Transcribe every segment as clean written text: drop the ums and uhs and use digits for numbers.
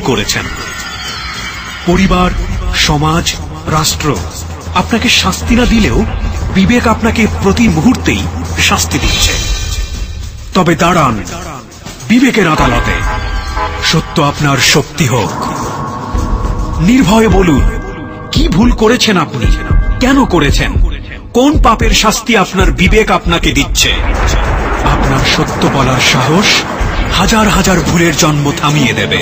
করেছেন। পরিবার, সমাজ, রাষ্ট্র আপনাকে শাস্তি না দিলেও বিবেক আপনাকে প্রতি মুহূর্তেই শাস্তি দিচ্ছে। তবে দাঁড়ান বিবেকের আদালতে, সত্য আপনার শক্তি হোক। নির্ভয়ে বলুন, কি ভুল করেছেন আপনি, কেন করেছেন, কোন পাপের শাস্তি আপনার বিবেক আপনাকে দিচ্ছে। আপনার সত্য বলার সাহস হাজার হাজার ভুলের জন্ম থামিয়ে দেবে।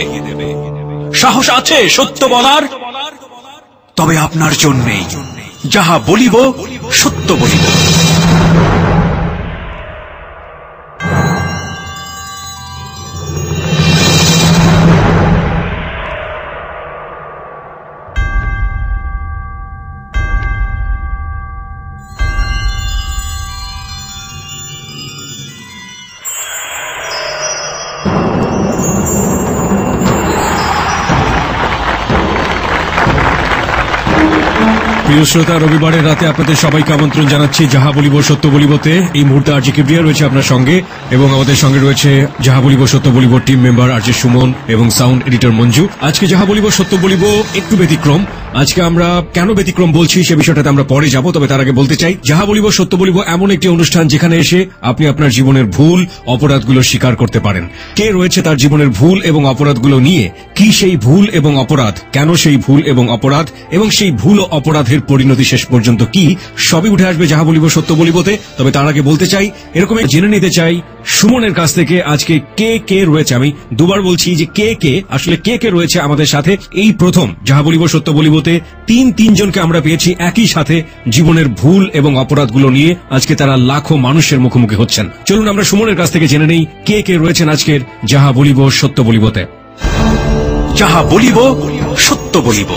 সাহস আছে সত্য বলার? তবে আপনার জন্যেই যাহা বলিব সত্য বলিব। প্রিয় শ্রোতা, রবিবারের রাতে আপনাদের সবাইকে আমন্ত্রণ জানাচ্ছি যাহা বলিব সত্য বলিবতে। এই মুহূর্তে আরজে কিবরিয়া রয়েছে আপনার সঙ্গে, এবং আমাদের সঙ্গে রয়েছে যাহা বলিব সত্য বলিব টিম মেম্বার আরজে সুমন এবং সাউন্ড এডিটর মঞ্জু। আজকে যাহা বলিব সত্য বলিব একটু ব্যতিক্রম। আজকে আমরা কেন ব্যতিক্রম বলছি সে বিষয়টাতে আমরা পরে যাব, তবে তার আগে বলতে চাই যাহা বলিব সত্য বলিব এমন একটি অনুষ্ঠান যেখানে এসে আপনি আপনার জীবনের ভুল অপরাধগুলো স্বীকার করতে পারেন। কে রয়েছে তার জীবনের ভুল এবং অপরাধগুলো নিয়ে, কি সেই ভুল এবং অপরাধ, কেন সেই ভুল এবং অপরাধ, এবং সেই ভুল ও অপরাধের পরিণতি শেষ পর্যন্ত কি, সবই উঠে আসবে যাহা বলিব সত্য বলিবতে। তবে তার আগে বলতে চাই, এরকম জেনে নিতে চাই সুমনের কাছ থেকে আজকে কে কে রয়েছে। আমি দুবার বলছি যে কে কে আসলে কে কে রয়েছে আমাদের সাথে। এই প্রথম যাহা বলিব সত্য বলিবতে তিনজনকে আমরা পেয়েছি একই সাথে জীবনের ভুল এবং অপরাধগুলো নিয়ে। আজকে তারা লাখো মানুষের মুখোমুখি হচ্ছেন। চলুন আমরা সুমনের কাছ থেকে জেনে নেই কে কে রয়েছেন আজকের যাহা বলিব সত্য বলিবতে। যাহা বলিব সত্য বলিব।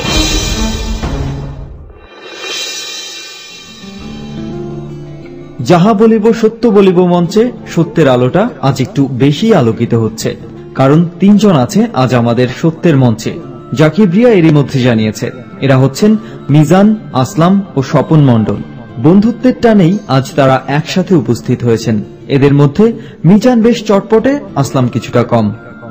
যাহা বলিব সত্য বলিব মঞ্চে সত্যের আলোটা আজ একটু বেশি আলোকিত হচ্ছে, কারণ তিনজন আছে আজ আমাদের সত্যের মঞ্চে, যা কিবরিয়া এরই মধ্যে জানিয়েছে। এরা হচ্ছেন মিজান, আসলাম ও স্বপন মণ্ডল। বন্ধুত্বের টানেই আজ তারা একসাথে উপস্থিত হয়েছেন। এদের মধ্যে মিজান বেশ চটপটে, আসলাম কিছুটা কম,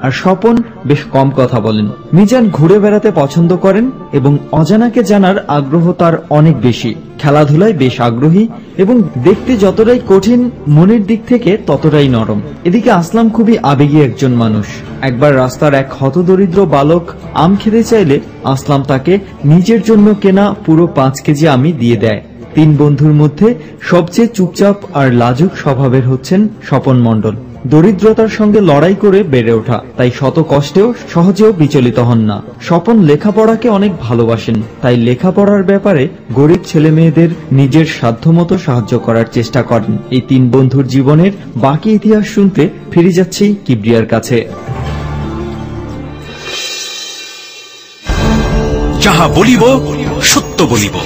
আর স্বপন বেশ কম কথা বলেন। মিজান ঘুরে বেড়াতে পছন্দ করেন এবং অজানাকে জানার আগ্রহ তার অনেক বেশি। খেলাধুলায় বেশ আগ্রহী এবং দেখতে যতটাই কঠিন, মনের দিক থেকে ততটাই নরম। এদিকে আসলাম খুবই আবেগী একজন মানুষ। একবার রাস্তার এক হতদরিদ্র বালক আম খেতে চাইলে আসলাম তাকে নিজের জন্য কেনা পুরো 5 কেজি আমই দিয়ে দেয়। তিন বন্ধুর মধ্যে সবচেয়ে চুপচাপ আর লাজুক স্বভাবের হচ্ছেন স্বপন মণ্ডল। দরিদ্রতার সঙ্গে লড়াই করে বেড়ে ওঠা, তাই শত কষ্টেও সহজেও বিচলিত হন না। স্বপন লেখাপড়াকে অনেক ভালোবাসেন, তাই লেখাপড়ার ব্যাপারে গরিব ছেলে মেয়েদের নিজের সাধ্যমতো সাহায্য করার চেষ্টা করেন। এই তিন বন্ধুর জীবনের বাকি ইতিহাস শুনতে ফিরে যাচ্ছি কিবরিয়ার কাছে। যাহা বলিব সত্য বলিব।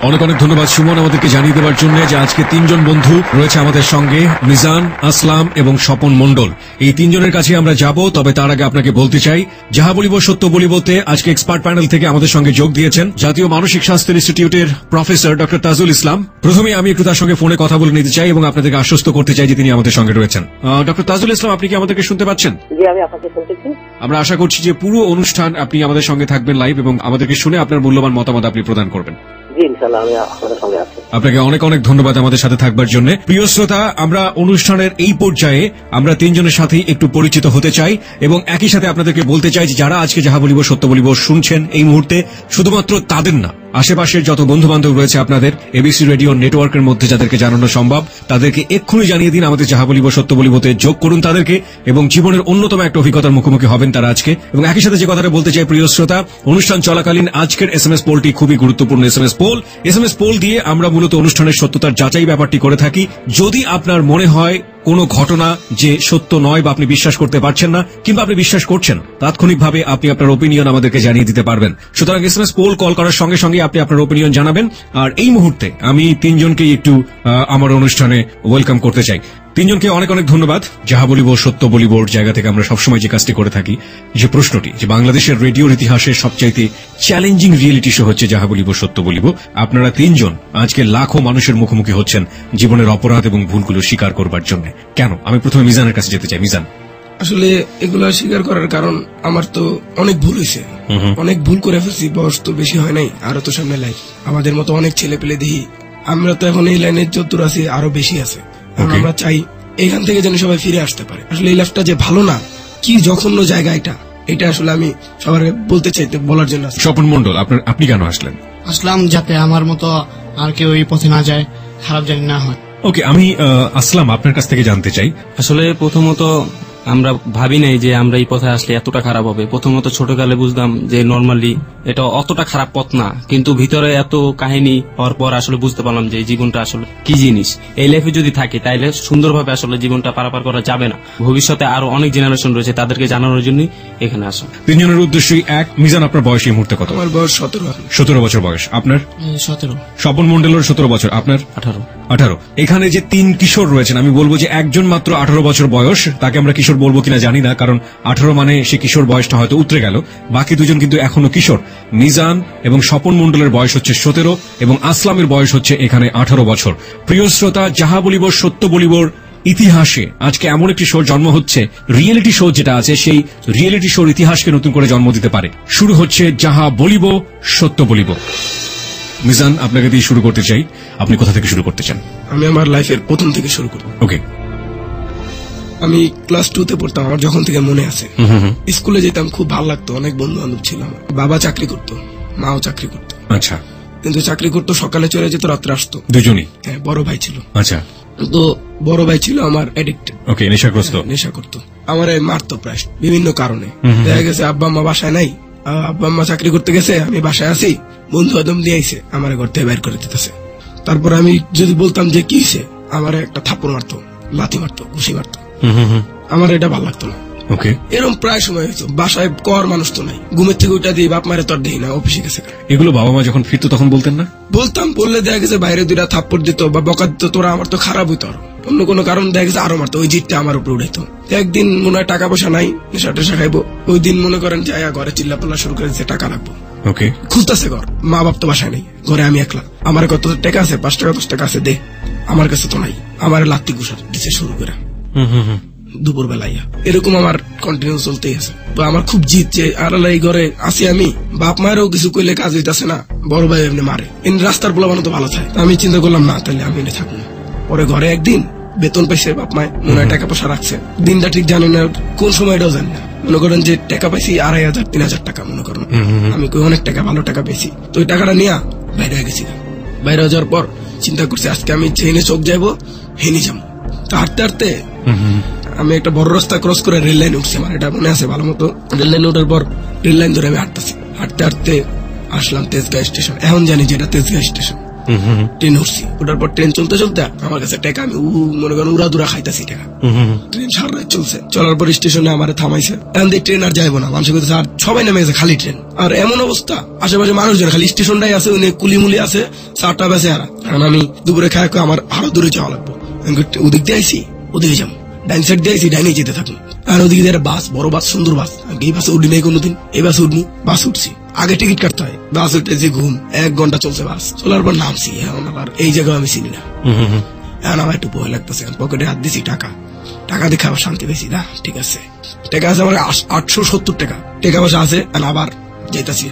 অনেক অনেক ধন্যবাদ সুমন আমাদেরকে জানিয়ে দেওয়ার জন্য যে আজকে তিনজন বন্ধু রয়েছে আমাদের সঙ্গে, মিজান, আসলাম এবং স্বপন মণ্ডল। এই তিনজনের কাছে আমরা যাব, তবে তার আগে আপনাকে বলতে চাই যাহা বলিব সত্য বলিবতে আজকে এক্সপার্ট প্যানেল থেকে আমাদের সঙ্গে যোগ দিয়েছেন জাতীয় মানসিক স্বাস্থ্য ইনস্টিটিউটের প্রফেসর ডক্টর তাজুল ইসলাম। প্রথমে আমি একটু তার সঙ্গে ফোনে কথা বলে নিতে চাই এবং আপনাদেরকে আশ্বস্ত করতে চাই যে তিনি আমাদের সঙ্গে রয়েছেন। ডক্টর তাজুল ইসলাম, আপনি কি আমাদেরকে শুনতে পাচ্ছেন? জি, আমি আপনাকে শুনতেছি। আমরা আশা করছি যে পুরো অনুষ্ঠান আপনি আমাদের সঙ্গে থাকবেন লাইভ এবং আমাদেরকে শুনে আপনার মূল্যবান মতামত আপনি প্রদান করবেন। আপনাকে অনেক অনেক ধন্যবাদ আমাদের সাথে থাকবার জন্য। প্রিয় শ্রোতা, আমরা অনুষ্ঠানের এই পর্যায়ে আমরা তিনজনের সাথে একটু পরিচিত হতে চাই এবং একই সাথে আপনাদেরকে বলতে চাই যে যারা আজকে যাহা বলিব সত্য বলিব শুনছেন এই মুহূর্তে, শুধুমাত্র তাদের না, আশেপাশের যত বন্ধু বান্ধব রয়েছে আপনাদের এবিসি রেডিও নেটওয়ার্কের মধ্যে যাদেরকে জানানো সম্ভব তাদেরকে এক্ষুনি জানিয়ে দিন আমাদের যাহা বলিব সত্য বলিবতে যোগ করুন তাদেরকে, এবং জীবনের অন্যতম একটা অভিজ্ঞতার মুখোমুখি হবেন তারা আজকে। এবং একই সাথে যে কথাটা বলতে চাই প্রিয় শ্রোতা, অনুষ্ঠান চলাকালীন আজকের এসএমএস পোলটি খুবই গুরুত্বপূর্ণ এসএমএস পোল দিয়ে আমরা মূলত অনুষ্ঠানের সত্যতার যাচাই ব্যাপারটি করে থাকি। যদি আপনার মনে হয় কোনো ঘটনা যে সত্য নয় বা আপনি বিশ্বাস করতে পারছেন না, কিংবা আপনি বিশ্বাস করছেন, তাৎক্ষণিকভাবে আপনি আপনার ওপিনিয়ন আমাদেরকে জানিয়ে দিতে পারবেন। সুতরাং এসএমএস পোল কল করার সঙ্গে সঙ্গে আপনি আপনার ওপিনিয়ন জানাবেন। আর এই মুহূর্তে আমি তিনজনকেই একটু আমার অনুষ্ঠানে ওয়েলকাম করতে চাই। তিনজনকে অনেক অনেক ধন্যবাদ। যাহা বলিব সত্য বলিব জায়গা থেকে আমরা সবসময় যে কাজটি করে থাকি, যে প্রশ্নটি যে বাংলাদেশের রেডিওর ইতিহাসের সবচাইতে চ্যালেঞ্জিং রিয়েলিটি শো হচ্ছে যাহা বলিব সত্য বলিব। আপনারা তিনজন আজকে লাখো মানুষের মুখোমুখি হচ্ছেন জীবনের অপরাধ এবং ভুলগুলো স্বীকার করবার জন্য। কেন? আমি প্রথমে মিজানের কাছে যেতে চাই। মিজান, আসলে এগুলা স্বীকার করার কারণ আমার তো অনেক ভুল হয়েছে, অনেক ভুল করে ফেলছি। বয়স তো বেশি হয় নাই, আরো তো সামনে লাইফ। আমাদের মতো অনেক ছেলে পেলে দেখি, আমরা তো এখন এই লাইনে যতদূর আছি আরো বেশি আছে। আমরা চাই এখান থেকে যেন সবাই ফিরে আসতে পারে। আসলে এই লাইফটা যে ভালো না, কি জঘন্য জায়গা এটা আসলে আমি সবার বলতে চাইতে বলার জন্য। স্বপন মন্ডল, আপনি কেন আসলেন? আসলাম যাতে আমার মতো আর কেউ এই পথে না যায়, খারাপ জানি না হয়। ওকে, আমি আসলাম আপনার কাছ থেকে জানতে চাই। আসলে প্রথমত আমরা ভাবি নাই যে আমরা এই পথে আসলে এতটা খারাপ হবে। প্রথমত ছোটকালে বুঝতাম যে নর্মালি এটা অতটা খারাপ পথ না, কিন্তু ভিতরে এত কাহিনী হওয়ার পর আসলে বুঝতে পারলাম যে এই জীবনটা আসলে কি জিনিস। এই লাইফে যদি থাকে তাইলে সুন্দরভাবে আসলে জীবনটা পারাপার করা যাবে না। ভবিষ্যতে আরো অনেক জেনারেশন রয়েছে, তাদেরকে জানানোর জন্যই এখানে আসা। তিনজনের উদ্দেশ্যই এক। মিজান, আপনার বয়স এই মুহূর্তে কত? আমার বয়স 17। 17 বছর বয়স আপনার? 17। স্বপন মন্ডলের 17 বছর, আপনার? 18। এখানে যে 3 কিশোর রয়েছেন, আমি বলবো যে একজন মাত্র 18 বছর বয়স, তাকে আমরা কিশোর বলবো কিনা জানি না, কারণ 18 মানে সে কিশোর বয়সটা হয়তো উতরে গেল। বাকি দুজন কিন্তু এখনো কিশোর। মিজান এবং স্বপন মন্ডলের বয়স হচ্ছে 17 এবং আসলামের বয়স হচ্ছে এখানে 18 বছর। প্রিয় শ্রোতা, যাহা বলিব সত্য বলিবর ইতিহাসে আজকে এমন একটি শোর জন্ম হচ্ছে, রিয়েলিটি শো যেটা আছে সেই রিয়েলিটি শোর ইতিহাসকে নতুন করে জন্ম দিতে পারে। শুরু হচ্ছে যাহা বলিব সত্য বলিব। মিজান, আপনাকে দিয়ে শুরু করতে চাই। আপনি কোথা থেকে শুরু করতে চান? আমি আমার লাইফের প্রথম থেকে শুরু করব। ওকে। আমি ক্লাস 2 তে পড়তাম, আমার যখন থেকে মনে আছে। স্কুলে যেতাম, খুব ভালো লাগতো, অনেক বন্ধু বান্ধব ছিল আমার। বাবা চাকরি করতো, মাও চাকরি করতো। আচ্ছা। কিন্তু চাকরি করতো, সকালে চলে যেত, রাত্রে আসতো। দুজনই? হ্যাঁ, বড় ভাই ছিল। আচ্ছা। তো বড় ভাই ছিল আমার এডিক্টেড। ওকে, নেশাগ্রস্ত। নেশা করতো, আমার মারতো প্রায় বিভিন্ন কারণে। দেখা গেছে আব্বা আম্মা বাসায় নাই, আব্বা আম্মা চাকরি করতে গেছে, আমি বাসায় আছি, বন্ধু আদম দিয়ে আইছে, আমার ঘর থেকে বের করে দিতেছে। তারপর আমি যদি বলতাম যে কি হয়েছে, আমার একটা থাপ্পড় মারতো, লাথি মারতো, ঘুষি মারতো। আমার এটা ভালো লাগতো না। ওকে। এরকম প্রায় সময় হয়েছে। বাসায় কর মানুষ তো নাই, ঘুমের থেকে ওইটা দিয়ে বাপ মারে তোর দেখি না, অফিসে গেছে। এগুলো বাবা মা যখন ফিরতো তখন বলতেন না? বলতাম, বললে দেখা গেছে বাইরে 2টা থাপ্পড় দিত বা বকা দিত, তোরা আমার তো খারাপ হইতো, আরো অন্য কোনো কারণ দেখা গেছে আরো মারতো, ওই জিতটা আমার উপরে উঠাইতো। একদিন মনে হয় টাকা পয়সা নাই, নেশা টেশা খাইবো, ওই দিন মনে করেন যে ঘরে চিল্লাপাল্লা শুরু করেছে, টাকা লাগবো। ওকে। খুঁজতেছে ঘর, মা বাপ তো বাসায় নেই, ঘরে আমি একলা। আমার কত টাকা আছে? 5 টাকা 10 টাকা আছে, দে। আমার কাছে তো নাই। আমার লাত্তি ঘুষার দিছে শুরু করে দুপুর বেলায়। এরকম আমার কন্টিনিউ চলতেই আছে। তো আমার খুব জিত যে আড়ালে এই ঘরে আসি আমি, বাপ মায়েরও কিছু কইলে কাজ হইতাছে না, বড় ভাই এমনি মারে, এমনি রাস্তার পোলা বানাতো ভালো থাকে। আমি চিন্তা করলাম না, তাহলে আমি এনে থাকবো। পরে ঘরে একদিন বেতন পাইছে বাপ মায়, মনে হয় টাকা পয়সা রাখছে, দিনটা ঠিক জানি না, কোন সময়টাও জানি না। মনে করেন যে টাকা পাইছি 2500 3000 টাকা, মনে করেন আমি অনেক টাকা, ভালো টাকা পেয়েছি। তো ওই টাকাটা নিয়ে বাইরে হয়ে গেছি। বাইরে হয়ে যাওয়ার পর চিন্তা করছি আজকে আমি ট্রেনে চোখ যাবো, হেনি যাবো। তো হাঁটতে হাঁটতে আমি একটা বড় রাস্তা ক্রস করে রেল লাইন উঠছি, আমার এটা মনে আছে ভালো মতো। রেল লাইন ওঠার পর রেল লাইন ধরে আমি হাঁটতেছি, হাঁটতে হাঁটতে আসলাম তেজগাঁ স্টেশন। এখন জানি যে এটা তেজগাঁ স্টেশন। ট্রেন উঠছি, ওটার পর ট্রেন চলতে চলতে আমার কাছে টাকা, আমি মনে করেন উড়া দুরা খাইতেছি টাকা। ট্রেন সারা রাত চলছে, চলার পর স্টেশনে আমার থামাইছে। এখন দেখি ট্রেন আর যাইবো না, মানুষ আর সবাই নেমে গেছে, খালি ট্রেন। আর এমন অবস্থা, আশেপাশে মানুষজন, খালি স্টেশনটাই আছে, কুলিমুলি আছে, 4টা বেজে আর। এখন আমি দুপুরে খাই, আমার আরো দূরে যাওয়া লাগবো। ওদিক দিয়ে আইসি, ওদিকে যাবো, ডাইন সাইড দিয়ে আইসি, ডাইনে যেতে থাকবো। আর ওদিকে দিয়ে বাস, বড় বাস, সুন্দর বাস। এই বাসে উঠি নাই কোনোদিন, এই বাসে উঠনি, বাস উঠছি। আগে টিকিট কাটতে হয়, বাস উঠেছি, ঘুম, 1 ঘন্টা চলছে বাস। চলার পর নামছি, এখন আবার এই জায়গা আমি চিনি না। এখন আমার একটু ভয় লাগতেছে, পকেটে হাত দিছি, টাকা দেখে আবার শান্তি পেয়েছি। না ঠিক আছে, টাকা আছে আমার 870 টাকা, টাকা পয়সা আছে। আবার যেতেছি,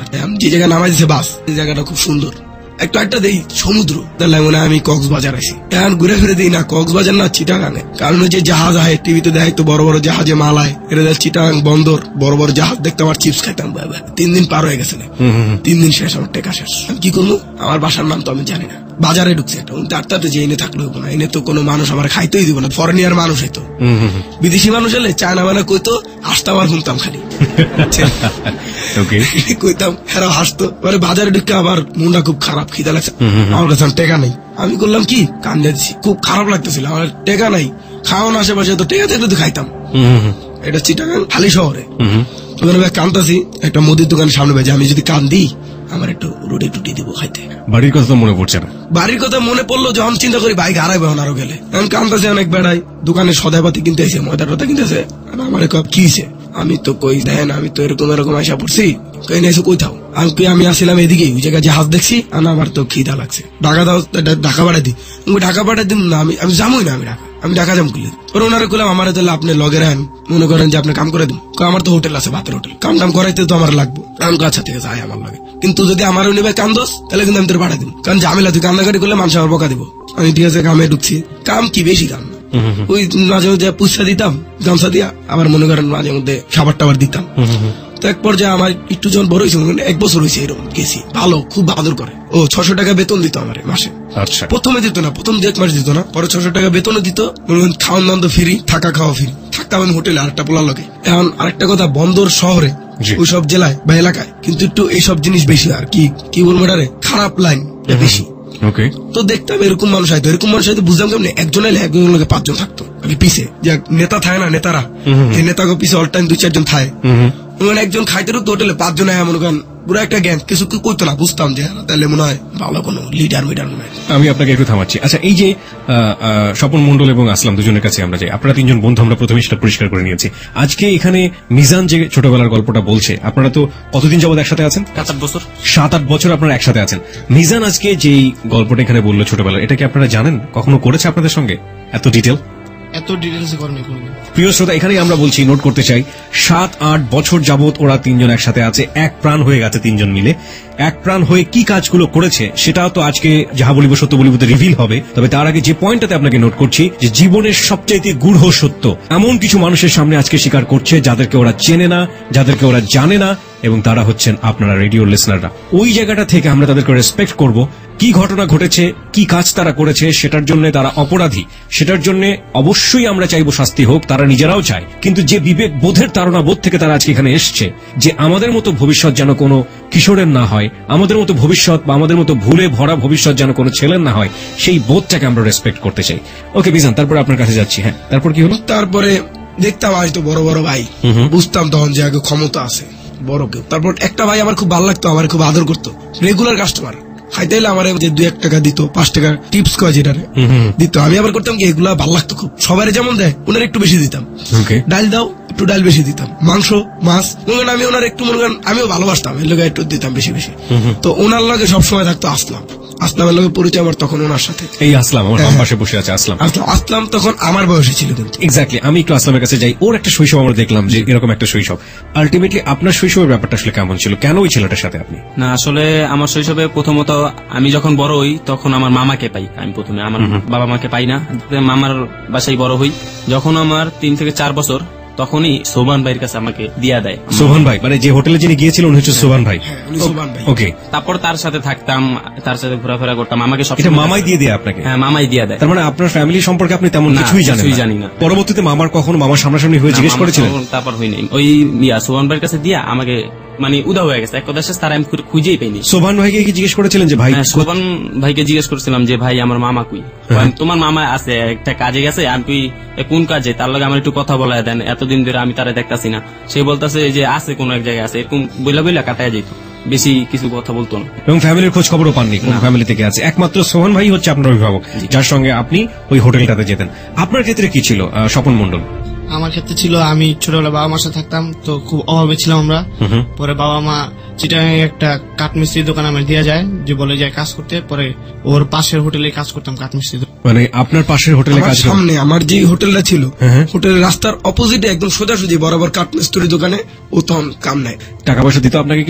যে জায়গায় নামাই দিছে বাস, এই জায়গাটা খুব সুন্দর। একটা দেই সমুদ্র, তাহলে মনে হয় আমি কক্সবাজার আছি। এখন ঘুরে ফিরে দিই না কক্সবাজার না চিটাগাঙে, কারণ যে জাহাজ আয় টিভিতে দেখাই তো, বড় বড় জাহাজে মাল আয়, এটা চিটাগাং বন্দর, বড় বড় জাহাজ দেখতে আমার চিপস খাইতাম। 3 দিন পার হয়ে গেছে না, 3 দিন শেষ, আমার টাকা শেষ। কি করবো? আমার বাসার নাম তো আমি জানি না, বাজারে ঢুকছে একটা, তারটাতে যে এনে থাকলে হবো না, এনে তো কোনো মানুষ আমার খাইতেই দিব না, ফরেনিয়ার মানুষ হইতো। বিদেশি মানুষ এলে চায়না মানে কইতো, হাসতাম আর শুনতাম খালি, কইতাম, হেরা হাসতো। পরে বাজারে ঢুকে আমার মনটা খুব খারাপ, খিদা লাগছে, আমার কাছে টেকা নেই। আমি করলাম কি, কান্দে দিচ্ছি, খুব খারাপ লাগতেছিল, আমার টেকা নাই। খাওয়ান আশেপাশে তো টেকা থাকলে তো খাইতাম। এটা চিটাগাং খালি শহরে। কান্দাছি, একটা মুদির দোকানের সামনে বেজে, আমি যদি কান্দি আমার একটু রুটি টুটি দিব খাইতে। বাড়ির কথা তো মনে পড়ছে না? বাড়ির কথা মনে পড়লো যখন চিন্তা করি বাইক হারাইবে আরো গেলে। আমি কান্দাছে অনেক বেড়াই, দোকানে সদাইপাতি কিনতে এসে, ময়দা টদা কিনতেছে। আমার কি হয়েছে? আমি তো কই দেন আমি তো এরকম আশা পড়ছি, কই না এসে কই থাও। আমি আসছিলাম এদিকে, ওই জায়গায় জাহাজ দেখছি, আমার তো খিদা লাগছে, ঢাকা পাঠাই দিই। ঢাকা পাঠাই দিন না, আমি যাবোই না, আমি ঢাকা যাম খুলে। ওরা ওনারা করলাম আমার তাহলে আপনি লগে রান, মনে করেন যে আপনি কাম করে দিন। আমার তো হোটেল আছে, ভাতের হোটেল, কাম টাম করাইতে তো আমার লাগবো। আমি আচ্ছা ঠিক আছে, আমার লাগে, কিন্তু যদি আমারও নেবে কান্দোস তাহলে কিন্তু আমি তোর পাঠাই দিব। কারণ ঝামেলা, তুই কান্নাকাটি করলে মানুষ আমার বকা দিব। আমি ঠিক আছে কামে ঢুকছি, কাম কি বেশি কাম না, ওই মাঝে মধ্যে পুষা দিতাম গামছা দিয়া, আবার মনে করেন মাঝে মধ্যে খাবার টাবার দিতাম। তো এক পর্যায়ে আমার একটু যখন বড় হয়েছে, 1 বছর হয়েছে এরকম গেছি, ভালো খুব আদর করে। ও 600 টাকা বেতন দিত আমার মাসে। আচ্ছা, প্রথমে দিত না, প্রথম 1 মাস দিত না, পরে 600 টাকা বেতনও দিত, খাওয়ান দাওয়ান তো ফ্রি, থাকা খাওয়া ফ্রি। থাকতাম আমি হোটেলে আরেকটা পোলার লগে। এখন আরেকটা কথা, বন্দর শহরে ওই সব জেলায় বা এলাকায় কিন্তু একটু এইসব জিনিস বেশি, আর কি বলবো এটারে, খারাপ লাইন বেশি। ওকে, তো দেখতাম এরকম মানুষ হয়তো, এরকম মানুষ হয়তো বুঝতাম কেমন, একজন এলে একজনের লোকে 5 জন থাকতো পিছে, যে নেতা থাকে না, নেতারা এই নেতাকে পিছে অল টাইম 2-4 জন থাকে। একজন খাইতে ঢুকতো হোটেলে, 5 জন মনে করেন পুরো একটা গ্যাং, কিছু করতো না, বুঝতাম যে তাহলে মনে হয় ভালো কোনো লিডার মিডার মনে হয়। আমি আপনাকে একটু থামাচ্ছি। আচ্ছা, এই যে স্বপন মন্ডল এবং আসলাম দুজনের কাছে আমরা যাই, আপনারা 3 জন বন্ধু, আমরা প্রথমে সেটা পরিষ্কার করে নিয়েছি। আজকে এখানে মিজান যে ছোটবেলার গল্পটা বলছে, আপনারা তো কতদিন যাবত একসাথে আছেন? 7-8 বছর। 7-8 বছর আপনারা একসাথে আছেন। মিজান আজকে যেই গল্পটা এখানে বললো ছোটবেলার, এটা কি আপনারা জানেন, কখনো করেছে আপনাদের সঙ্গে এত ডিটেল? এত ডিটেলস করেনি কোনোদিন। প্রিয় শ্রোতা, এখানেই আমরা বলছি, নোট করতে চাই, 7-8 বছর যাবত ওরা 3 জন একসাথে আছে, এক প্রাণ হয়ে গেছে 3 জন মিলে। এক প্রাণ হয়ে কি কাজগুলো করেছে সেটা তো আজকে যাহা বলিব সত্য বলিবতে রিভিল হবে। তবে তার আগে যে পয়েন্টটাতে আপনাকে নোট করছি, যে জীবনের সবচাইতে গূঢ় সত্য এমন কিছু মানুষের সামনে আজকে স্বীকার করছে, যাদেরকে ওরা চেনে না, যাদেরকে ওরা জানে না, এবং তারা হচ্ছেন আপনারা রেডিও লিসনাররা। ওই জায়গাটা থেকে আমরা তাদেরকে রেসপেক্ট করব। কি ঘটনা ঘটেছে, কি কাজ তারা করেছে, সেটার জন্য তারা অপরাধী, সেটার জন্য অবশ্যই আমরা চাইবো শাস্তি হোক, তারা নিজেরাও চায়। কিন্তু যে বিবেক বোধের তাড়না বোধ থেকে তারা আজকে এখানে এসছে, যে আমাদের মতো ভবিষ্যৎ যেন কোনো কিশোরের না হয়, আমাদের মতো ভবিষ্যৎ বা আমাদের মতো ভুলে ভরা ভবিষ্যৎ যেন কোনো ছেলের না হয়, সেই বোধটাকে আমরা রেসপেক্ট করতে চাই। ওকে বিজান, তারপরে আপনার কাছে যাচ্ছি। হ্যাঁ, তারপর কি হলো? তারপরে দেখতাম আজ তো বড় বড় ভাই, বুঝতাম তখন যে আগে ক্ষমতা আছে বড় কেউ। তারপর একটা ভাই আমার খুব ভালো লাগতো, আমার খুব আদর করতো, রেগুলার কাস্টমার। খাইতে এলে আমার যে 2-1 টাকা দিত, 5 টাকা টিপস কয় যেটা দিত, আমি আবার করতাম কি, এগুলা ভালো লাগতো খুব। সবাই যেমন দেয় ওনার একটু বেশি দিতাম। ডাল দাও, একটু ডাল বেশি দিতাম, মাংস মাছ মনে করেন আমি ওনার একটু মনে করেন আমিও ভালোবাসতাম, এর লোক একটু দিতাম বেশি বেশি। তো ওনার লগে সবসময় থাকতো আসলামের লগে পরিচয় আমার তখন ওনার সাথে। এই আসলাম আমার বাম পাশে বসে আছে। আসলাম তখন আমার বয়সে ছিল কিন্তু। এক্স্যাক্টলি, আমি একটু আসলামের কাছে যাই। ওর একটা শৈশব আমরা দেখলাম, যে এরকম একটা শৈশব। আলটিমেটলি আপনার শৈশবের ব্যাপারটা আসলে কেমন ছিল, কেন ওই ছেলেটার সাথে আপনি? না, আসলে আমার শৈশবে প্রথমত আমি যখন বড় হই তখন আমার মামাকে পাই। আমি প্রথমে আমার বাবা মাকে পাই না, মামার বাসায় বড় হই। যখন আমার 3 থেকে 4 বছর, তখনই সোবান ভাইয়ের কাছে আমাকে দিয়া দেয়। সোবান ভাই মানে যে হোটেলে যিনি গিয়েছিলেন উনি হচ্ছে সোবান ভাই। ওকে, তারপর তার সাথে থাকতাম, তার সাথে ঘোরাফেরা করতাম। আমাকে সব মামাই দিয়ে দেয় আপনাকে? হ্যাঁ, মামাই দিয়ে দেয়। তার মানে আপনার ফ্যামিলি সম্পর্কে আপনি তেমন কিছুই জানি না? পরবর্তীতে মামার কখনো মামার সামনাসামনি হয়ে জিজ্ঞেস করেছিলেন? তারপর হয়নি, ওই সোবান ভাইয়ের কাছে দিয়া আমাকে মানে উদা হয়ে গেছে, এক কথা শেষ, তারা আমি খুঁজেই পাইনি। সোবান ভাইকে কি জিজ্ঞেস করেছিলেন যে ভাই? সোবান ভাইকে জিজ্ঞেস করেছিলাম যে ভাই আমার মামা কই? তোমার মামা আছে, একটা কাজে গেছে, আর তুই কোন কাজে, তার লগে আমার একটু কথা বলায় দেন, এতদিন ধরে আমি তারা দেখতাছি না। সে বলতেছে যে আছে কোন এক জায়গায় আছে, এরকম বইলা বইলা কাটায় যেত, বেশি কিছু কথা বলতো না। এবং ফ্যামিলির খোঁজ খবরও পাননি কোন ফ্যামিলি থেকে আছে? একমাত্র সোহান ভাই হচ্ছে আপনার অভিভাবক, যার সঙ্গে আপনি ওই হোটেলটাতে যেতেন। আপনার ক্ষেত্রে কি ছিল স্বপন মন্ডল? আমার ক্ষেত্রে ছিল, আমি ছোটবেলা বাবা মার সাথে থাকতাম, তো খুব অভাবে ছিলাম আমরা। পরে বাবা মা চিটাগাং একটা কাঠমিস্ত্রি দোকান আমার দেওয়া যায়, যে বলে যায় কাজ করতে। পরে ওর পাশের হোটেলে কাজ করতাম, কাঠমিস্ত্রি। মানে আপনার পাশের হোটেলে কাজ? সামনে আমার যে হোটেলটা ছিল, হোটেলের রাস্তার অপোজিটে একদম সোজাসুজি বরাবর কাঠমিস্ত্রি দোকানে ও তখন কাম নাই। টাকা পয়সা দিত আপনাকে?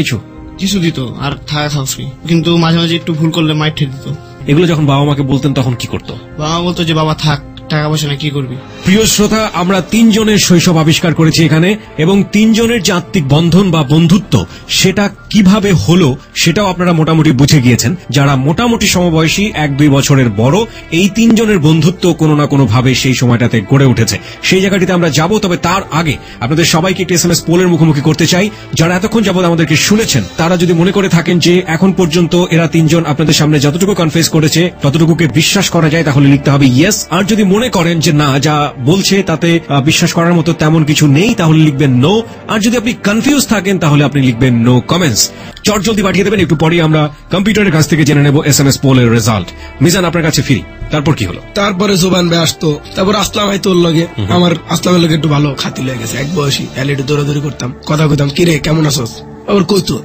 কিছু দিত, আর থাকা খাওয়া ফ্রি, কিন্তু মাঝে মাঝে একটু ভুল করলে মাইর ঠেলে দিত। এগুলো যখন বাবা মাকে বলতেন তখন কি করতো? বাবা বলতো যে বাবা থাক, টাকা পয়সা না কি করবি। প্রিয় শ্রোতা, আমরা 3 জনের শৈশব আবিষ্কার করেছি এখানে, এবং 3 জনের যে আত্মিক বন্ধন বা বন্ধুত্ব সেটা কিভাবে হলো সেটাও আপনারা মোটামুটি বুঝে গিয়েছেন। যারা মোটামুটি সমবয়সী 1-2 বছরের বড়, এই 3 জনের বন্ধুত্ব কোনো না কোনো ভাবে সেই সময়টাতে গড়ে উঠেছে। সেই জায়গাটিতে আমরা যাব। তবে তার আগে আপনাদের সবাইকে একটি SMS পোলের মুখোমুখি করতে চাই। যারা এতক্ষণ যাবত আমাদেরকে শুনেছেন, তারা যদি মনে করে থাকেন যে এখন পর্যন্ত এরা 3 জন আপনাদের সামনে যতটুকু কনফেস করেছে ততটুকুকে বিশ্বাস করা যায়, তাহলে লিখতে হবে ইয়েস। আর যদি মনে করেন যে না, যা বলছে তাতে বিশ্বাস করার মতো তেমন কিছু নেই, তাহলে লিখবেন নো। আর যদি আপনি কনফিউজ থাকেন তাহলে আপনি লিখবেন নো কমেন্টস। চট জলদি পাঠিয়ে দেবেন। একটু পরে আমরা কম্পিউটারের কাছ থেকে জেনে নেব SMS পোলের রেজাল্ট। মিজান, আপনার কাছে ফিরি, তারপর কি হলো? তারপরে জোবান ভাই আসতো, তারপর আসলাম ভাই তোর লগে। আমার আসলামের লগে একটু ভালো খাতি লেগে গেছে, এক বয়সী একটু দৌড়াদৌড়ি করতাম, কথা কইতাম, কিরে কেমন আছোস? আবার কইতো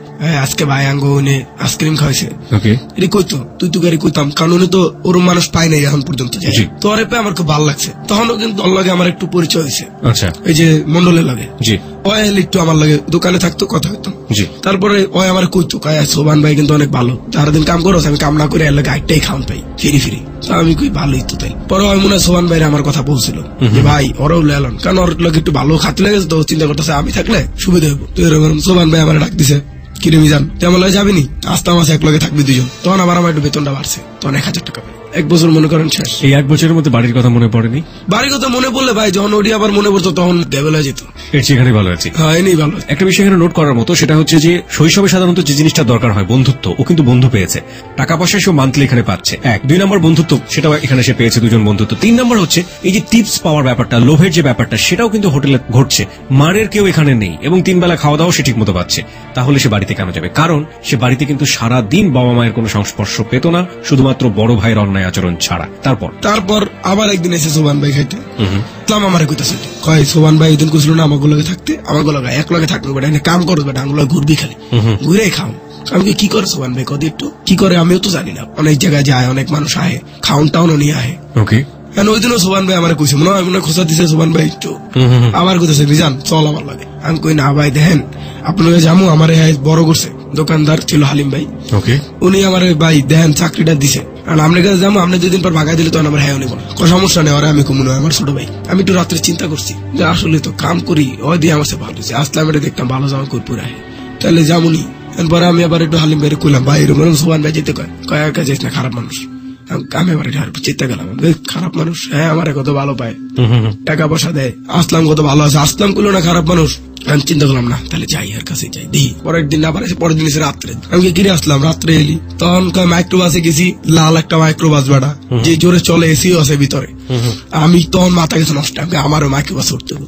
আজকে ভাই আঙ্গ আইসক্রিম খাওয়াইছে, এটা কইতো তুই তো গাড়ি কইতাম, কারণ উনি তো ওরম মানুষ পাই নাই এখন পর্যন্ত। তোরে পেয়ে আমার খুব ভালো লাগছে, তখনও কিন্তু ওর লগে আমার একটু পরিচয় হয়েছে। আচ্ছা, এই যে মন্ডলের লাগে একটু আমার লাগে দোকানে থাকতো, কথা হইতাম। তারপরে ওই আমার কইতো সোবান ভাই কিন্তু অনেক ভালো, সারাদিন কাম করো, আমি কাম না করে এর লাগে আইটাই খাওয়ান পাই ফিরি ফিরি। আমি কই ভালোই তো তাই। পরে ওই মনে হয় সোবান ভাই আমার কথা বলছিল যে ভাই ওরাও লেলন, কারণ ওর লোক একটু ভালো খাতে লেগেছে তো, চিন্তা করতেছে আমি থাকলে সুবিধা হইব। তো এরকম সোবান ভাই আমার ডাক দিছে, কিরে মিজান তেমন লাগে যাবি নি, আসতাম আছে এক লগে থাকবি দুজন। তখন আমার একটু বেতনটা বাড়ছে, তখন 1000 টাকা পাই। 1 বছর মনে করেন শেষ। এই 1 বছরের মধ্যে বাড়ির কথা মনে পড়েনি? বাড়ির কথা মনে পড়লে ভাই যখন ওটি আবার মনে পড়তো তখন ডেভেল হয়ে যেত। সেখানে ভালো আছি। হ্যাঁ, এনেই ভালো। একটা বিষয় এখানে নোট করার মতো, সেটা হচ্ছে যে শৈশবে সাধারণত যে জিনিসটা দরকার হয় বন্ধুত্ব, ও কিন্তু বন্ধু পেয়েছে। টাকা পয়সা সে মান্থলি এখানে পাচ্ছে। 2 নম্বর বন্ধুত্ব, সেটাও এখানে সে পেয়েছে, 2জন বন্ধুত্ব। 3 নম্বর হচ্ছে এই যে টিপস পাওয়ার ব্যাপারটা, লোভের যে ব্যাপারটা, সেটাও কিন্তু হোটেলে ঘটছে। মারের কেউ এখানে নেই এবং 3 বেলা খাওয়া দাওয়া সে ঠিক মতো পাচ্ছে। তাহলে সে বাড়িতে কেন যাবে? কারণ সে বাড়িতে কিন্তু সারা দিন বাবা মায়ের কোনো সংস্পর্শ পেত না, শুধুমাত্র বড় ভাইয়ের অন্যায় আচরণ ছাড়া। তারপর আবার একদিন এসে সোবান ভাই খাইতে, ইসলাম আমার কইতাছে কয় সোবান ভাই এদিন কইছিল না আমাকে লগে থাকতে, আমাকে লগে এক লগে থাকবে বেটা, কাম করো বেটা, আঙুল ঘুরবি খালি, ঘুরে খাও। আমি কি করে সোবান ভাই কদি একটু কি করে আমিও তো জানি না। অনেক জায়গায় যায়, অনেক মানুষ আহে, খাউন টাউনও নিয়ে আহে। ওই দিনও সোবান ভাই আমার কইছে, মনে হয় মনে খোঁচা দিছে সোবান ভাই একটু, আমার কইতেছে মিজান চল আমার লাগে। আমি কই না ভাই দেখেন আপনাকে জামু, আমার বড় করছে, দোকানদার ছিল হালিম ভাই, উনি আমার ভাই দেখেন চাকরিটা দিছে, কারণ আপনার কাছে যাবো, আপনি 2 দিন পর ভাগাই দিলে তখন আমার হ্যাঁ নিব না, কোনো সমস্যা নেই। আমি কমু নয় আমার ছোট ভাই। আমি একটু রাত্রে চিন্তা করছি যে আসলে তো কাম করি, ওই দিয়ে আমার ভালো হয়েছে, আসলাম এটা দেখতাম ভালো জামা করে পুরা, তাহলে যাবনি। এরপরে আমি আবার একটু হালিম ভাই কইলাম ভাই এরকম সোবান ভাই যেতে কয় একা যাইস না, খারাপ মানুষ। আমি আবার চিন্তা গেলাম, খারাপ মানুষ, হ্যাঁ আমার কত ভালো পায়, টাকা পয়সা দেয়, আসলাম কত ভালো আছে, আসলাম করলো না খারাপ মানুষ। আমি চিন্তা করলাম না তাহলে যাই আর কাছে যাই দেখি। পরের দিন আবার এসে পরের দিন এসে রাত্রে, আমি কিনে আসলাম রাত্রে এলি, তখন মাইক্রোবাসে গেছি, লাল একটা মাইক্রোবাস বেড়া যে জোরে চলে, এসিও আছে ভিতরে। আমি তখন মাথা গেছে নষ্ট, আমারও মাইক্রোবাসে উঠতে হবে।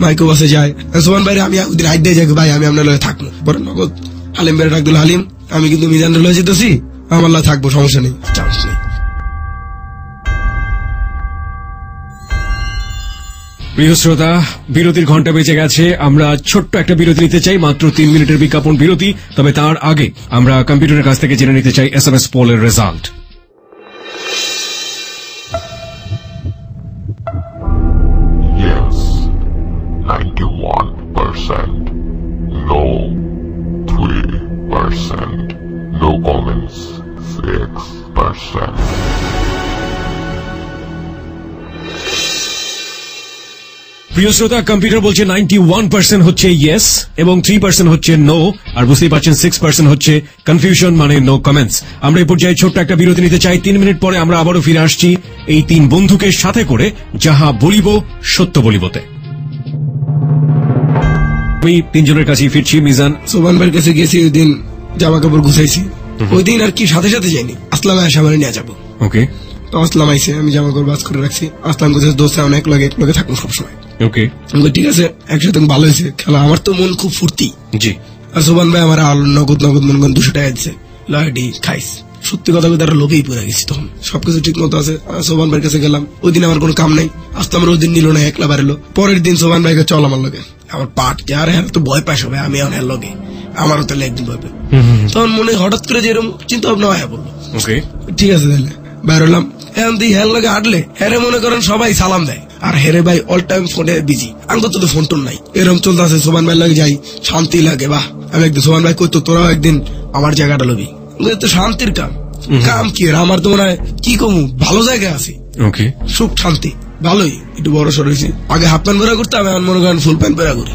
মাইক্রোবাসে যাই, সোমান ভাই আমি ওদিন আইডে যাই ভাই আমি আপনার লগে থাকবো। পরে নগদ হালিম বেড়ে ডাক দিল, হালিম আমি কিন্তু মিজানের লয়ে যেতেছি, আমার লগে থাকবো, সমস্যা নেই, চান্স নেই। প্রিয় শ্রোতা, বিরতির ঘন্টা বেজে গেছে। আমরা ছোট্ট একটা বিরতি নিতে চাই, মাত্র 3 মিনিটের বিজ্ঞাপন বিরতি। তবে তার আগে আমরা কম্পিউটারের কাছ থেকে জেনে নিতে চাই SMS পোলের result. Yes, 91%. No, 3%. No comments, 6%. প্রিয় শ্রোতা, কম্পিউটার বলছে 91% হচ্ছে ইয়েস এবং 3% হচ্ছে নো, আর বুঝতেই পারছেন 6% হচ্ছে কনফিউশন, মানে নো কমেন্টস। আমরা এই পর্যায়ে ছোট্ট একটা বিরতি নিতে চাই। 3 মিনিট পরে আমরা আবারও ফিরে আসছি এই 3 বন্ধুকে সাথে করে যাহা বলিব সত্য বলিবতে। আমি 3 জনের কাছেই ফিরছি। মিজান, সোবান ভাইয়ের কাছে গেছি, ওই দিন জামা কাপড় গুছাইছি, ওই দিন আর কি সাথে সাথে যাইনি, আসলাম এসে আমার নিয়ে যাবো। ওকে, তো আসলাম আইসে, আমি জামা কাপড় বাজ করে রাখছি, আসলাম কোথায় দোস্ত অনেক লগে থাকবো সবসময়। ওকে, ঠিক আছে একসাথে ভালো হয়েছে খেলা, আমার তো মন খুব ফুর্তি। জি, আর সোবান ভাই আমার নগদ নগদ মনে করেন 200 টাকা দিচ্ছে, লয়ডি খাইস, সত্যি কথা বলতে তারা লোভেই পড়ে গেছি। তখন সবকিছু ঠিক মতো আছে। সোবান ভাইয়ের কাছে গেলাম, ওই দিন আমার কোনো কাম নাই, আসতাম ওই দিন নিল না, একলা বাড়িলো। পরের দিন সোবান ভাইকে চল আমার লগে, আমার পাট আর হ্যাঁ তো ভয় পাই সবাই, আমি আমার লগে, আমারও তাহলে একদিন ভয় পাই। তখন মনে হঠাৎ করে যে এরকম চিন্তা ভাবনা হয়, বললো ঠিক আছে তাহলে বাইর হলাম। এখন দিই হ্যাঁ লগে হাঁটলে হেরে মনে করেন সবাই সালাম দেয়, আর হেরে ভাই অল টাইম ফোনে বিজি, আঙ্গ তো ফোন টোন নাই, এরকম চলতে আছে। সোবান ভাই লাগে যাই, শান্তি লাগে, বাহ। আমি একদিন সোবান ভাই কইতো তোরাও একদিন আমার জায়গাটা লবি, তো শান্তির কাম, কাম কি আমার তো মনে হয় কি কমু ভালো জায়গায় আছি, সুখ শান্তি ভালোই, একটু বড় সর হয়েছি। আগে হাফ প্যান্ট বেড়া করতাম, এখন মনে করেন ফুল প্যান্ট বেড়া করি,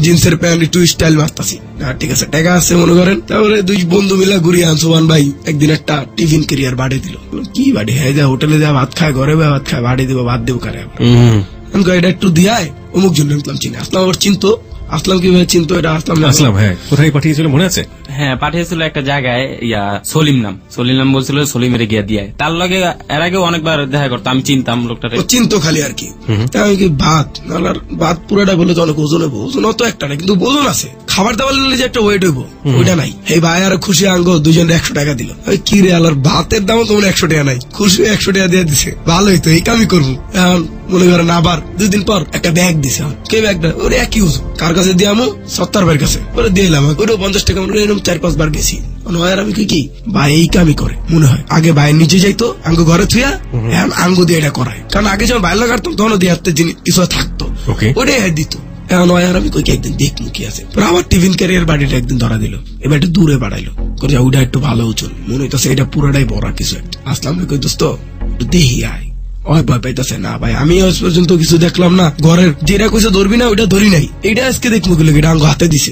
জিন্সের প্যান্ট একটু স্টাইল মারতাছি। ঠিক আছে টাকা আছে মনে করেন। তারপরে 2 বন্ধু মিলা ঘুরিয়ে সোবান ভাই একদিন একটা টিফিন ক্যারিয়ার বাড়ি দিল। কি বাড়ি? হ্যাঁ যা হোটেলে যা ভাত খায়, ঘরে ভাত খায়, বাড়ি দিব, ভাত দিব কারে? এটা একটু দিয়ায় অমুক জন্য চিনি। আসলাম আবার চিনতো, আসলাম কিভাবে চিনতো এটা? আসলাম হ্যাঁ, কোথায় পাঠিয়েছিল মনে আছে? হ্যাঁ পাঠিয়েছিল একটা জায়গায়, সলিম নাম বলছিল, সলিমের গিয়া দিয়ে তার লগে এর আগে অনেকবার দেখা করতো, আমি চিনতাম লোকটারে, চিনতো খালি আর কি। ভাত পুরাটা বলে তো অনেক ওজন হবো, ওজন অত একটা না কিন্তু ওজন আছে, খাবার দাবার নিলে যে একটা ওয়েট হইব ওইটা নাই। এই ভাই আর খুশি আঙ্গ দুজন 100 টাকা দিল। ওই কি রে আলার ভাতের দামও তোমার 100 টাকা নাই, খুশি 100 টাকা দিয়ে দিছে, ভালোই তো, এই কামই করবো। এখন মনে করেন আবার 2 দিন পর একটা ব্যাগ দিছে, কে ব্যাগটা ওরে একই ওজন, কার কাছে দিয়ে আমু 70 ভাইয়ের কাছে, ওরে দিয়ে এলাম, ওরে 50 টাকা, এরকম 4-5 বার গেছি। আর আমি কি ভাই এই কামই করে মনে হয়, আগে ভাইয়ের নিচে যাইতো আঙ্গ ঘরে থুয়া, এখন আঙ্গ দিয়ে এটা করায়, কারণ আগে যখন বাইরে লাগাতাম তখন দিয়ে কিছু থাকতো, ওটাই দিত। এখন আর আমি কই একদিন দেখবো কি আছে, আমার টিফিন ক্যারিয়ার বাড়িটা একদিন ধরা দিল, এবার একটু দূরে বাড়াইলো, ওটা একটু ভালো উচুন, মনে হইতেছে এটা পুরোটাই বড় কিছু একটা। আসলাম কই দোস্ত দেখি আয়, ওই ভয় পাইতেছে না ভাই, আমি আজ পর্যন্ত কিছু দেখলাম না, ঘরের যেটা কইছে ধরবি না ওইটা ধরি নাই, এটা আজকে দেখবো গেলে এটা আঙ্গ হাতে দিছে,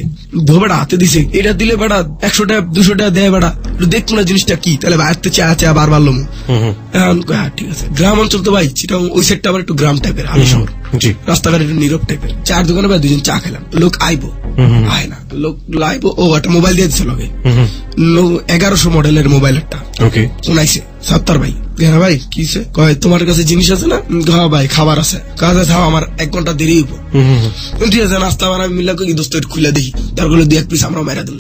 ধোবেটা হাতে দিছে, এটা দিলে বেড়া 100 টাকা 200 টাকা দেয় বেড়া, দেখবো না জিনিসটা কি, তাহলে ভাইতে চা বারবার লমু। এখন হ্যাঁ ঠিক আছে, গ্রাম অঞ্চল তো ভাই সেটা ওই সেটটা আবার একটু গ্রাম টাইপের, আমি শহর, রাস্তাঘাট একটু নীরব টাইপের, চার দোকানে ভাই 2জন চা খেলাম, লোক আইবো আয় না, লোক লাইবো, ও একটা মোবাইল দিয়ে দিচ্ছে লগে, 1100 মডেলের মোবাইল একটা শোনাইছে, 70 ভাই, হ্যাঁ ভাই কিসে কয় তোমার কাছে জিনিস আছে না, হ্যাঁ ভাই খাবার আছে, কাজে থাও আমার 1 ঘন্টা দেরি হইব, ঠিক আছে নাস্তা আমার আমি মিলা কই দোস্ত খুলে দেখি, তারপরে 2-1 পিস আমরা মেরা দিল,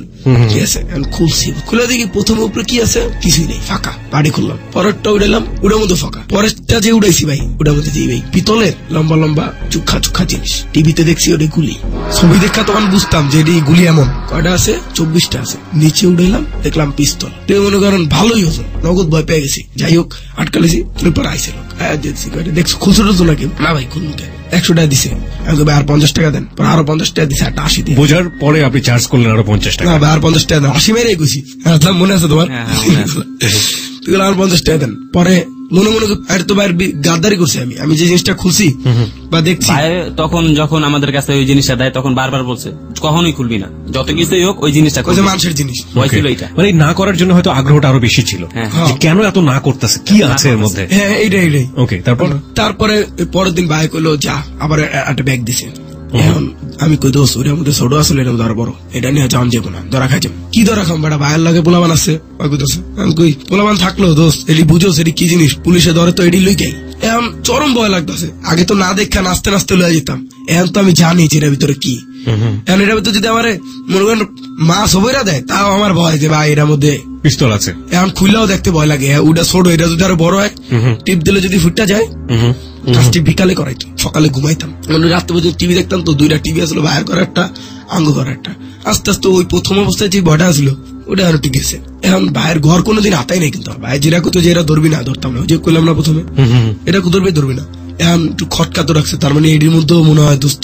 ঠিক আছে খুলছি, খুলে দেখি প্রথম উপরে কি আছে, কিছুই নেই, ফাঁকা, বাড়ি খুললাম, পরেরটা উড়াইলাম, ওটার মধ্যে ফাঁকা, পরেরটা যে উড়াইছি ভাই ওটার মধ্যে যে ভাই পিতলের লম্বা লম্বা চুক্ষা জিনিস, টিভিতে দেখছি ওটা গুলি, ছবি দেখা তখন বুঝতাম যে এটি গুলি, এমন কয়টা আছে 24টা আছে, নিচে উড়াইলাম দেখলাম পিস্তল, মনে করেন ভালোই হতো, নগদ ভয় পেয়ে গেছি, যাই হোক আটকালেছি, এরপর আইসে লোক দেখছো খুচরো তো নাকি না ভাই, খুলুন 100 টাকা দিছে, আমি ভাই আর 50 টাকা দেন, আরো 50 টাকা দিছে, 80 দিয়ে বোঝার পরে আপনি চার্জ করলেন আরো 50 টাকা, না ভাই আর 50 টাকা দেন, 80 মেরে গেছি, মনে আছে তোমার, আর 50 টাকা দেন, পরে মনে মনে তো ভাইয়ের গাদ্দারি করছি, আমি যে জিনিসটা খুলছি বা দেখছি, তখন যখন আমাদের কাছে ওই জিনিসটা দেয় তখন বারবার বলছে কখনোই খুলবি না, যত কিছুই হোক ওই জিনিসটা মানুষের জিনিস হয়েছিল, এটা মানে না করার জন্য হয়তো আগ্রহটা আরো বেশি ছিল, কেন এত না করতেছে, কি আছে এর মধ্যে, হ্যাঁ এইটাই। ওকে, তারপরে পরের দিন ভাই কইলো যা, আবার একটা ব্যাগ দিছে, এখন আমি কই দোষ ওটার মধ্যে ছোট আসলে এটা ধরা বড়, এটা নিয়ে যান যাবো না, ধরা খাইছে, কি ধরা খাম বেটা, ভাইয়ের লাগে পোলাবান আছে, আমি কই পোলাবান থাকলো দোষ এটি বুঝো সেটি কি জিনিস, পুলিশে ধরে তো এটি লই গাই, এখন চরম ভয় লাগতেছে, আগে তো না দেখা নাচতে নাচতে লয়ে যেতাম, এখন তো আমি জানি যে এটার ভিতরে কি, এখন এটার ভিতরে যদি আমার মনে করেন মাছ হবইরা দেয় তাও আমার ভয় যে ভাই এটার মধ্যে পিস্তল আছে, এখন খুললেও দেখতে ভয় লাগে, ওটা ছোট, এটা যদি আরো বড় হয় টিপ দিলে যদি ফুটটা যায়, কাজটি বিকালে করাইতো, সকালে ঘুমাইতাম, রাত্রে পর্যন্ত টিভি দেখতাম, তো 2টা টিভি আসলো, ভাইয়ের ঘরে একটা আঙ্গ ঘরে একটা, আস্তে আস্তে ওই প্রথম অবস্থায় যে ভয়টা আসলো ওটা আরো ঠিক আছে, এখন ভাইয়ের ঘর কোনোদিন হাতাই নেই, কিন্তু ভাই যেটা করতো যে এরা ধরবি না, ধরতাম না, ওই যে করলাম না প্রথমে, এটা ধরবি না, এখন একটু খটকা তো রাখছে, তার মানে এটির মধ্যেও মনে হয় দোস্ত,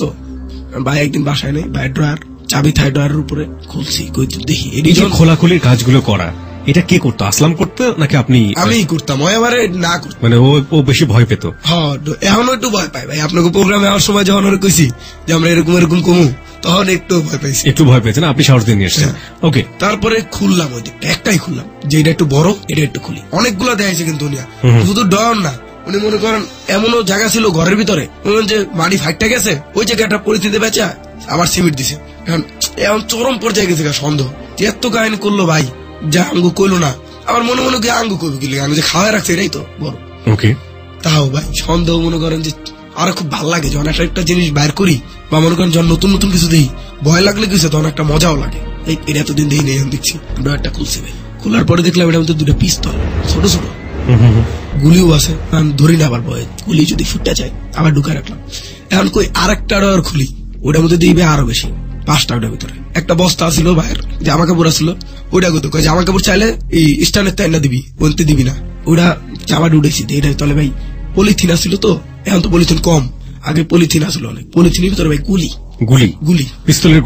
ভাই একদিন বাসায় নেই, ভাইয়ের ড্রয়ার চাবি থাই ড্রয়ারের উপরে খুলছি, দেখি এটি খোলাখুলির কাজগুলো করা, এটা কে করতো, আসলাম করতো নাকি আপনি? আমি করতাম, ওই আমার না করতো, মানে ও বেশি ভয় পেত, হ্যাঁ এখনো একটু ভয় পাই ভাই, আপনাকে প্রোগ্রামে যাওয়ার সময় যখন ওরা কইছি যে আমরা এরকম কমু, তখন একটু ভয় পাইছি, একটু ভয় পেয়েছেন, আপনি সাহস দিয়ে নিয়ে এসেছেন, ওকে। তারপরে খুললাম ওই দিকটা, একটাই খুললাম, যে এটা একটু বড়, এটা একটু খুলি, অনেকগুলো দেখাইছে কিন্তু শুধু ডর না, উনি মনে করেন এমনও জায়গা ছিল ঘরের ভিতরে, যে মাটি ফাইটটা গেছে, ওই জায়গাটা পরিস্থিতি বেচা আবার সিমেন্ট দিছে, এখন চরম পর্যায়ে গেছে সন্দেহ, এত কাহিনী করলো ভাই, যা আঙ্গু কইলো না, আমার মনে মনে আঙ্গু কইবে কি, আমি যে খাওয়া রাখছি এটাই তো বড়, ওকে, তাও ভাই সন্দেহ মনে করেন যে আরো খুব ভালো লাগে, যখন একটা জিনিস বাইর করি বা মনে করেন যখন নতুন নতুন কিছু দিই, ভয় লাগলে কিছু তখন একটা মজাও লাগে, এটা এতদিন দিই নেই, দেখছি একটা খুলছি ভাই, খোলার পরে দেখলাম এটার মধ্যে 2টা পিস্তল, ছোট ছোট গুলিও আছে, ধরি না, আবার ভয় গুলি যদি ফুটটা যায় আবার ঢুকায় রাখলাম, এখন কই আর একটা ডর খুলি, ওটার মধ্যে দিবে আরো বেশি, 5টা ওটার ভিতরে, একটা বস্তা ছিল ভাইয়ের জামা কাপড় আসলো, ওটা কত কয় জামা কাপড় চাইলে এই স্টানের তাই না দিবি, বলতে দিবি না, ওটা জামা উঠেছি, এটা তাহলে ভাই পলিথিন আসছিল তো, এখন তো পলিথিন কম, আগে পলিথিন আসলো অনেক, পলিথিনের ভিতরে ভাই গুলি পিস্তলের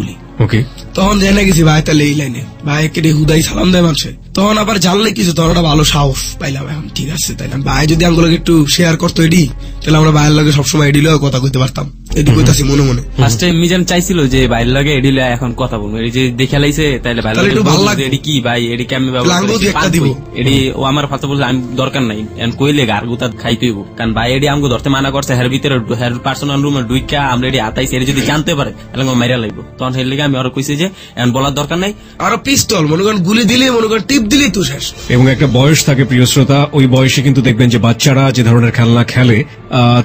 গুলি, ওকে, তখন জেনে গেছি ভাই তাহলে এই লাইনে, ভাই কেটে হুদাই সালাম দেয় মানুষে, তখন আবার জানলে কিছু, তখন একটা ভালো সাহস পাইলাম, এখন ঠিক আছে তাই না, ভাই যদি আঙ্গুলোকে একটু শেয়ার করতো এডি, তাহলে আমরা ভাইয়ের লাগে সবসময় এডিলেও কথা কইতে পারতাম, এডি কইতাছি মনে মনে, ফার্স্ট টাইম মিজান চাইছিল যে ভাইয়ের লাগে এডিলে এখন কথা বলবো, এই যে দেখে লাইছে তাইলে ভাইয়ের লাগে ভালো লাগে, এডি কি ভাই, এডি কেমনে ব্যবহার দিব, এডি ও আমার ফাতে বলছে আমি দরকার নাই, এখন কইলে গার গুতা খাইতেইব, কারণ ভাই এডি আমগো ধরতে মানা করছে, হের ভিতরে হের পার্সোনাল রুমে ঢুইকা আমরা এডি আতাইছে, এডি যদি জানতে পারে তাহলে মাইরা লাগবো, তখন হের লাগে আমি আরো কইছি যে এখন বলার দরকার নাই, আর পিস্তল মনে করেন গুলি দিলে, মনে করেন টিপ দিলে তো শেষ, এবং একটা বয়স থাকে প্রিয় শ্রোতা, ওই বয়সে কিন্তু দেখবেন যে বাচ্চারা যে ধরনের খেলনা খেলে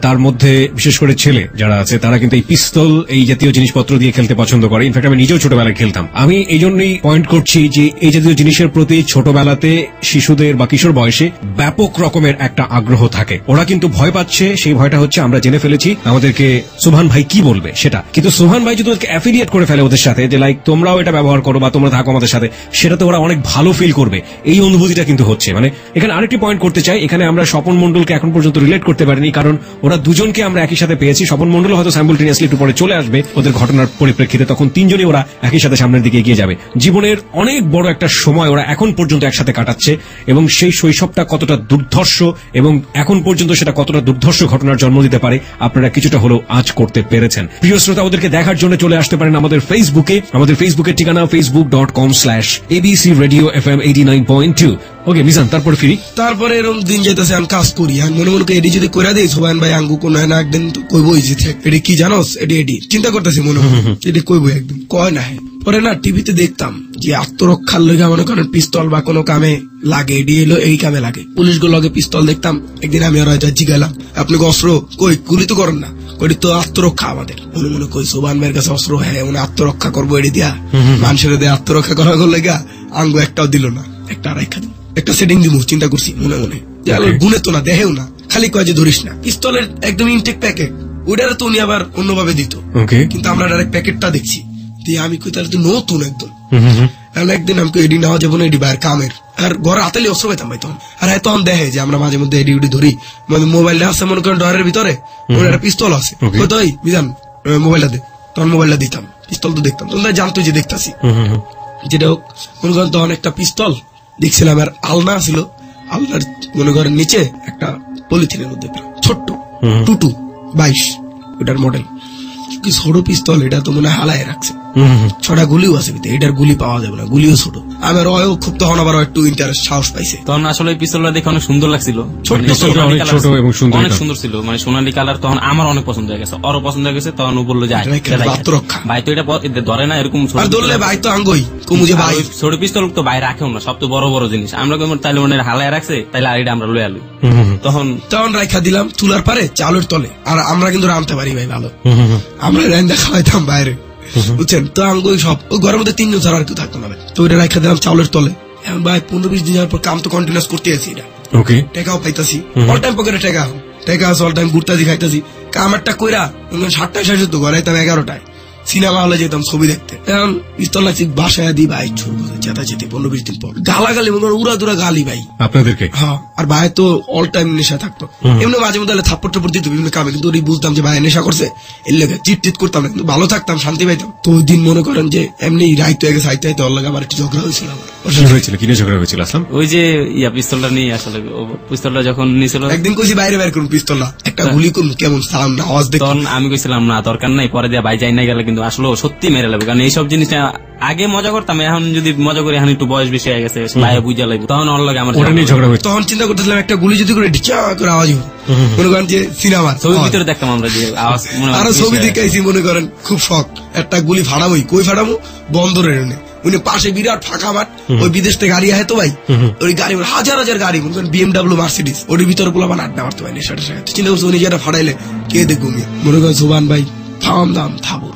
তার মধ্যে বিশেষ করে ছেলে যারা আছে তারা কিন্তু এই পিস্তল এই জাতীয় জিনিসপত্র দিয়ে খেলতে পছন্দ করে। ইনফ্যাক্ট আমি নিজেও ছোটবেলায় খেলতাম। আমি এই জন্যই পয়েন্ট করছি যে এই জাতীয় জিনিসের প্রতি ছোটবেলাতে শিশুদের বা কিশোর বয়সে ব্যাপক রকমের একটা আগ্রহ থাকে। ওরা কিন্তু ভয় পাচ্ছে, সেই ভয়টা হচ্ছে আমরা জেনে ফেলেছি আমাদেরকে সোভান ভাই কি বলবে সেটা। কিন্তু সোভান ভাই যদি ওদেরকে অ্যাফিলিয়েট করে ফেলে ওদের সাথে যে লাইক তোমরাও এটা ব্যবহার করো বা তোমরা থাকো আমাদের সাথে, সেটা তো ওরা অনেক ভালো ফিল করবে। এই অনুভূতিটা কিন্তু হচ্ছে। মানে এখানে আরেকটি পয়েন্ট করতে চাই, এখানে আমরা স্বপন মণ্ডলকে এখন পর্যন্ত রিলেট করতে পারিনি, কারণ ওরা দুজনকে আমরা একই সাথে পেয়েছি। স্বপন মণ্ডল হয়তো সাইমুলটেনিয়াসলি একটু পরে চলে আসবে ওদের ঘটনার পরিপ্রেক্ষিতে, তখন তিনজনই ওরা একই সাথে সামনের দিকে এগিয়ে যাবে। জীবনের অনেক বড় একটা সময় ওরা এখন পর্যন্ত একসাথে কাটাচ্ছে এবং সেই শৈশবটা কতটা দুর্ধর্ষ এবং এখন পর্যন্ত সেটা কতটা দুর্ধর্ষ ঘটনার জন্ম দিতে পারে আপনারা কিছুটা হলেও আজ করতে পেরেছেন। প্রিয় শ্রোতা, ওদেরকে দেখার জন্য চলে আসতে পারেন আমাদের ফেসবুকে। আমাদের ফেসবুকের ঠিকানা facebook.com/ABC Radio FM 89.2। ওকে মিজান, তারপরে ফিরি। তারপরে এরকম দিন যেতেছে আমি কাজ করি, আমি মনে মনে এডি যদি করে দেই সোবান ভাই আঙ্গু কোন না একদিন কইবই যে এডি কি জানোস, এডি চিন্তা করতেছি মনে এডি কইবই একদিন, কয় না। পরে না টিভিতে দেখতাম যে আত্মরক্ষার লগে মনে করেন পিস্তল বা কোনো কামে লাগে, এডি এলো এই কামে লাগে। পুলিশ গুলো লগে পিস্তল দেখতাম। একদিন আমি আর জিগালাম আপনি অস্ত্র কই, গুলি তো করেন না, ওটি তো আত্মরক্ষা আমাদের। মনে মনে কই সোবান ভাইয়ের কাছে অস্ত্র, হ্যাঁ উনি আত্মরক্ষা করবো এডি দিয়া, মানুষের দিয়ে আত্মরক্ষা করা করলে গা আঙ্গু একটাও দিল না, একটা রেখা দিল, একটা সেটিং দিব চিন্তা করছি মনে মনে, গুনে তো না দেহেও না, খালি কয় যে ধরিস না। পিস্তলের একদম ইনটেক প্যাকেট, ওইটারে তো উনি আবার অন্যভাবে দিত, কিন্তু আমরা ডাইরেক্ট প্যাকেটটা দেখছি দিয়ে আমি কই তাহলে তো নতুন একদম। একদিন আমি এডি নেওয়া যাবো না, এডি বাইরের কামের আর ঘরে হাতালি অস্ত্র পাইতাম ভাই তখন। আর তখন দেখে যে আমরা মাঝে মধ্যে এডি উডি ধরি, মোবাইলটা আছে মনে করেন ডরের ভিতরে, ওর একটা পিস্তল আছে, হয়তো ওই বিজান মোবাইলটা দে, তখন মোবাইলটা দিতাম, পিস্তল তো দেখতাম, তখন জানতো যে দেখতাছি। যেটা হোক মনে করেন তখন একটা পিস্তল দেখছিলাম, আর আলনা ছিল, আলনার মনে করেন নিচে একটা পলিথিনের মধ্যে ছোট্ট 22 ওটার মডেল, কি ছোট পিস্তল, এটা তো মনে হালায় রাখছে, 6টা গুলিও আছে, এটার গুলি পাওয়া যাবে না, গুলিও ছোট। আমার খুব তখন আবার একটু ইন্টারেস্ট সাহস পাইছে। তখন আসলে পিস্তলটা দেখে অনেক সুন্দর লাগছিল, অনেক সুন্দর ছিল, মানে সোনালী কালার। তখন আমার অনেক পছন্দ হয়ে গেছে, ওরও পছন্দ হয়ে গেছে। তখন ও বললো যে ভাই তো এটা ধরে না, এরকম ধরলে ভাই তো আঙ্গই কমু যে ভাই ছোট পিস্তল তো ভাই রাখেও না, সব তো বড় বড় জিনিস। আমরা তাইলে মনে হালায় রাখছে, তাইলে আর এটা আমরা লয়ে আলু। তখন রাখা দিলাম চুলার পারে চালের তলে, আর আমরা কিন্তু রাঁধতে পারি ভাই ভালো, আমরা রান্না খাওয়াইতাম বাইরে, বুঝছেন। তো আঙ্গুই সব ওই ঘরের মধ্যে 3 জন ছাড়া আর কেউ থাকতো না, তো ওইটা রাখা দিলাম চাউলের তলে। এখন ভাই 15-20 দিন যাওয়ার পর কাম তো কন্টিনিউস করতে আছি, এটা টেকাও পাইতাছি, অল টাইম পকেটে টেকা আছে, অল টাইম ঘুরতাছি খাইতাছি। কামারটা কইরা 7টায় শেষ হতো, ঘরে যেতাম 11টায়, সিনেমা হলে যেতাম ছবি দেখতে। এখন পিস্তল লাগছি বাসায় দিই ভাই, শুরু করে যেতে 15-20 দিন পর গালাগালি উড়া দুরা গালি ভাই আপনাদেরকে। হ্যাঁ, আর ভাই তো অল টাইম নেশা থাকতো, এমনি মাঝে মধ্যে থাপ্পড় টাপ্পড় দিত বিভিন্ন কামে, কিন্তু ওই বুঝতাম যে ভাই নেশা করছে, এর লেগে চিট করতাম না, কিন্তু ভালো থাকতাম, শান্তি পাইতাম। তো ওই দিন মনে করেন যে এমনি রাইত হয়ে গেছে, হাইতে ওর লাগে আমার একটু ঝগড়া হয়েছিল। কিনে ঝগড়া হয়েছিল আসলাম ওই যে পিস্তলটা নিয়ে, আসলে পিস্তলটা যখন নিয়েছিল একদিন কইছি বাইরে বের করুন পিস্তলটা, একটা গুলি করুন, কেমন সাউন্ড আওয়াজ দেখুন। তখন আমি কইছিলাম না দরকার নাই, পরে দিয়ে ভাই যাই না গেলে কিন্তু আসলে সত্যি মেরে লাগবে, কারণ এইসব জিনিস আগে মজা করতাম, এখন যদি মজা করি, এখন একটু বয়স বেশি হয়ে গেছে, ভাই বুঝা লাগবে, তখন অন্য লাগে আমার ঝগড়া হয়েছে। তখন চিন্তা করতেছিলাম একটা গুলি যদি করে ঢিচা করে আওয়াজ মনে করেন যে সিনেমা ছবির ভিতরে দেখতাম আমরা যে আওয়াজ, আরো ছবি দেখাইছি মনে করেন, খুব শখ একটা গুলি ফাড়াবোই, কই ফাড়াবো বন্দরের উনি পাশে বিরাট ফাঁকা মাঠ, ওই বিদেশ থেকে গাড়ি আহে তো ভাই, ওই গাড়ি হাজার হাজার গাড়ি মনে করেন BMW মার্সিডিজ, ওর ভিতরে পোলাপান আড্ডা মারতে পারে নেশাটা। চিন্তা করছে উনি যেটা ফাড়াইলে কে দেখবো, মনে করেন সোবান ভাই ফাম দাম থাবো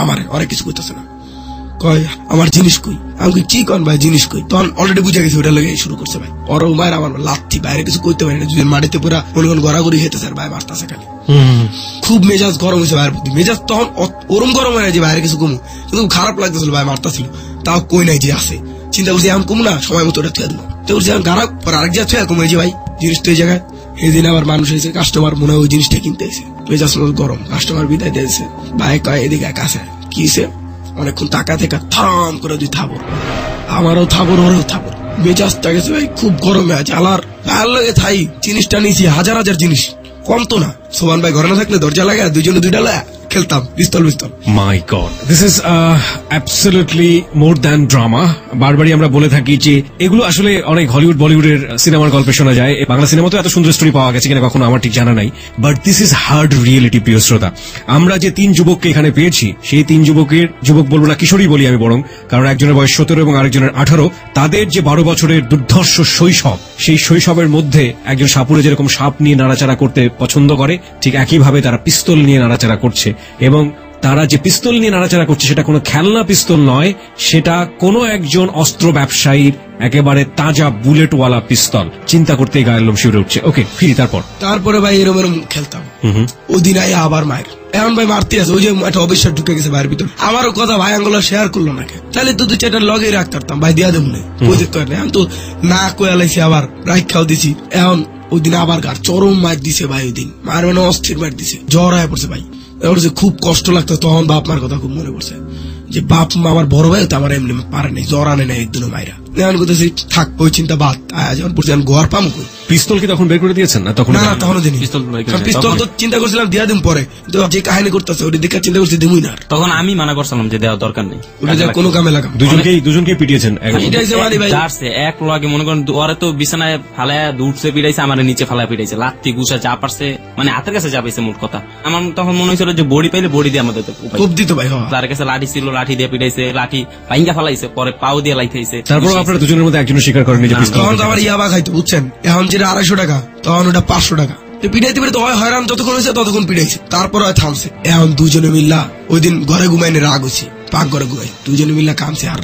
আমার অনেক কিছু করতেছে না, কয় আমার জিনিস কই, আমি কি কন ভাই জিনিস কই। তখন অলরেডি বুঝে গেছি ওটা লেগে শুরু করছে ভাই, ওর মায়ের আমার লাথি, বাইরে কিছু করতে পারি না, যদি মাটিতে পুরা মনে করেন গড়াগড়ি খেতেছে, আর ভাই মারতেছে খালি, খুব মেজাজ গরম হয়েছে ভাইয়ের প্রতি, মেজাজ তখন ওরম গরম হয়ে যে বাইরে কিছু কমু, কিন্তু খারাপ লাগতেছিল ভাই মারতেছিল, তাও কই নাই যে আছে। চিন্তা করছি এখন কমু না, সময় মতো ওটা থুয়ে দেবো, তো করছি এখন গাড়া পর আরেক জায়গা থুয়ে কমে যে ভাই জিনিস তো এই জায়গায়। এই দিন আবার মানুষ হয়েছে, কাস্টমার মনে হয় ওই জিনিসটা কিনতে এসে, মেজাজ গরম, কাস্টমার বিদায় দিয়েছে, ভাই কয় এদিকে কাছে কি অনেকক্ষণ টাকা থেকে থাম করে তুই থাবর, আমারও থাবর ওরও থাবর, মেজাজটা গেছে ভাই খুব গরমে আছে। আলার ভালো লাগে থাই জিনিসটা নিয়েছি, হাজার হাজার জিনিস কম তো না। সোমান ভাই ঘরে না থাকলে দরজা লাগায় 2 জনে 2টা লাগা খেলতাম পিস্তল পিস্তল। My God, this is absolutely more than drama. বারবারই আমরা বলে থাকি যে এগুলো আসলে অনেক হলিউড বলিউডের সিনেমার গল্পে শোনা যায়, বাংলা সিনেমাতে এত সুন্দর স্টোরি পাওয়া গেছে কিনা কখনো আমার ঠিক জানা নাই, but this is hard reality. প্রিয় শ্রোতা, আমরা যে 3 যুবককে এখানে পেয়েছি, সেই 3 যুবক বলবো না, কিশোরী বলি আমি বরং, কারণ একজনের বয়স 17 এবং আরেকজনের 18। তাদের যে 12 বছরের দুর্ধর্ষ শৈশব, সেই শৈশবের মধ্যে একজন সাপুরে যেরকম সাপ নিয়ে নাড়াচাড়া করতে পছন্দ করে, ঠিক একইভাবে তারা পিস্তল নিয়ে নাড়াচাড়া করছে। এবং তারা যে পিস্তল নিয়ে নাড়াচাড়া করছে সেটা কোনো খেলনা পিস্তল নয়, সেটা কোনো একজন অস্ত্র ব্যবসায়ীর একেবারে তাজা বুলেটওয়ালা পিস্তল। চিন্তা করতেই গায়ের লোম শিউরে উঠছে। ওকে, ফিরি তারপরে ভাই এরম খেলতাম। ওই দিন আবার মায়ের এখন ভাই মারতে আছে, ওই যে একটা অবিশ্বাস ঢুকে গেছে ভাইয়ের ভিতর। আমারও কথা ভাই আঙ্গুলো শেয়ার করলো না, তাহলে তো 2-4টা লগে রাখতাম ভাই, দিয়া দেব না এখন তো না কয়ালাইছি, আবার রাখাও দিছি। এখন ওই দিন আবার গার চরম মার দিছে ভাই, ওই দিন মার মানে অস্থির মার দিছে, জ্বর হয়ে পড়ছে ভাই। খুব কষ্ট লাগতো তখন, বাপ মার কথা খুব মনে পড়ছে যে বাপ মা আমার বড় ভাই তো আমার এমনি পারে নাই, জ্বর আনে নাই একদিনও মাইরা। এখন করতেছি থাক ওই চিন্তা বাদ, যখন পড়ছি ঘর পামু কই। পিস্তল কি তখন বের করে দিয়েছেন না? তখন না, তখনও দিনি পিস্তল, তো চিন্তা করছিলাম দিয়া দিন পরে, কিন্তু যে কাহিনী করতেছে ওটা দেখে চিন্তা করছি দিমুই না। তখন আমি মানা করছিলাম যে দেওয়া দরকার নেই, কোনো কামে লাগাম। দুজনকেই পিটিয়েছেন এক লাগে, মনে করেন ওরা তো বিছানায় ফালায় দুধছে পিটাইছে, আমার নিচে ফালায় পিটাইছে, লাত্তি গুছা যা পারছে, মানে হাতের কাছে যা পাইছে মোট কথা। আমার তখন মনে হয়েছিল যে বড়ি পাইলে বড়ি দিয়ে আমাদের খুব দিত ভাই, তার কাছে লাঠি ছিল, লাঠি দিয়ে পিটাইছে, লাঠি ভাঙ্গা ফালাইছে, পরে পাও দিয়ে লাইতেছে। তারপর আপনারা দুজনের মধ্যে একজনের স্বীকার করেন যে পিস্তল। তখন তো আমার ইয়াবা খাইতো বুঝছেন, এখন যেটা 250 টাকা তখন ওটা 500 টাকা। পিটাইতে পারে তো হয়রান যতক্ষণ হয়েছে ততক্ষণ পিটাইছে, তারপর হয় থামছে। এখন দুজনে মিল্লা ওই দিন ঘরে ঘুমাইনি, রাগ হয়েছি, পাক ঘরে ঘুমাই, দুজনে মিল্লা কামছে আর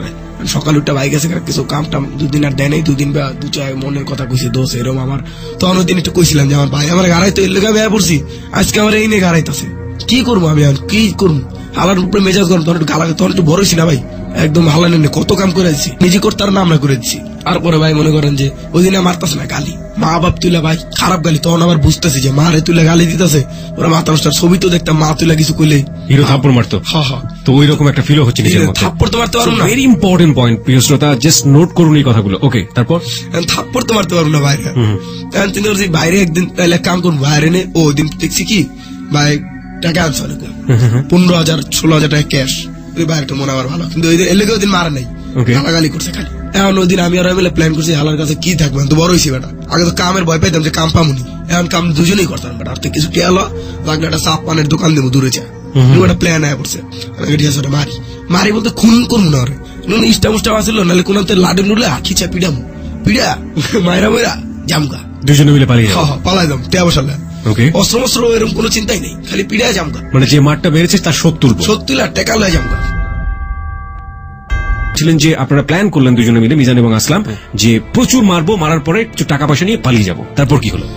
সকাল উঠটা বাইক আছে কিছু কামটাম 2 দিন আর দেয় নাই, 2 দিন বা 2-4 মনের কথা কইছে দোষ এরকম আমার। তখন ওই দিন একটু কইছিলাম যে আমার ভাই আমার গাড়াইতো, এর লেগে বেয়া পড়ছি, আজকে আমার এই নিয়ে গাড়াইতেছে, কি করবো আমি এখন, কি করবো? হালার উপরে মেজাজ গরম, তখন একটু গালা, তখন একটু বড় হয়েছি না ভাই, একদম হালা নেই, কত কাম করে দিচ্ছি, নিজে করতে আর নাম না করে দিচ্ছি। তারপরে ভাই মনে করেন যে ওই দিনে মারতেছে না, গালি মা বাপ তুলে ভাই খারাপ গালি, তখন আবার বুঝতেছি যে মা রে তুলে গালি দিতেছে, ওরা মাথা নষ্ট। ছবি তো দেখতাম মা তুলে কিছু কইলে হিরো থাপ্পড় মারতো, তো ওই রকম একটা ফিল হচ্ছে নিজের মধ্যে। থাপ্পড় তো মারতে পারবো না, ভেরি ইম্পর্টেন্ট পয়েন্ট প্রিয় শ্রোতা, জাস্ট নোট করুন এই কথাগুলো। ওকে, তারপর থাপ্পড় তো মারতে পারবো না বাইরে। এখন চিন্তা করছি বাইরে একদিন তাহলে কাম করবো, বাইরে নে। ও দিন দেখছি কি ভাই টাকা আনছে অনেক, 15,000-16,000 টাকা ক্যাশ, ওই বাইরেটা মনে আবার ভালো, কিন্তু ওই এলাকা ওই দিন মারা নাই, গালাগালি করছে খালি। এখন ওই দিন আমি আর মিলে প্ল্যান করছি হালার কাছে কি থাকবে, তো বড় হয়েছি বেটা, আগে তো কামের ভয় পাইতাম যে কাম পামুনি, এখন কাম দুজনেই করতাম বেটা, আর তো কিছু টেলো লাগলে একটা চাপ পানের দোকান দেবো দূরে যা, একটা প্ল্যান আয়া পড়ছে। মারি মারি বলতে খুন করবো না, ওরে ইস্টা মুস্টা আসলো, নাহলে কোন লাডে নুলে খিচা পিড়াম পিড়া মায়েরা মায়েরা জামগা, দুজনে মিলে পালিয়ে পালাই দাম টেয়া বসালে, অস্ত্র মস্ত্র এরকম কোনো চিন্তাই নেই, খালি পিড়ায় জামগা, মানে যে মাঠটা বেড়েছে তার 70 লাখ টাকা লয় জামগা। ছিলেন যে আপনারা প্ল্যান করলেন দুজনে মিলে, মিজান এবং আসলাম, যে প্রচুর মারবো, মারার পরে কিছু টাকা পয়সা নিয়ে পালিয়ে যাবো। তারপর কি হলো?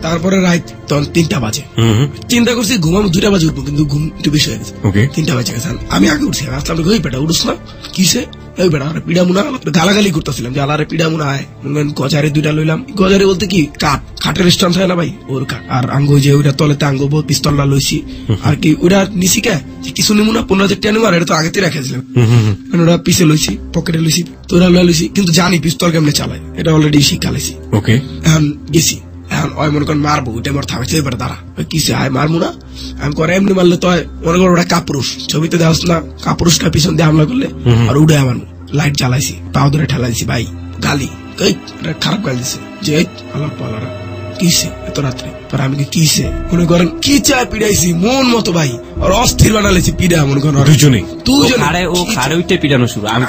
তারপরে রাত তখন 3টা বাজে, চিন্তা করছি ঘুমাবো, 2টা বাজে উঠবো, কিন্তু ঘুম একটু বেশি হয়ে গেছে, 3টা বাজে গেছে। আমি আগে উঠছি, আসলাম ওই বেটা উঠুস না, কিসে ওই বেটা আমার পিড়া মুনা, গালাগালি করতেছিলাম যে আলারে পিড়া মুনা আয়, গজারে 2টা লইলাম। গজারে বলতে কি কাঠের স্ট্যান্ড হয় না ভাই, ওর কাঠ, আর আঙ্গো যে ওইটা তলেতে আঙ্গো পিস্তলটা লইছি, আর কি ওইটা নিছি কে কিছু নিমু না, 15,000 টাকা নিবো, আর এটা তো আগেতে রেখেছিলাম, ওরা পিছে লইছি, পকেটে লইছি, তো ওরা লইছি, কিন্তু জানি পিস্তল কেমনে চালায়, এটা অলরেডি শিক্ষা লাইছি। এখন গেছি, এখন ওই মনে করেন মারবো, ওইটা আমার থাকছে এবার দাঁড়া, কিসে আয় মারবো না, আমি করে এমনি মারলে তো মনে করো ওটা কাপুরুষ, ছবিতে দেওয়াস না কাপুরুষটা পিছন দিয়ে হামলা করলে, আর উঠে আমার লাইট জ্বালাইছি, পাও ধরে ঠেলাইছি, ভাই গালি খারাপ গালি দিছে যে আলার পালারা কিসে এত রাত্রে, পর আমি কিসে মনে করেন কি চায় পিড়াইছি মন মতো ভাই, আর অস্থির বানালেছি পিড়া, মনে করেন দুজনে পিড়ানো শুরু, আমি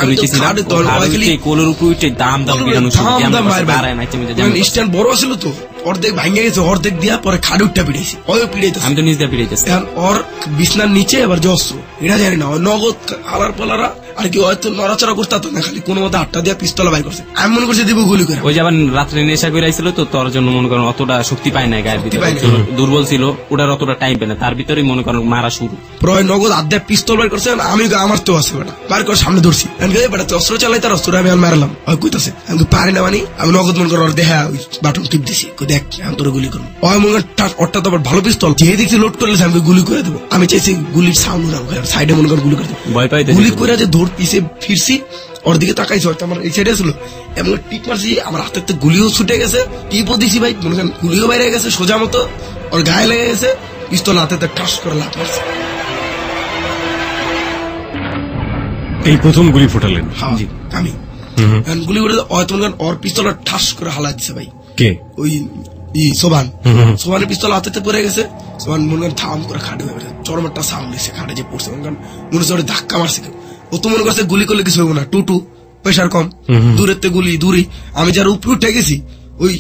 কোলের উপর উঠে দাম দাম পিড়ানো শুরু, স্ট্যান্ড বড় ছিল তো, অর্ধেক ভাঙে গেছে, অর্ধেক দিয়া পরে খাড়ে উঠটা পিড়াইছি, ওই পিড়াইতে আমি তো নিজ দিয়ে পিড়াইতেছি, ওর বিছনার নিচে আবার যে অস্ত্র এটা জানি না, নগদ আলার পালারা, আর কি হয়তো নড়াচড়া করতে হতো না, খালি কোনো মতো 8টা দিয়ে পিস্তল বাই করছে, আমি মনে করছি দিব গুলি করে। ওই যে আবার রাত্রে নেশা করে আইছিল তো, তোর জন্য মনে করেন অতটা শক্তি পায় না, গায়ের ভিতরে দুর্বল ছিল, ওটার অতটা টাইম পায় না, তার ভিতরেই মনে করেন মারা শুরু, প্রায় নগদ 8 দিয়ে পিস্তল বাই করছে, আমি আমার তো আছে বেটা বার করে সামনে ধরছি, বেটা অস্ত্র চালাই, তার অস্ত্র আমি মারলাম, কইতাছে পারে না মানে আমি নগদ মনে করার দেখা ওই বাটন টিপ দিছি দেখ আমি তোর গুলি করবো ওরটা তো আবার ভালো পিস্তল যে দেখছি লোড করলে আমি গুলি করে দেবো আমি চাইছি গুলির সাউন্ড সাইডে মনে কর গুলি করে দেবো ভয় পাইতে গুলি করে যে দৌড় পিছিয়ে ফিরছি ওর দিকে তাকাইছি হয়তো আমার এই সাইডে ছিল এমন টিপ মারছি আমার হাতের তো গুলিও ছুটে গেছে টিপও দিছি ভাই মনে করেন গুলিও বাইরে গেছে সোজা মতো ওর গায়ে লেগে গেছে পিস্তল হাতে ঠাস করে লাত মারছে। এই প্রথম গুলি ফুটালেন হ্যাঁ আমি গুলি করে হয়তো মনে করেন ওর পিস্তলটা ঠাস করে হালা দিচ্ছে ভাই কে ওই সোবানের পিস্তল হাতে পড়ে গেছে সোবান মনে করেন থাম করে খাটে হয়ে গেছে চরম একটা সাউন্ড এসে খাটে যে পড়ছে মনে করেন মনে হচ্ছে ধাক্কা মারছে ও তো মনে করছে গুলি করলে কিছু হবো না টু প্রেশার কম দূরের তে গুলি দূরে আমি যার উপরে উঠে গেছি ওই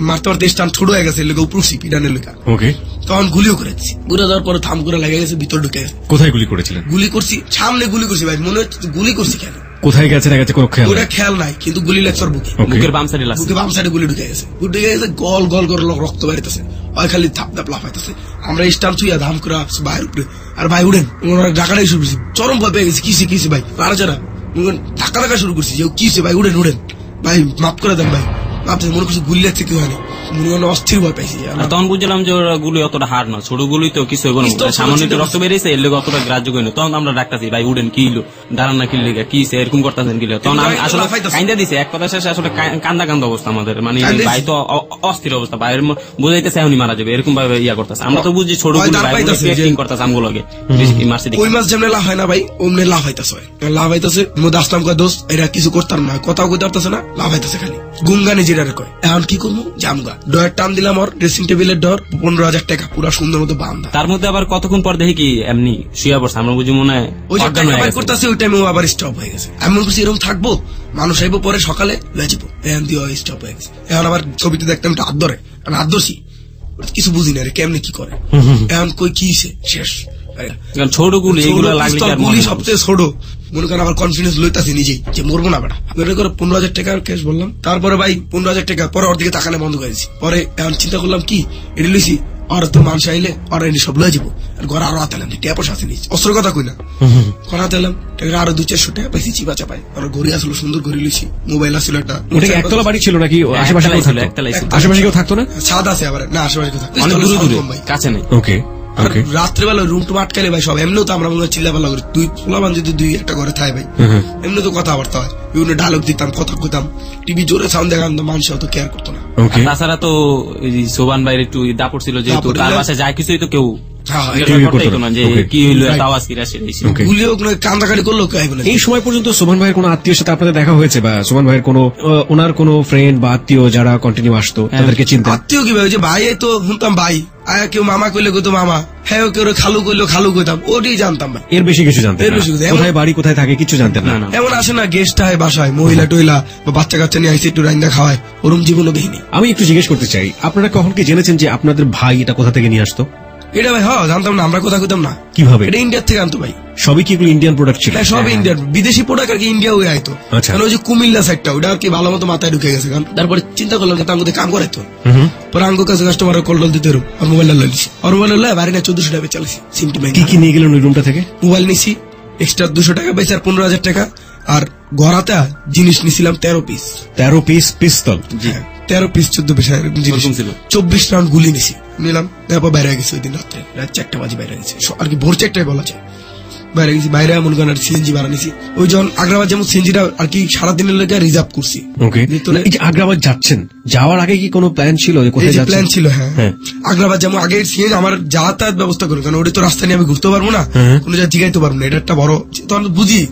মারতে মারতে স্টান ছোট হয়ে গেছে লেগে উপর পিটানের লেখা ওকে তখন গুলিও করেছি গুলি দেওয়ার পরে থাম করে লেগে গেছে ভিতর ঢুকে গেছে। কোথায় গুলি করেছিলেন? গুলি করছি সামনে গুলি করছি ভাই মনে হচ্ছে গুলি করছি কেন কোথায় গেছে না গেছে কোনো খেয়াল ওটা খেয়াল নাই কিন্তু গুলি লাগছে ওর বুকে বুকের বাম সাইডে লাগছে বুকে বাম সাইডে গুলি ঢুকে গেছে গল গল করে রক্ত বেরিতেছে ওই খালি ধাপ ধাপ লাফাইতেছে আমরা স্টান ছুঁয়া ধাম করে বাইরে উপরে আর ভাই উড়েন ওনারা ডাকাটাই শুরু করছি চরম ভয় পেয়ে গেছি কিসে ভাই আর যারা ধাক্কা ধাক্কা শুরু করছি যে কিসে ভাই উড়েন ভাই মাফ করে দেন ভাই ভাবতেছে মনে করছি গুলি লাগছে কি হয়নি অস্থির ভয় পাইছি তখন বুঝলাম যে ওরা গুলি অতটা হার না ছোট গুলি তো কিছু হইব না সামান্য একটু রক্ত বেরিয়েছে এর লেগে অতটা গ্রাহ্য করি না তখন আমরা ডাকতেছি ভাই উড়েন কি হলো দাঁড়ান না কিনলে কি এরকম করতেছেন কিলো তখন আমি আসলে কান্দা দিছি এক কথা শেষে আসলে কান্দা অবস্থা আমাদের মানে ভাই তো অস্থির অবস্থা ভাইয়ের বুঝাইতেছে এখনই মারা যাবে এরকম ভাবে ইয়া করতেছে আমরা তো বুঝছি ছোট গুলি ভাই করতেছে আমগুলোকে মারছি ওই মাছ যেমন লাভ হয় না ভাই অমনি লাভ হইতেছে মধ্যে আসলাম কয় দোস্ত এরা কিছু করতাম না কথাও কইতে পারতেছে না লাভ হইতেছে খালি গুঙ্গানি যেটা কয় এখন কি করবো জামগা ডয়ের টান দিলাম ওর ড্রেসিং টেবিলের ডর 15,000 টাকা পুরো সুন্দর মতো বান্ধা তার মধ্যে আবার কতক্ষণ পর দেখি কি এমনি শুয়ে পড়ছে আমরা বুঝি মনে হয় ওই করতেছে ওই টাইমে আবার স্টপ হয়ে গেছে আমি মনে করছি এরকম থাকবো মানুষ আইবো পরে সকালে লয়ে যাবো এখন দিয়ে স্টপ হয়ে গেছে এখন আবার ছবিতে দেখতাম হাত ধরে আমি হাত ধরছি কিছু বুঝি না রে কেমনি কি করে এখন কই কি শেষ ছোট গুলি এগুলো লাগলে গুলি সবচেয়ে ছোট মনে করেন আমার কনফিডেন্স লইতাছি নিজেই যে মরবো না বেটা বের করে 15,000 টাকার ক্যাশ বললাম তারপরে ভাই 15,000 টাকা পরে ওর দিকে তাকানো বন্ধ করে দিচ্ছি পরে এখন চিন্তা করলাম কি এটা লইছি আর তো মানুষ আইলে আর এনে সব লয়ে যাবো আর ঘরে আরো হাতে এলাম ট্যাপও সাথে নিচ্ছি অস্ত্র কথা কই না ঘর হাতে এলাম আরো 200-400 টাকা পাইছি চিপা চাপাই আর ঘড়ি আসলো সুন্দর ঘড়ি লইছি মোবাইল আসলো একটা একতলা বাড়ি ছিল নাকি আশেপাশে কেউ থাকতো না ছাদ আছে আবার না আশেপাশে কেউ থাকতো কাছে নেই ওকে রাত্রেবেলা রুম টুম আটকালে ভাই সব এমনিও তো আমরা মনে হয় চিল্লাপাল্লা করি তুই পোলাবান যদি দুই একটা ঘরে থাকে ভাই এমনি তো কথাবার্তা হয় বিভিন্ন ডায়লগ দিতাম কথা কইতাম টিভি জোরে সাউন্ড দেখান তো মানুষ অত কেয়ার করতো না তাছাড়া তো সোবান ভাইয়ের একটু দাপট ছিল যেহেতু তার বাসায় যায় কিছুই তো কেউ এই সময় পর্যন্ত সোমান ভাইয়ের কোন আত্মীয় সাথে আপনাদের দেখা হয়েছে বা সোমান ভাইয়ের কোন ওনার কোন ফ্রেন্ড বা আত্মীয় যারা কন্টিনিউ আসতো তাদেরকে চিন্তা আত্মীয় কিভাবে যে ভাই তো শুনতাম ভাই আয়া কেউ মামা কইলে কইতো মামা হ্যাঁ কেউ খালু কইলো খালু কইতাম ওটাই জানতাম ভাই এর বেশি কিছু জানতেন কোথায় বাড়ি কোথায় থাকে কিছু জানতেন না এমন আসে না গেস্ট হয় বাসায় মহিলা টইলা বা বাচ্চা কাচ্চা নিয়ে আইসি একটু রান্না খাওয়ায় ওরম জীবনও দেখিনি। আমি একটু জিজ্ঞেস করতে চাই আপনারা কখন কি জেনেছেন যে আপনাদের ভাই এটা কোথা থেকে নিয়ে আসতো? এটা ভাই হ্যাঁ জানতাম না আমরা কোথাও কইতাম না কিভাবে এটা ইন্ডিয়া থেকে আনতো ভাই সবই কি এগুলো ইন্ডিয়ান প্রোডাক্ট ছিল? সব ইন্ডিয়ান বিদেশি প্রোডাক্ট আর কি ইন্ডিয়া হয়ে আইতো কারণ ওই যে কুমিল্লা সাইডটা ওটা আর কি ভালো মতো মাথায় ঢুকে গেছে কারণ তারপরে চিন্তা করলাম যে তার মধ্যে কাম করাইতো পরে আঙ্গো কাছে কাস্টমার কল টল দিতে আর মোবাইল লইছি আর মোবাইল লয় বাড়ি না 1400 টাকা চালিয়েছি সিমটি কি কি নিয়ে গেলেন ওই রুমটা থেকে? মোবাইল নিছি এক্সট্রা 200 টাকা পাইছি আর 15,000 টাকা আর ঘরাতে জিনিস নিছিলাম 13 পিস 13 পিস পিস্তল 13 পিস 14 পিস জিনিস ছিল 24 রাউন্ড গুলি নিছি নিলাম তারপর বাইরে গেছি ওই দিন রাত্রে রাত 4টা বাজে বাইরে গেছি আর কি ভোর 4টায় বলা যায় বাইরে গেছি বাইরে মনে করেন সিএনজি ভাড়া নিছি ওই যখন আগ্রাবাদ যেমন সিএনজিটা আর কি সারাদিনের লেগে রিজার্ভ করছি। ওকে এই যে আগ্রাবাদ যাচ্ছেন যাওয়ার আগে কি কোনো প্ল্যান ছিল যে কোথায় যাচ্ছেন? প্ল্যান ছিল হ্যাঁ আগ্রাবাদ যেমন আগে সিএনজি আমার যাতায়াত ব্যবস্থা করুন কারণ ওটা তো রাস্তা নিয়ে আমি ঘুরতে পারবো না কোনো জায়গায় জিগাইতে পারবো না এটা একটা বড় তখন বুঝি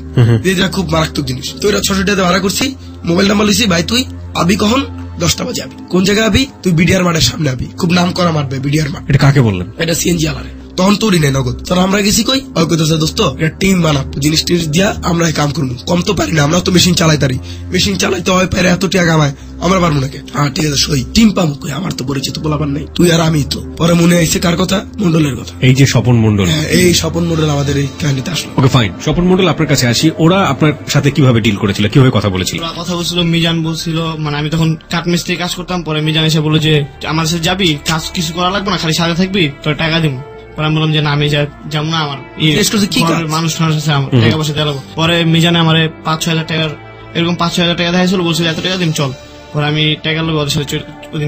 যে এটা খুব মারাত্মক জিনিস তো এটা 600 টাকা ভাড়া করছি মোবাইল নাম্বার লিখছি ভাই তুই আবি কখন 10টা বাজে আবি কোন জায়গায় আবি তুই বিডিআর মাঠের সামনে আবি খুব নাম করা মাঠ ভাই বিডিআর মাঠ। এটা কাকে বললেন? এটা সিএনজি আলারে তখন তোরই নেই নগদ তখন আমরা গেছি কই ওই কইতেছে দোস্ত এটা টিম বানাবো জিনিস টিনিস দিয়া আমরা কাম করবো কম তো পারি না আমরা তো মেশিন চালাই তারি মেশিন চালাইতে হয় পারে এত টাকা কামায় আমরা পারবো নাকি হ্যাঁ ঠিক আছে সই টিম পাবো কই আমার তো পরিচিত বলাবার নাই তুই আর আমি তো পরে মনে আইছে কার কথা মন্ডলের কথা এই যে স্বপন মন্ডল এই স্বপন মন্ডল আমাদের এই কাহিনীতে আসলো। ওকে ফাইন স্বপন মন্ডল আপনার কাছে আসি ওরা আপনার সাথে কিভাবে ডিল করেছিল কিভাবে কথা বলেছিল? কথা বলছিল মিজান বলছিল মানে আমি তখন কাঠমিস্ত্রি কাজ করতাম পরে মিজান এসে বললো যে আমার সাথে যাবি কাজ কিছু করা লাগবে না খালি সাথে থাকবি তোর টাকা দিব পরে আমি বললাম যে না আমি যাবো না আমার মানুষ আছে আমার টাকা পয়সা দেওয়া পরে মিজানে আমার 5-6 হাজার টাকার এরকম 5-6 হাজার টাকা দেখাইছিল বলছিল এত টাকা দিন চল পরে আমি টাকা লোক ওদের সাথে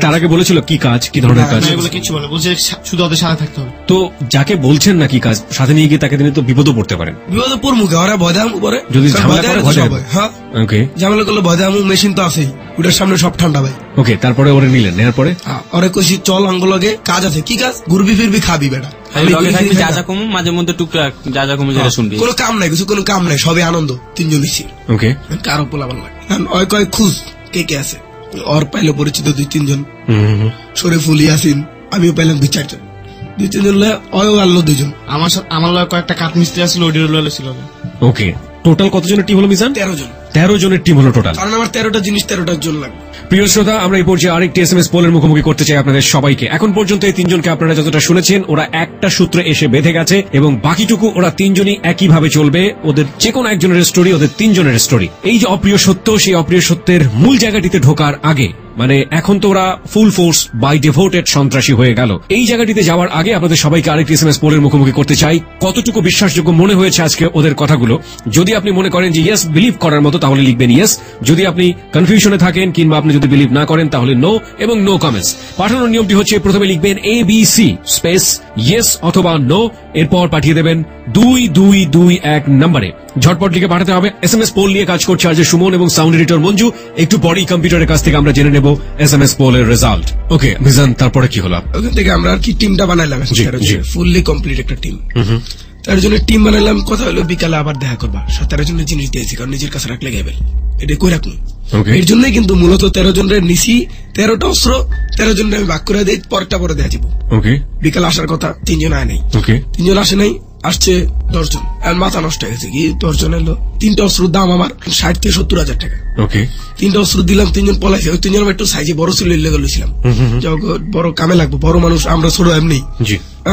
তার আগে বলেছিল কি কাজ, কি ধরনের কাজ? এগুলো কিছু বলে বলছে শুধু ওদের সাথে থাকতে হবে। তো যাকে বলছেন না কি কাজ, সাথে নিয়ে গিয়ে তাকে দিনে তো বিপদও পড়তে পারেন। বিপদে পড় মুখে ওরা ভয়দাম উপরে, যদি ঝামেলা করে ভয় দেয়। হ্যাঁ ওকে, ঝামেলা করলে ভয়দাম, মেশিন তো আছেই, ওটার সামনে সব ঠান্ডা ভাই। ওকে, তারপরে ওরে নিলেন, নেওয়ার পরে ওরে কইছি চল আঙ্গুলগে কাজ আছে। কি কাজ? ঘুরবি ফিরবি খাবি বেটা, যা যা কম মাঝে মধ্যে টুকটাক যা যা কম যেটা শুনবি। কোনো কাম নাই, কিছু কোনো কাম নাই, সবই আনন্দ। তিনজন নিছি, ওকে, কারো পোলাবার লাগে। ওই কয় খুঁজ কে কে আছে, ওর পাইলে পরিচিত 2-3 জন, শরীফুল ইয়াসিন, আমিও পাইলাম 2-4 জন, 2-3 জন ওই আনলো 2 জন। আমার লগে কয়েকটা কাঠ মিস্ত্রি আসলে ওডির লগে ছিল। ওকে, টোটাল কতজনের টিম হলো মিজান? 13 জন। 13 জনের টিম হলো টোটাল। কারণ আমার 13টা জিনিস 13টার জন লাগবে। প্রিয় শ্রোতা, আমরা এই পর্যায়ে আরেকটি SMS পোলের মুখোমুখি করতে চাই আপনাদের সবাইকে। এখন পর্যন্ত এই 3 জনকে আপনারা যতটা শুনেছেন, ওরা একটা সূত্রে এসে বেঁধে গেছে এবং বাকিটুকু ওরা 3 জনই একইভাবে চলবে। ওদের যে কোনো একজনের স্টোরি, ওদের 3 জনের স্টোরি। এই যে অপ্রিয় সত্য, সেই অপ্রিয় সত্যের মূল জায়গাটিতে ঢোকার আগে, মানে এখন তো ওরা ফুল ফোর্স বাই ডিভোটেড সন্ত্রাসী হয়ে গেল। এই জায়গাটিতে যাওয়ার আগে আপনাদের সবাইকে আরেকটি SMS পোলের মুখোমুখি করতে চাই। কতটুকু বিশ্বাসযোগ্য মনে হয়েছে আজকে ওদের কথাগুলো? যদি আপনি মনে করেন যে ইয়েস, বিলিভ করার মতো, তাহলে লিখবেন ইয়েস। যদি আপনি কনফিউশনে থাকেন কিংবা আপনি যদি বিলিভ না করেন, তাহলে নো এবং নো কমেন্টস। পাঠানোর নিয়মটি হচ্ছে, প্রথমে লিখবেন ABC স্পেস ইয়েস অথবা নো, এরপর পাঠিয়ে দেবেন 2221 নম্বরে। ঝটপট লিখে পাঠাতে হবে। SMS পোল নিয়ে কাজ করছে আজ সুমন এবং সাউন্ড এডিটর মঞ্জু। একটু পরেই কম্পিউটারের কাছ থেকে আমরা জেনে নেব SMS পোলের রেজাল্ট। ওকে মিজান, তারপরে কি হলো? ওখান থেকে আমরা আর কি টিমটা বানাইলাম, ফুললি কমপ্লিট একটা টিম। তার জন্য টিম বানাইলাম। কথা হলো বিকালে আবার দেখা করবা। 17 জনের জিনিস দিয়েছি, কারণ নিজের কাছে রাখলে গেবে, এটা কই রাখবো। এর জন্যই কিন্তু মূলত 13 জনের নিছি, 13টা অস্ত্র 13 জনের আমি ভাগ করে দিই, পরটা পরে দেওয়া যাবো। বিকালে আসার কথা, 3 জন আয় নাই, 3 জন আসে নাই, আসছে 10 জন। আর মাথা নষ্ট হয়ে গেছে কি, 10 জন এলো, 3টা অস্ত্রের দাম আমার 60 থেকে 70 হাজার টাকা। 3টা অস্ত্র দিলাম, 3 জন পলাইছে। ওই 3 জন একটু সাইজে বড় ছিল, লইছিলাম বড় কামে লাগবো, বড় মানুষ আমরা, ছোট এমনি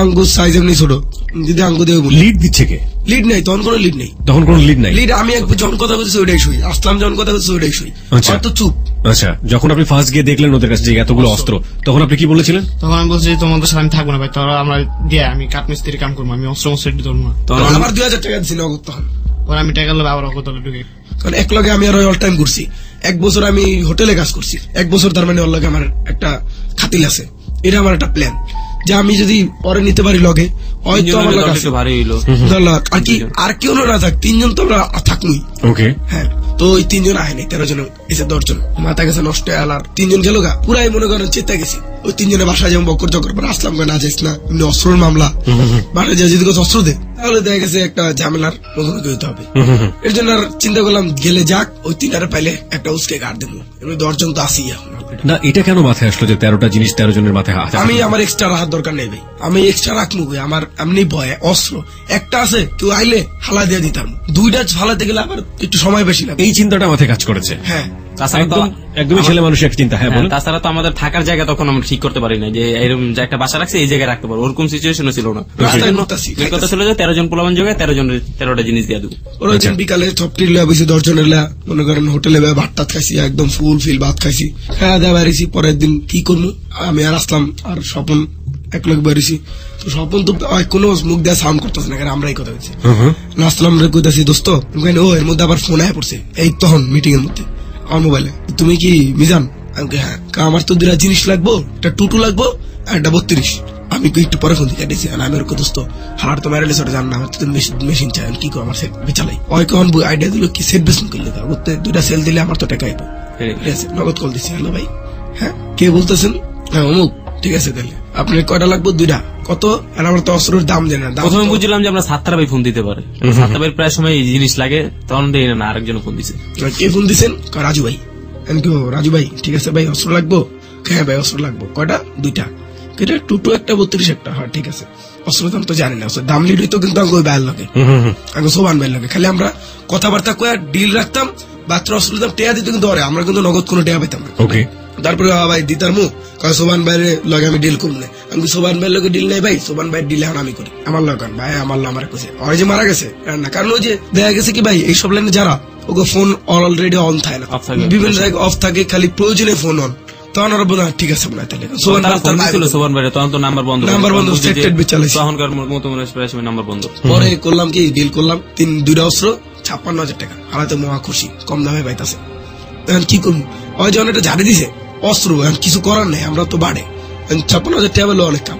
আঙ্গুর সাইজ এমনি ছোট। যদি আঙ্গু দিয়ে লিড দিচ্ছে কে? লিড নেই, তখন কোনো লিড নেই, লিড আমি যখন কথা বলছি ওইটাই শুই, আসলাম যখন কথা বলছি ওইটাই শুই, তো চুপ। আচ্ছা, যখন আপনি ফার্স্ট গিয়ে দেখলেন ওদের কাছে যে এতগুলো অস্ত্র, তখন আপনি কি বলেছিলেন? তখন আমি বলছি তোমাদের সাথে আমি থাকবো না ভাই, তোরা আমরা দিয়ে আমি কাঠমিস্ত্রি কাম করবো, আমি অস্ত্র মস্ত্র ধরবো না। তখন আমার 2000 টাকা দিচ্ছি নগদ। তখন পরে আমি টাকা লোক আবার অগতলে ঢুকে, কারণ এক লগে আমি আর অল টাইম ঘুরছি। 1 বছর আমি হোটেলে কাজ করছি, 1 বছর, তার মানে ওর লগে আমার একটা খাতিল আছে। এটা আমার একটা প্ল্যান যে আমি যদি পরে নিতে পারি লগে, হয়তো আমার লগে আর কি আর কেউ না থাক, 3 জন তো আমরা থাকবই। হ্যাঁ, তো ওই 3 জন আয় নাই, 13 জন এসে 10 জন। মাথা গেছে নষ্ট, আর 3 জন গেল গা, পুরাই মনে করেন চেতা গেছি। ওই 3 জনের বাসায় যেমন বকর চকর পর আসলাম, না যাইস না, এমনি অস্ত্রের মামলা, বাসায় যা যদি অস্ত্র দে তাহলে দেখা গেছে একটা ঝামেলার মুখোমুখি হতে হবে। এর জন্য আর চিন্তা করলাম গেলে যাক, ওই 3টারে পাইলে একটা উসকে গাড় দেবো, এমনি 10 জন তো আসি এখন। না, এটা কেন মাথায় আসলো যে 13টা জিনিস 13 জনের মাথায়? আমি আমার এক্সট্রা রাখার দরকার নেই ভাই, আমি এক্সট্রা রাখবো। আমার এমনি ভয়, অস্ত্র একটা আছে, কেউ আইলে হালা দিয়ে দিতাম, 2টা ফালাতে গেলে আবার একটু সময় বেশি লাগে। এই চিন্তাটা মাথায় কাজ করেছে। হ্যাঁ, একদমই ছেলে মানুষের একটা চিন্তা। হ্যাঁ, তাছাড়া তো আমাদের থাকার জায়গা তখন আমরা ঠিক করতে পারি না যে এরকম যে একটা বাসা রাখছে এই জায়গায় রাখতে পারবো, ওরকম সিচুয়েশন ছিল না। কথা ছিল যে 13 জন পোলাবান জায়গায় 13 জনের 13টা জিনিস দিয়ে দেবো। ওরা বিকালে ছপটির লেয়া বেশি 10 জনের লেয়া, মনে করেন হোটেলে ভাত টাত খাইছি, একদম ফুল ফিল ভাত খাইছি, খাওয়া দাওয়া বেরিয়েছি। পরের দিন কি করবো, আমি আর আসলাম আর স্বপন এক লোক বেরিয়েছি। তো স্বপন তো কোনো মুখ দেওয়া সাউন্ড করতেছে না, কারণ আমরা এই কথা বলছি। আসলাম রে কইতাছি দোস্ত, ও এর মধ্যে আবার ফোন আয় পড়ছে, এই তখন মিটিং এর মধ্যে আমার মোবাইলে, তুমি কি মিজান? আমি হ্যাঁ। আমার তো 2টা জিনিস লাগবো, একটা 22 লাগবো আর একটা 32। আমি একটু পরে ফোন দিয়ে দিয়েছি, আমি ওর দোস্ত হার তো মেরে লেসে জান না, আমার তো মেশিন চাই, কি করো আমার সেট বেচালাই। ওই কখন আইডিয়া দিল কি সেট বেসন করলে, 2টা সেল দিলে আমার তো টাকা আইবো। নগদ কল দিছি, হ্যালো ভাই, হ্যাঁ কে বলতেছেন? হ্যাঁ অমুক, ঠিক আছে তাহলে আপনার কয়টা লাগবো? 2টা। কত? আর আমার তো অস্ত্রের দাম জানি না। প্রথমে বুঝলাম যে আমরা 7টা ভাই ফোন দিতে পারে, 7টা ভাই প্রায় সময় এই জিনিস লাগে, তখন দেই না, আরেকজন ফোন দিছে। কে ফোন দিছেন? রাজু ভাই। রাজু ভাই, ঠিক আছে ভাই, অস্ত্র লাগবো? হ্যাঁ ভাই অস্ত্র লাগবো। কয়টা? 2টা। এটা 22 একটা 32 একটা। হ্যাঁ ঠিক আছে। অস্ত্র দাম তো জানি না, দাম লিড হইতো কিন্তু আমি ওই ভাইয়ের লাগে, আমি সোবান ভাইয়ের লাগে, খালি আমরা কথাবার্তা কয়ে ডিল রাখতাম। বাচ্চা অস্ত্র দাম টেয়া দিত, কিন্তু আমরা কিন্তু নগদ কোনো টেয়া পেতাম না। তারপরে ভাই দিতার মুখ সোবান ভাইয়ের লগে আমি ডিল করবো না, আমি সোবান ভাইয়ের লগে ডিল নাই ভাই, সোবান ভাইয়ের ডিল এখন আমি করি আমার লগান ভাই, আমার আমার কাছে ওই যে মারা গেছে না, কারণ ওই যে দেখা গেছে কি ভাই, এইসব লাইনে যারা ওকে ফোন অলরেডি অন থাকে না, বিভিন্ন জায়গায় অফ থাকে, খালি প্রয়োজনে ফোন অন, তখন ওরা বলে ঠিক আছে মনে হয় তাহলে সোবান ভাই তখন তো নাম্বার বন্ধ তখনকার মতো নাম্বার বন্ধ। পরে করলাম কি, ডিল করলাম 2টা অস্ত্র 56,000 টাকা, হারাতে মহা খুশি, কম দামে পাইতাছে। এখন কি করবো, ওই যখন এটা ঝাড়ে দিছে অস্ত্র, এখন কিছু করার নেই, আমরা তো বাড়ে 56,000 টাকা বলে অনেক কাম,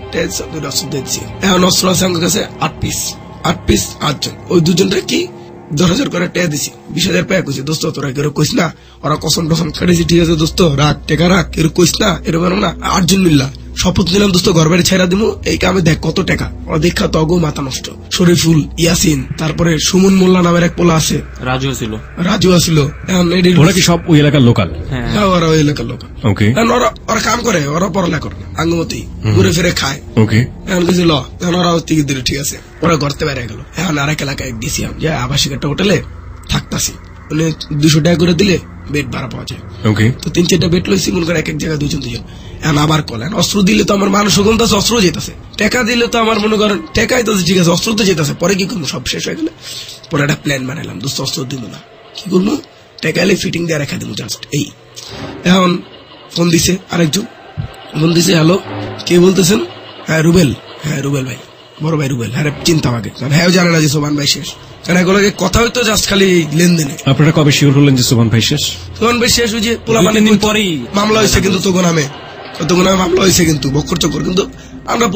অস্ত্র দিয়েছি। এখন অস্ত্র আছে আমার কাছে 8 পিস 8 জন, ওই 2 জনটা কি 10,000 করে টাকা দিছি, 20,000 টাকা কইছে দোস্ত তোরা কেউ কইস না, ওরা কসম টসম খেটেছি, ঠিক আছে দোস্ত রাখ টাকা রাখ, কেউ কইস না এরকম না। 8 জন মিল্লা শপথ নিলাম দোস্ত ঘর বাড়ি ছেড়া দিমু, এই কামে দেখ কত টাকা, ওরা দেখা তো অগো মাথা নষ্ট। শরীফুল, ইয়াসিন, তারপরে সুমন মোল্লা নামের এক পোলা আছে, রাজু ছিল। এখন ওরা কি সব ওই এলাকার লোকাল? হ্যাঁ ওরা ওই এলাকার লোক। ওকে। ওরা কাম করে, ওরা পড়ালেখা করে না, আঙ্গমতি ঘুরে ফিরে খায়। ওকে। এখন কিছু ল, এখন ওরা টিকিট দিল, ঠিক আছে ওরা ঘরতে বাইরে গেল। এখন আরেক এলাকায় দিছি যে আবাসিক একটা হোটেলে থাকতাছি, 200 টাকা করে দিলে বেড ভাড়া পাওয়া যায়। ওকে। তো 3-4টা বেড লইছি, মনে করে এক এক জায়গায় 2 জন। এখন আবার কলেন অস্ত্র দিলে তো আমার মানুষ কমতেছে, অস্ত্র যেতেছে, টাকা দিলে তো আমার মনে করেন টাকাই তো ঠিক আছে, অস্ত্র তো যেতেছে, পরে কি করবো, সব শেষ হয়ে গেলে পরে একটা প্ল্যান বানাইলাম, দোস্ত অস্ত্র দিব না, কি করবো টাকা এলে ফিটিং দিয়ে রেখা দিব জাস্ট এই। এখন ফোন দিছে আরেকজন, ফোন দিছে, হ্যালো কে বলতেছেন? হ্যাঁ রুবেল ভাই, বড় ভাই রুবেল। হ্যাঁ চিন্তা আমাকে, কারণ হ্যাঁ জানে না যে সোমান ভাই শেষ, কারণ এগুলোকে কথা হইতো জাস্ট খালি লেনদেনে। আপনারা কবে শিওর হলেন যে সোমান ভাই শেষ? সোমান ভাই শেষ হয়েছে পোলা মানে পরেই মামলা হয়েছে, কিন্তু তখন আমি মামলা হয়েছে কিন্তু বক্কর চক্কর, কিন্তু আমরা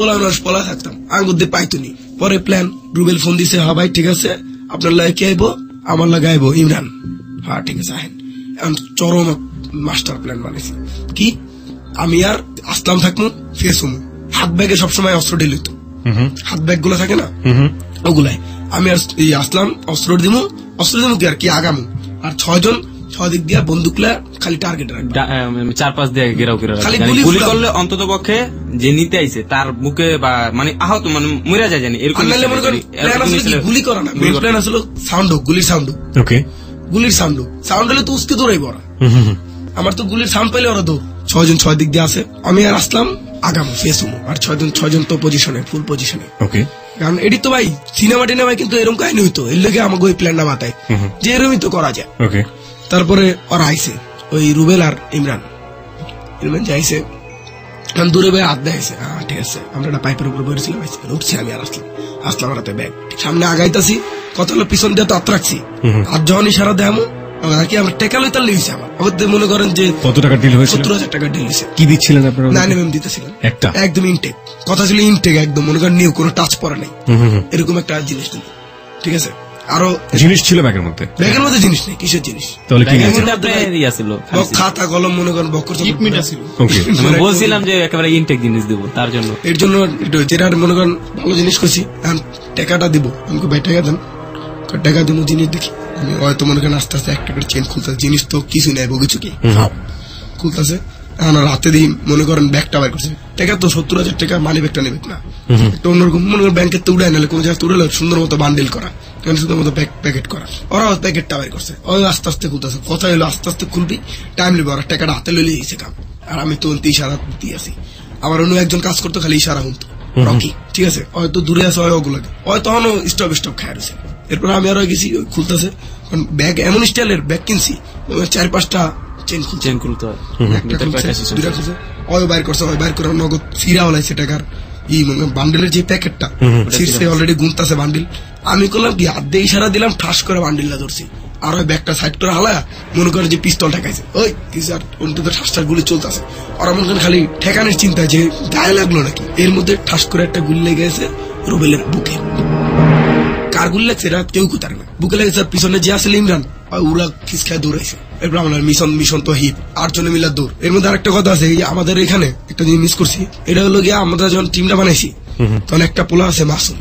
পোলা থাকতাম আঙ্গুর দিয়ে পাইতুনি। পরে প্ল্যান, রুবেল ফোন দিছে, হ্যাঁ ভাই ঠিক আছে আপনার লাগে কে আইবো? আমার লাগে আইবো ইমরান। হ্যাঁ ঠিক আছে আহেন। এখন চরম মাস্টার প্ল্যান বানাইছি, কি আমি আর আসলাম থাকবো ফেসুম, হাত ব্যাগে সবসময় অস্ত্র ঢেলে হইতো, হাত ব্যাগ গুলো থাকে না ওগুলাই, আমি আর আসলাম অস্ত্র দিমু কি আর কি আগামু, আর 6 জন 6 দিক দিয়া বন্দুকলা খালি টার্গেট রাখবে, 4-5 দিয়ে ঘেরাও করে খালি গুলি করলে অন্তত পক্ষে যে নিতে আইছে তার বুকে বা মানে আহত মানে মরে যায় জানি এরকম। গুলি করা না, প্ল্যান আসলে সাউন্ড হোক, গুলির সাউন্ড হোক। ওকে। গুলির সাউন্ড হলে তো উসকে দৌড়াইব ওরা, আমার তো গুলির সাউন্ড পাইলে ওরা দৌড়। 6 জন 6 দিক দিয়ে আছে, আমি আর আসলাম আগামো ফেসুমো, আর 6 জন তো পজিশনে, ফুল পজিশনে। ওকে। কারণ এটি তো ভাই সিনেমা টিনেমায় কিন্তু এরকম কাহিনী হইতো, এর লেগে আমাকে ওই প্ল্যানটা মাথায় যে এরকমই তো করা যায়। ওকে। তারপরে ওরা আইসে, ওই রুবেল আর ইমরান যাইছে, দূরে ভাই হাত দেখাইছে, হ্যাঁ ঠিক আছে আমরা একটা পাইপের উপর বসেছিলাম, উঠছি আমি আর আসলাম রাতে ব্যাগ সামনে আগাইতাছি, কথা হলো পিছন দিয়ে তো হাত রাখছি, আর যখন ইশারা দেখামো কি আমরা টেকা লই তার লিয়েছে, আমার মনে করেন যে কত টাকা ডিল হয়েছে? 70,000 টাকা ডিল হয়েছে। কি দিচ্ছিলেন আপনারা? 9mm দিতেছিলেন, একটা একদম ইনটেক, কথা ছিল ইনটেক একদম, মনে করেন নিউ কোনো টাচ পড়া নেই, এরকম একটা জিনিস দিল, ঠিক আছে। আরো জিনিস ছিল ব্যাগের মধ্যে? ব্যাগের মধ্যে জিনিস নেই, কিসের জিনিস? তাহলে কি ছিল? খাতা কলম, মনে করেন বক্কর ছিল। আমি বলছিলাম যে একেবারে ইনটেক জিনিস দিব, তার জন্য এর জন্য যেটা মনে করেন ভালো জিনিস করছি, টাকাটা দিব, আমাকে ভাই টাকা দেন, টাকা দিব জিনিস দেখি, আমি হয়তো মনে করেন আস্তে আস্তে একটা করে চেন খুলতে, জিনিস তো কিছু নেই কিছু কি খুলতেছে, রাতে দিই মনে করেন ব্যাগটা বের করছে, টাকা তো 70,000 টাকা, মানি ব্যাগটা নেবে না, একটা অন্যরকম মনে করেন ব্যাংকের তো উড়ায় নাহলে কোনো জায়গায় উড়ালে সুন্দর মতো বান্ডিল করা, সুন্দর মতো প্যাকেট করা, ওরা প্যাকেটটা বের করছে, ওই আস্তে আস্তে খুলতেছে, কথা হলো আস্তে আস্তে খুলবি, টাইম নেবে, ওরা টাকাটা হাতে লইলে দিয়েছে কাম, আর আমি তো ইশারা দিয়ে আছি, আবার অন্য একজন কাজ করতো খালি ইশারা শুনতো, রকি ঠিক আছে, হয়তো দূরে আছে ওগুলোকে, হয় তখনও স্টপ খায় রয়েছে। এরপর আমি আরো গেছি, খুলতেছে, ব্যাগ এমন স্টাইলের ব্যাগ কিনছি 4-5টা চেন খুলতে হয়, বাইর করছে, বাইর করে নগদ ফিরা হলাইছে টাকার বান্ডিলের যে প্যাকেটটা অলরেডি গুনতেছে বান্ডিল, আমি করলাম কি হাত দিয়ে ইশারা দিলাম, ঠাস করে বান্ডিলটা ধরছি, আর ওই ব্যাগটা সাইড করে হালা মনে করে যে পিস্তল ঠেকাইছে, ওই কিছু আর অন্যদের ঠাসটার গুলি চলতেছে, ওরা মনে করেন খালি ঠেকানোর চিন্তা যে গায়ে লাগলো নাকি, এর মধ্যে ঠাস করে একটা গুলি লেগে গেছে রুবেলের বুকে। কার গুলি লাগছে এটা কেউ কোথায় না, বুকে লেগেছে, পিছনে যে আসলে ইমরান ওরা খিসখায় দৌড়াইছে, এরপর আমার মিশন তো হিপ 8 জনে মিলা দৌড়। এর মধ্যে আরেকটা কথা আছে, আমাদের এখানে একটা জিনিস মিস করছি, এটা হলো গিয়ে আমরা যখন টিমটা বানাইছি তখন একটা পোলা আছে মাসুম,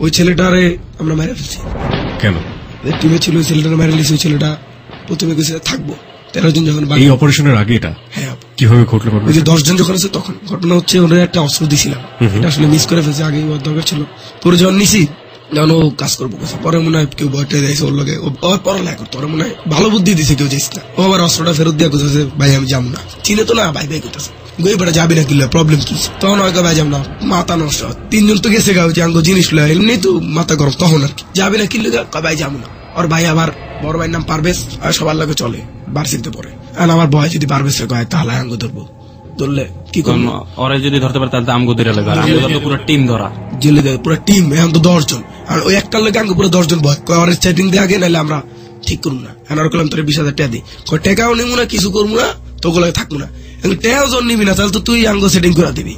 ওই ছেলেটারে আমরা মেরে ফেলছি। কেন? টিমে ছিল, ওই ছেলেটা মেরে লিখছে, ওই ছেলেটা প্রথমে গেছে থাকবো 13 জন যখন, এই অপারেশনের আগে এটা হ্যাঁ কিভাবে ঘটলো? ওই যে 10 জন যখন আছে তখন ঘটনা হচ্ছে, ওরা একটা অস্ত্র দিছিলাম, এটা আসলে মিস করে ফেলছে, আগে দরকার ছিল, পরে যখন নিছি যখন ও কাজ করবো, পরে মনে হয় কেউ বয়টা দিয়েছে ওর লগে, পড়ালেখা করতো, ওরা মনে হয় ভালো বুদ্ধি দিছে, কেউ যাইস না, ও আবার অস্ত্রটা ফেরত দিয়ে করতেছে, ভাই আমি যাবো না, চিনে তো না, ভাই করতেছে, গই বেটা যাবি না, কিনলে প্রবলেম কি, তখন হয়তো ভাই যাবো না, মাথা নষ্ট, 3 জন তো গেছে গাও যে আঙ্গ জিনিস লয়, এমনি তো মাথা গরম, তখন আর কি যাবি না, কিনলে ভাই যাবো না। ওর ভাই আবার বড় ভাইয়ের নাম পারভেজ, আর সবার লাগে চলে ভার্সিটিতে পড়ে, আর আমার ভয় যদি পারভেজ হয় তাহলে আঙ্গ ধরবো, ধরলে কি করবো, ওরা যদি ধরতে পারে তাহলে আমগো ধরে লাগবে, আর আমগো পুরো টিম ধরা, জেলে পুরো টিম, এখন তো 10 জন, আর ওই একটার লোক আঙ্গ পুরো 10 জন ভয়, ওর সেটিং দিয়ে আগে নাহলে আমরা ঠিক করুন না। আর করলাম তোর 20,000 টাকা দিই, টাকাও নিবো না, কিছু করবো না, তোগুলো থাকবো না। টাকাও যখন নিবি না তাহলে তো তুই আঙ্গ সেটিং করে দিবি।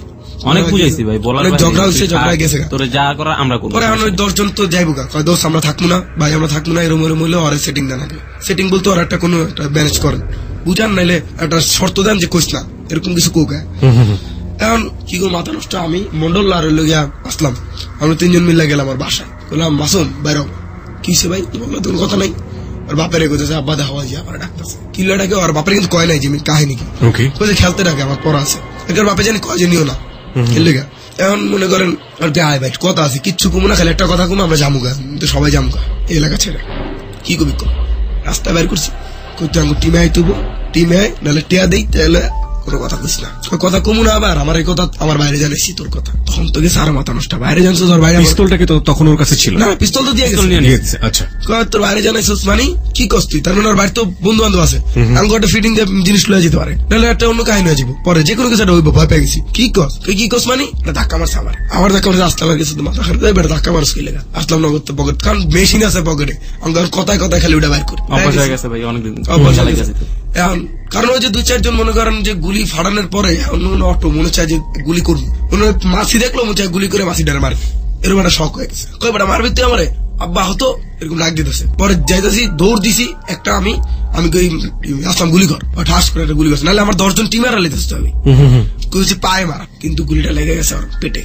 অনেক বুঝাইছি ভাই, বলার অনেক ঝগড়া হচ্ছে, ঝগড়া গেছে। তোরে যা করা আমরা করবো। পরে আমার 10 জন তো যাইবো গা, কয় দোস্ত আমরা থাকবো না ভাই, আমরা থাকবো না, এরম এরম হইলে ওরা সেটিং দেন আগে। সেটিং বলতে ওরা একটা কোনো একটা ম্যানেজ করেন, বুঝান, নাইলে একটা শর্ত দেন যে কইস না, এরকম কিছু কোক। এখন কি করবো, মাথা নষ্ট। আমি মন্ডল আর হইলো গিয়া আসলাম, আমরা 3 জন মিলে গেলাম আমার বাসায়, বললাম মাসুম বাইর কিসে ভাই, বললো তোর কথা নাই। আর বাপের এগোতেছে, আব্বা দেখা হয় যে আমার ডাকতেছে, কিল্লা ডাকে। আর বাপের কিন্তু কয় নাই যে কাহিনী কি, খেলতে ডাকে, আমার পড়া আছে। এর বাপে জানি কয় যে নিও না খেললে গা। এখন মনে করেন আর আয় ভাই কথা আছে, কিচ্ছু কমু না, খালি একটা কথা কমু, আমরা জামুগা, তো সবাই জামুগা এই এলাকা ছেড়ে। কি কবি কম রাস্তা বের করছি, কইতে আমি টিমে আই তুবো, টিমে আয় নাহলে টিয়া দেই, তাহলে কোনো কথা কইস না, কথা কমু না। আবার আমার এই কথা আমার বাইরে জানাইছি তোর কথা, তখন তো গেছে আর মাথা নষ্ট। বাইরে জানছো তোর বাইরে পিস্তলটাকে তো তখন ওর কাছে ছিল না, পিস্তল তো দিয়ে গেছে। আচ্ছা, তোর বাইরে জানাইছিস মানে কি কস তুই, তার মানে ওর বাড়িতে তো বন্ধু বান্ধব আছে, আমাকে একটা ফিটিং দিয়ে জিনিস লয়ে যেতে পারে, নাহলে একটা অন্য কাহিনী হয়ে যাবো পরে, যে কোনো কিছু একটা হইব। ভয় পেয়ে গেছি, কি কস তুই, কি কস মানে ধাক্কা মারছে, আমার ধাক্কা মারছে, আসলাম গেছে তো মাথা খারাপ, এবার ধাক্কা মারছ কি লেগা, আসলাম নগদ পকেট, কারণ মেশিন আছে পকেটে, আমাকে কথায় কথায় খালি ওটা বাইর করি। অভ্যাস হয়ে গেছে ভাই, অনেকদিন এখন কারণ ওই যে 2-4 জন মনে করেন যে গুলি ফাটানোর পরে অটো মনে চায় যে গুলি করবো, মনে হয় মাছি দেখলো মনে চায় গুলি করে মাছি ডারে মারবে, এরকম একটা শখ হয়ে গেছে। কই বেটা মারবি তুই আমারে, আব্বা হতো এরকম ডাক দিতেছে। পরে যাইতেছি, দৌড় দিছি একটা, আমি আসলাম গুলি কর, ঠাস করে একটা গুলি করছে, নাহলে আমার 10 জন টিম আর লেতেছে। আমি কইছি পায়ে মারা, কিন্তু গুলিটা লেগে গেছে আমার পেটে।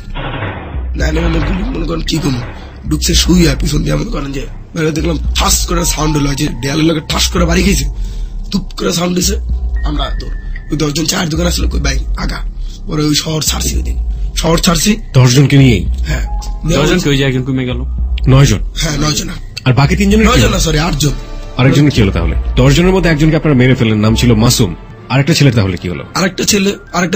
নাইলে গুলি মনে করেন কি করবো, ঢুকছে শুই আর পিছন দিয়ে মনে করেন যে দেখলাম ঠাস করে সাউন্ড হলো, যে দেয়ালের লোকের ঠাস করে বাড়ি খেয়েছে, তুপ করে সাউন্ড দিছে। আমরা ওই 10 জন চায়ের দোকান আসলো, কই ভাই আগা। পরে ওই শহর ছাড়ছি, ওই দিন শহর ছাড়ছি 10 জনকে নিয়েই। হ্যাঁ 10 জন কেউ একজন কমে গেল, 9 জন। হ্যাঁ 9 জন। আর বাকি 3 জনের 9 জন না, সরি 8 জন। আরেকজন কি হলো তাহলে? 10 জনের মধ্যে একজনকে আপনারা মেরে ফেললেন, নাম ছিল মাসুম। আরেকটা ছেলে তাহলে কি হলো? আরেকটা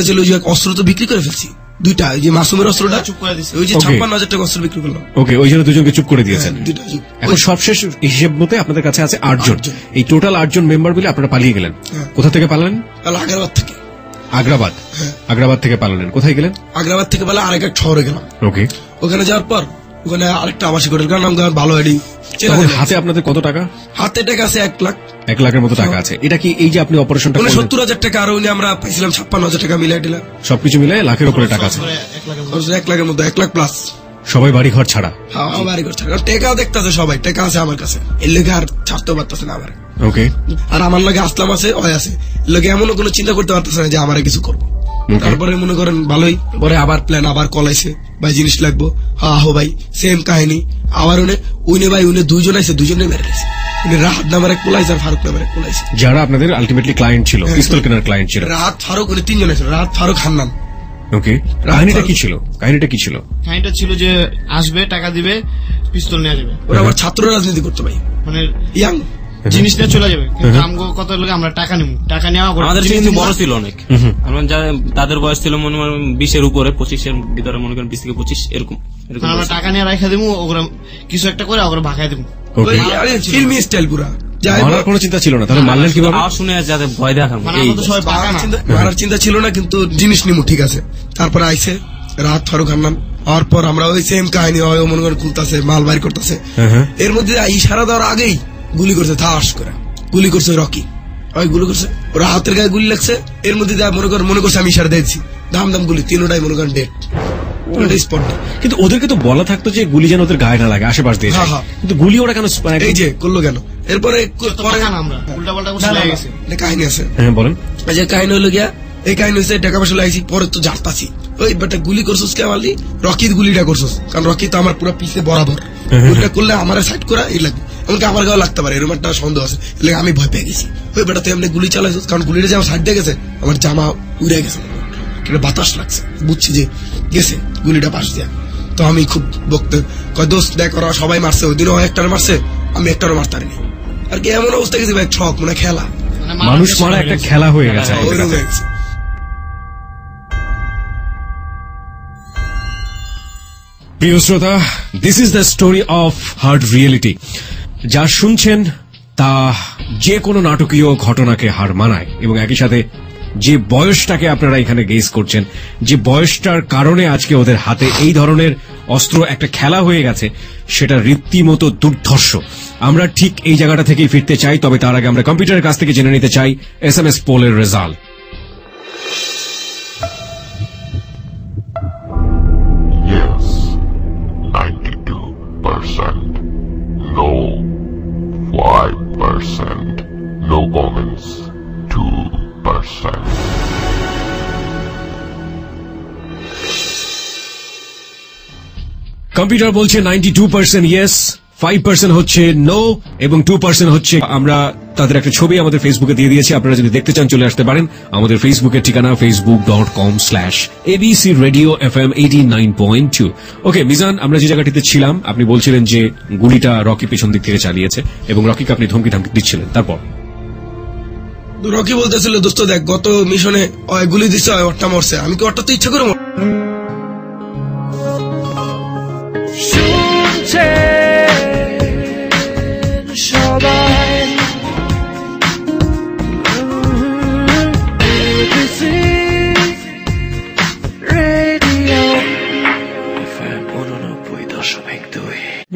ছেলে ওই যে অস্ত্র তো বিক্রি করে ফেলছি, 2টা, ওই যে মাসুমের অস্ত্রটা চুপ করে দিছে, ওই যে 56,000 টাকা অস্ত্র বিক্রি করলাম। ওকে, ওই জন্য 2 জনকে চুপ করে দিয়েছেন। 2টা। এখন সবশেষ হিসেব মতে আপনাদের কাছে আছে 8 জন। এই টোটাল 8 জন মেম্বার বলে আপনারা পালিয়ে গেলেন। কোথা থেকে পালালেন? আগ্রাবাদ থেকে। আগ্রাবাদ থেকে পালালেন। কোথায় গেলেন? আগ্রাবাদ থেকে পালা আরেক এক শহরে গেলাম। ওকে, ওখানে যাওয়ার পর ওখানে আরেকটা আবাসিক হোটেল, কারণ আমার ভালো আইডি। হাতে আপনাদের কত টাকা? হাতে টাকা আছে 1 লাখ। 1 লাখের মতো টাকা আছে। এটা কি এই যে আপনি অপারেশনটা করলেন? 70,000 টাকা, আর উনি আমরা পাইছিলাম 56,000 টাকা মিলাই দিলাম। সবকিছু মিলাই লাখের উপরে টাকা আছে। 1 লাখের মধ্যে 1 লাখ প্লাস। সবাই বাড়ি ঘর ছাড়া? হ্যাঁ বাড়ি ঘর ছাড়া, টাকা দেখতেছে সবাই, টাকা আছে আমার কাছে, এর লেগে আর ছাড়তে পারতেছে না আমার। ওকে, আর আমার লাগে আসলাম আছে, ওই আছে, এর লেগে এমনও কোনো চিন্তা করতে পারতেছে না যে আমার কিছু করবো। তারপরে মনে করেন ভালোই, পরে আবার প্ল্যান, আবার কল আইছে, ভাই জিনিস লাগবো। হ্যাঁ হো ভাই, সেম কাহিনী। আবার উনি ভাই 2 জন আইছে, 2 জনে মেরে দিয়েছে। রাহাত নামের এক পোলাইছে আর ফারুক নামের এক পোলাইছে, যারা আপনাদের আলটিমেটলি ক্লায়েন্ট ছিল, পিস্তল কেনার ক্লায়েন্ট ছিল। রাহাত ফারুক, উনি 3 জন আছে, রাহাত ফারুক হান্নান। ওকে, কাহিনীটা কি ছিল? কাহিনীটা ছিল যে আসবে, টাকা দিবে, পিস্তল নিয়ে যাবে। ওরা আবার ছাত্র রাজনীতি করতে ভাই, মানে ইয়াং জিনিস নিয়ে চলে যাবে, কিন্তু আমগো কত লোক আমরা টাকা নিব, টাকা নেওয়া আমাদের কিন্তু বড় ছিল অনেক। তাদের বয়স ছিল মনে হয় 20-এর উপরে, 25-এর ভিতরে, মনে করেন 20 থেকে 25 এরকম। আমরা টাকা নিয়ে রাখা দিব, ওগুলো কিছু একটা করে ওগুলো ভাগাই দিব। ফিল্মি স্টাইল পুরা। মারার কোনো চিন্তা ছিল না, তাহলে মারলেন কিভাবে? আওয়াজ শুনে যাতে ভয় দেখার, মারার চিন্তা ছিল না, কিন্তু জিনিস নিমু ঠিক আছে। তারপরে আইছে রাহাত ফারুক হান্নান, হওয়ার পর আমরা ওই সেম কাহিনী হয়, মনে করেন খুলতেছে, মাল বাইর করতেছে, এর মধ্যে ইশারা দেওয়ার আগেই গুলি করছে, ধাস করে গুলি করছে রকি, ওই গুলি করছে, ওরা হাতের গায়ে গুলি লাগছে, এর মধ্যে মনে করছে আমি ইশারা দিয়েছি, দাম পগুলি 3টাই মনে করেন ডেট। কিন্তু ওদেরকে তো বলা থাকতো যে গুলি যেন ওদের গায়ে না লাগে, আশেপাশ দিয়ে, কিন্তু গুলি ওরা কেন এই যে করলো কেন? এরপরে কাহিনী আছে, হ্যাঁ বলেন। যে কাহিনী হলো গিয়া, এই কাহিনী হচ্ছে টাকা পয়সা লাগাইছি, পরে তো জানতাছি ওই বেটা গুলি করছিস কে মারলি, রকির গুলিটা করছিস, কারণ রকি তো আমার পুরো পিছে বরাবর, গুলিটা করলে আমার সাইড করা এই লাগবে, এমনকি আমার গায়ে লাগতে পারে, এরকম একটা সন্দেহ আছে, আমি ভয় পেয়ে গেছি। ওই বেটা তুই এমনি গুলি চালাইছিস, কারণ গুলিটা যে আমার সাইড দিয়ে গেছে, আমার জামা উড়ে গেছে, বাতাস লাগছে, বুঝছি যে গেছে গুলিটা পাশ দিয়া। তো আমি খুব বকতে কয় দোস্ত দেখ, ওরা সবাই মারছে, ওই দিনও একটার মারছে, আমি একটারও মারতে পারিনি। আর কি এমন অবস্থা গেছে ভাই, ছক মানে খেলা, মানুষ মারা একটা খেলা হয়ে গেছে। প্রিয় শ্রোতা, this is the story of hard reality. যা শুনছেন তা যে কোনো নাটকীয় ঘটনাকে হার মানায়, এবং একই সাথে যে বয়সটাকে আপনারা এখানে গেস করছেন, যে বয়সটার কারণে আজকে ওদের হাতে এই ধরনের অস্ত্র একটা খেলা হয়ে গেছে, সেটা রীতিমতো দুর্ধর্ষ। আমরা ঠিক এই জায়গাটা থেকেই ফিরতে চাই, তবে তার আগে আমরা কম্পিউটারের কাছ থেকে জেনে নিতে চাই SMS পোলের result. Yes, 92%. No, 5%. No comments, 2%. Computer বলছে 92% ইয়েস, 5% হচ্ছে নো এবং 2% হচ্ছে। আমরা তাদের একটা ছবি আমাদের ফেসবুকে দিয়ে দিয়েছি, আপনারা যদি দেখতে চান চলে আসতে পারেন। আমাদের ফেসবুকের ঠিকানা facebook.com/ABC Radio FM 89.2। ওকে মিজান, আমরা যে জায়গাটিতে ছিলাম আপনি বলছিলেন যে গুলিটা রকি পেছন দিক থেকে চালিয়েছে এবং রকিকে আপনি ধমকি ধামকি দিচ্ছিলেন, তারপর রকি বলতেছিল দোস্ত দেখ গত মিশনে গুলি দিচ্ছে ওরটা মরছে, আমি কি ওরটা তো ইচ্ছা করে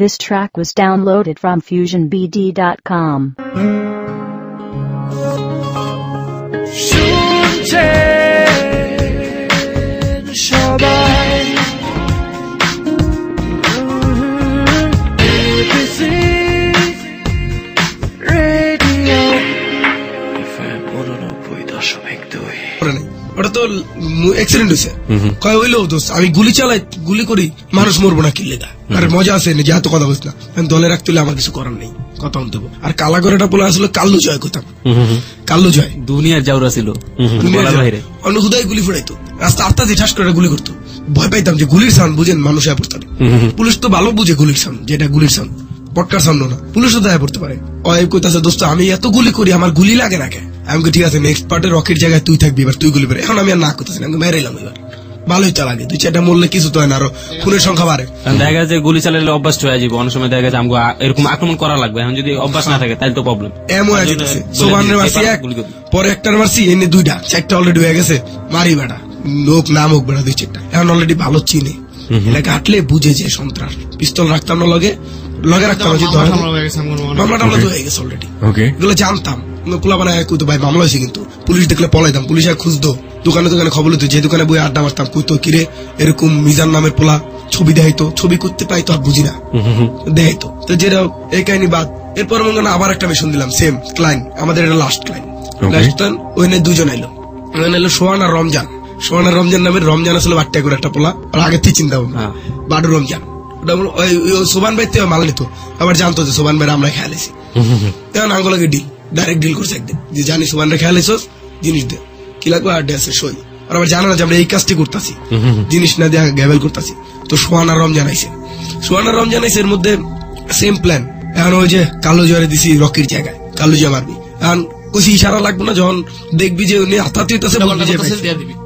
This track was downloaded from FusionBD.com. ওটা তো অ্যাক্সিডেন্ট হয়েছে, কয় হইলো দোস্ত আমি গুলি চালাই গুলি করি মানুষ মরবো না কি লেগা, আর মজা আছে না যে এত কথা বলছ না, দলে রাখতে হলে আমার কিছু করার নেই, কথা বলতে হবে। আর কালা করেটা বলে আসলে কাল্লু জয় কোথাও, কাল্লু জয় দুনিয়ার যাওরা ছিল, অন্য হুদায় গুলি ফুটাইতো, রাস্তা আস্তে আস্তে ঠাস করে গুলি করতো, ভয় পাইতাম যে গুলির সাউন্ড বুঝেন মানুষ আয় পড়তে পারে। পুলিশ তো ভালো বুঝে গুলির সাউন্ড, যেটা গুলির সাউন্ড পটকার সাউন্ড না, পুলিশও দায় পড়তে পারে। কইতাছে দোস্ত আমি এত গুলি করি আমার গুলি লাগে না কে, আমি ঠিক আছে নেক্সট পার্টে রকের জায়গায় তুই থাকবি, এবার তুই গুলি পারে। এখন আমি আর না করতেছি না, মেরেলাম এবার, ভালোই তো লাগে, 2-4টা মরলে কিছু তো হয় না, আরো খুনের সংখ্যা বাড়ে। দেখা যাচ্ছে গুলি চালালে অভ্যাস হয়ে যাবে, অনেক সময় দেখা যাচ্ছে আমাকে এরকম আক্রমণ করা লাগবে, এখন যদি অভ্যাস না থাকে তাহলে তো প্রবলেম। সোবানের মারছি এক, পরে একটার মারছি এনে 2টা 4টা অলরেডি হয়ে গেছে, মারি বেটা লোক নাম হোক বেটা 2-4টা, এখন অলরেডি ভালো চিনে, এলাকা হাঁটলে বুঝে যে সন্ত্রাস। পিস্তল রাখতাম না লগে রাখতাম, মামলাটা আমরা তো হয়ে গেছে অলরেডি, এগুলো জানতাম। পোলা বানায় কইতো ভাই মামলা হয়েছে, কিন্তু পুলিশ দেখলে পলাইতাম, পুলিশ খুঁজতো, দোকানে দোকানে খবর হতো, যে দোকানে বই আড্ডা মারতাম কইতো কিরে এরকম মিজান নামের পোলা, ছবি দেখাইতো, ছবি করতে পাইতো আর বুঝি না দেখাইতো। তো যেটা এই কাহিনী বাদ, এরপর মনে করেন আবার একটা মিশন দিলাম, সেম ক্লায়েন্ট, আমাদের এটা লাস্ট ক্লায়েন্ট। ওইখানে 2 জন আইলো, ওইখানে এলো সোহান আর রমজান। সোহান আর রমজান নামের, রমজান আসলে বাট্টা করে একটা পোলা, আর আগে থেকে চিন্তা ভাবনা বাডু রমজান। সোবান ভাই মাল নিত, আবার জানতো যে সোবান ভাই আমরা খেয়ালেছি, এখন আঙ্গুলাকে ডিল ডাইরেক্ট ডিল করছে একদিন, যে জানি সোবান রে খেয়ালেছ জিনিস দে কি লাগবে, আর ডেসে সই, আর আবার জানা না যে আমরা এই কাজটি করতেছি, জিনিস না দিয়ে গ্যাবেল করতেছি। তো সোহান আর রমজান আইসে, এর মধ্যে সেম প্ল্যান। এখন ওই যে কালো জয়রে দিছি রকির জায়গায়, কালো জয় মারবি, এখন কইছি ইশারা লাগবে না, যখন দেখবি যে উনি হাতাহাতি হইতেছে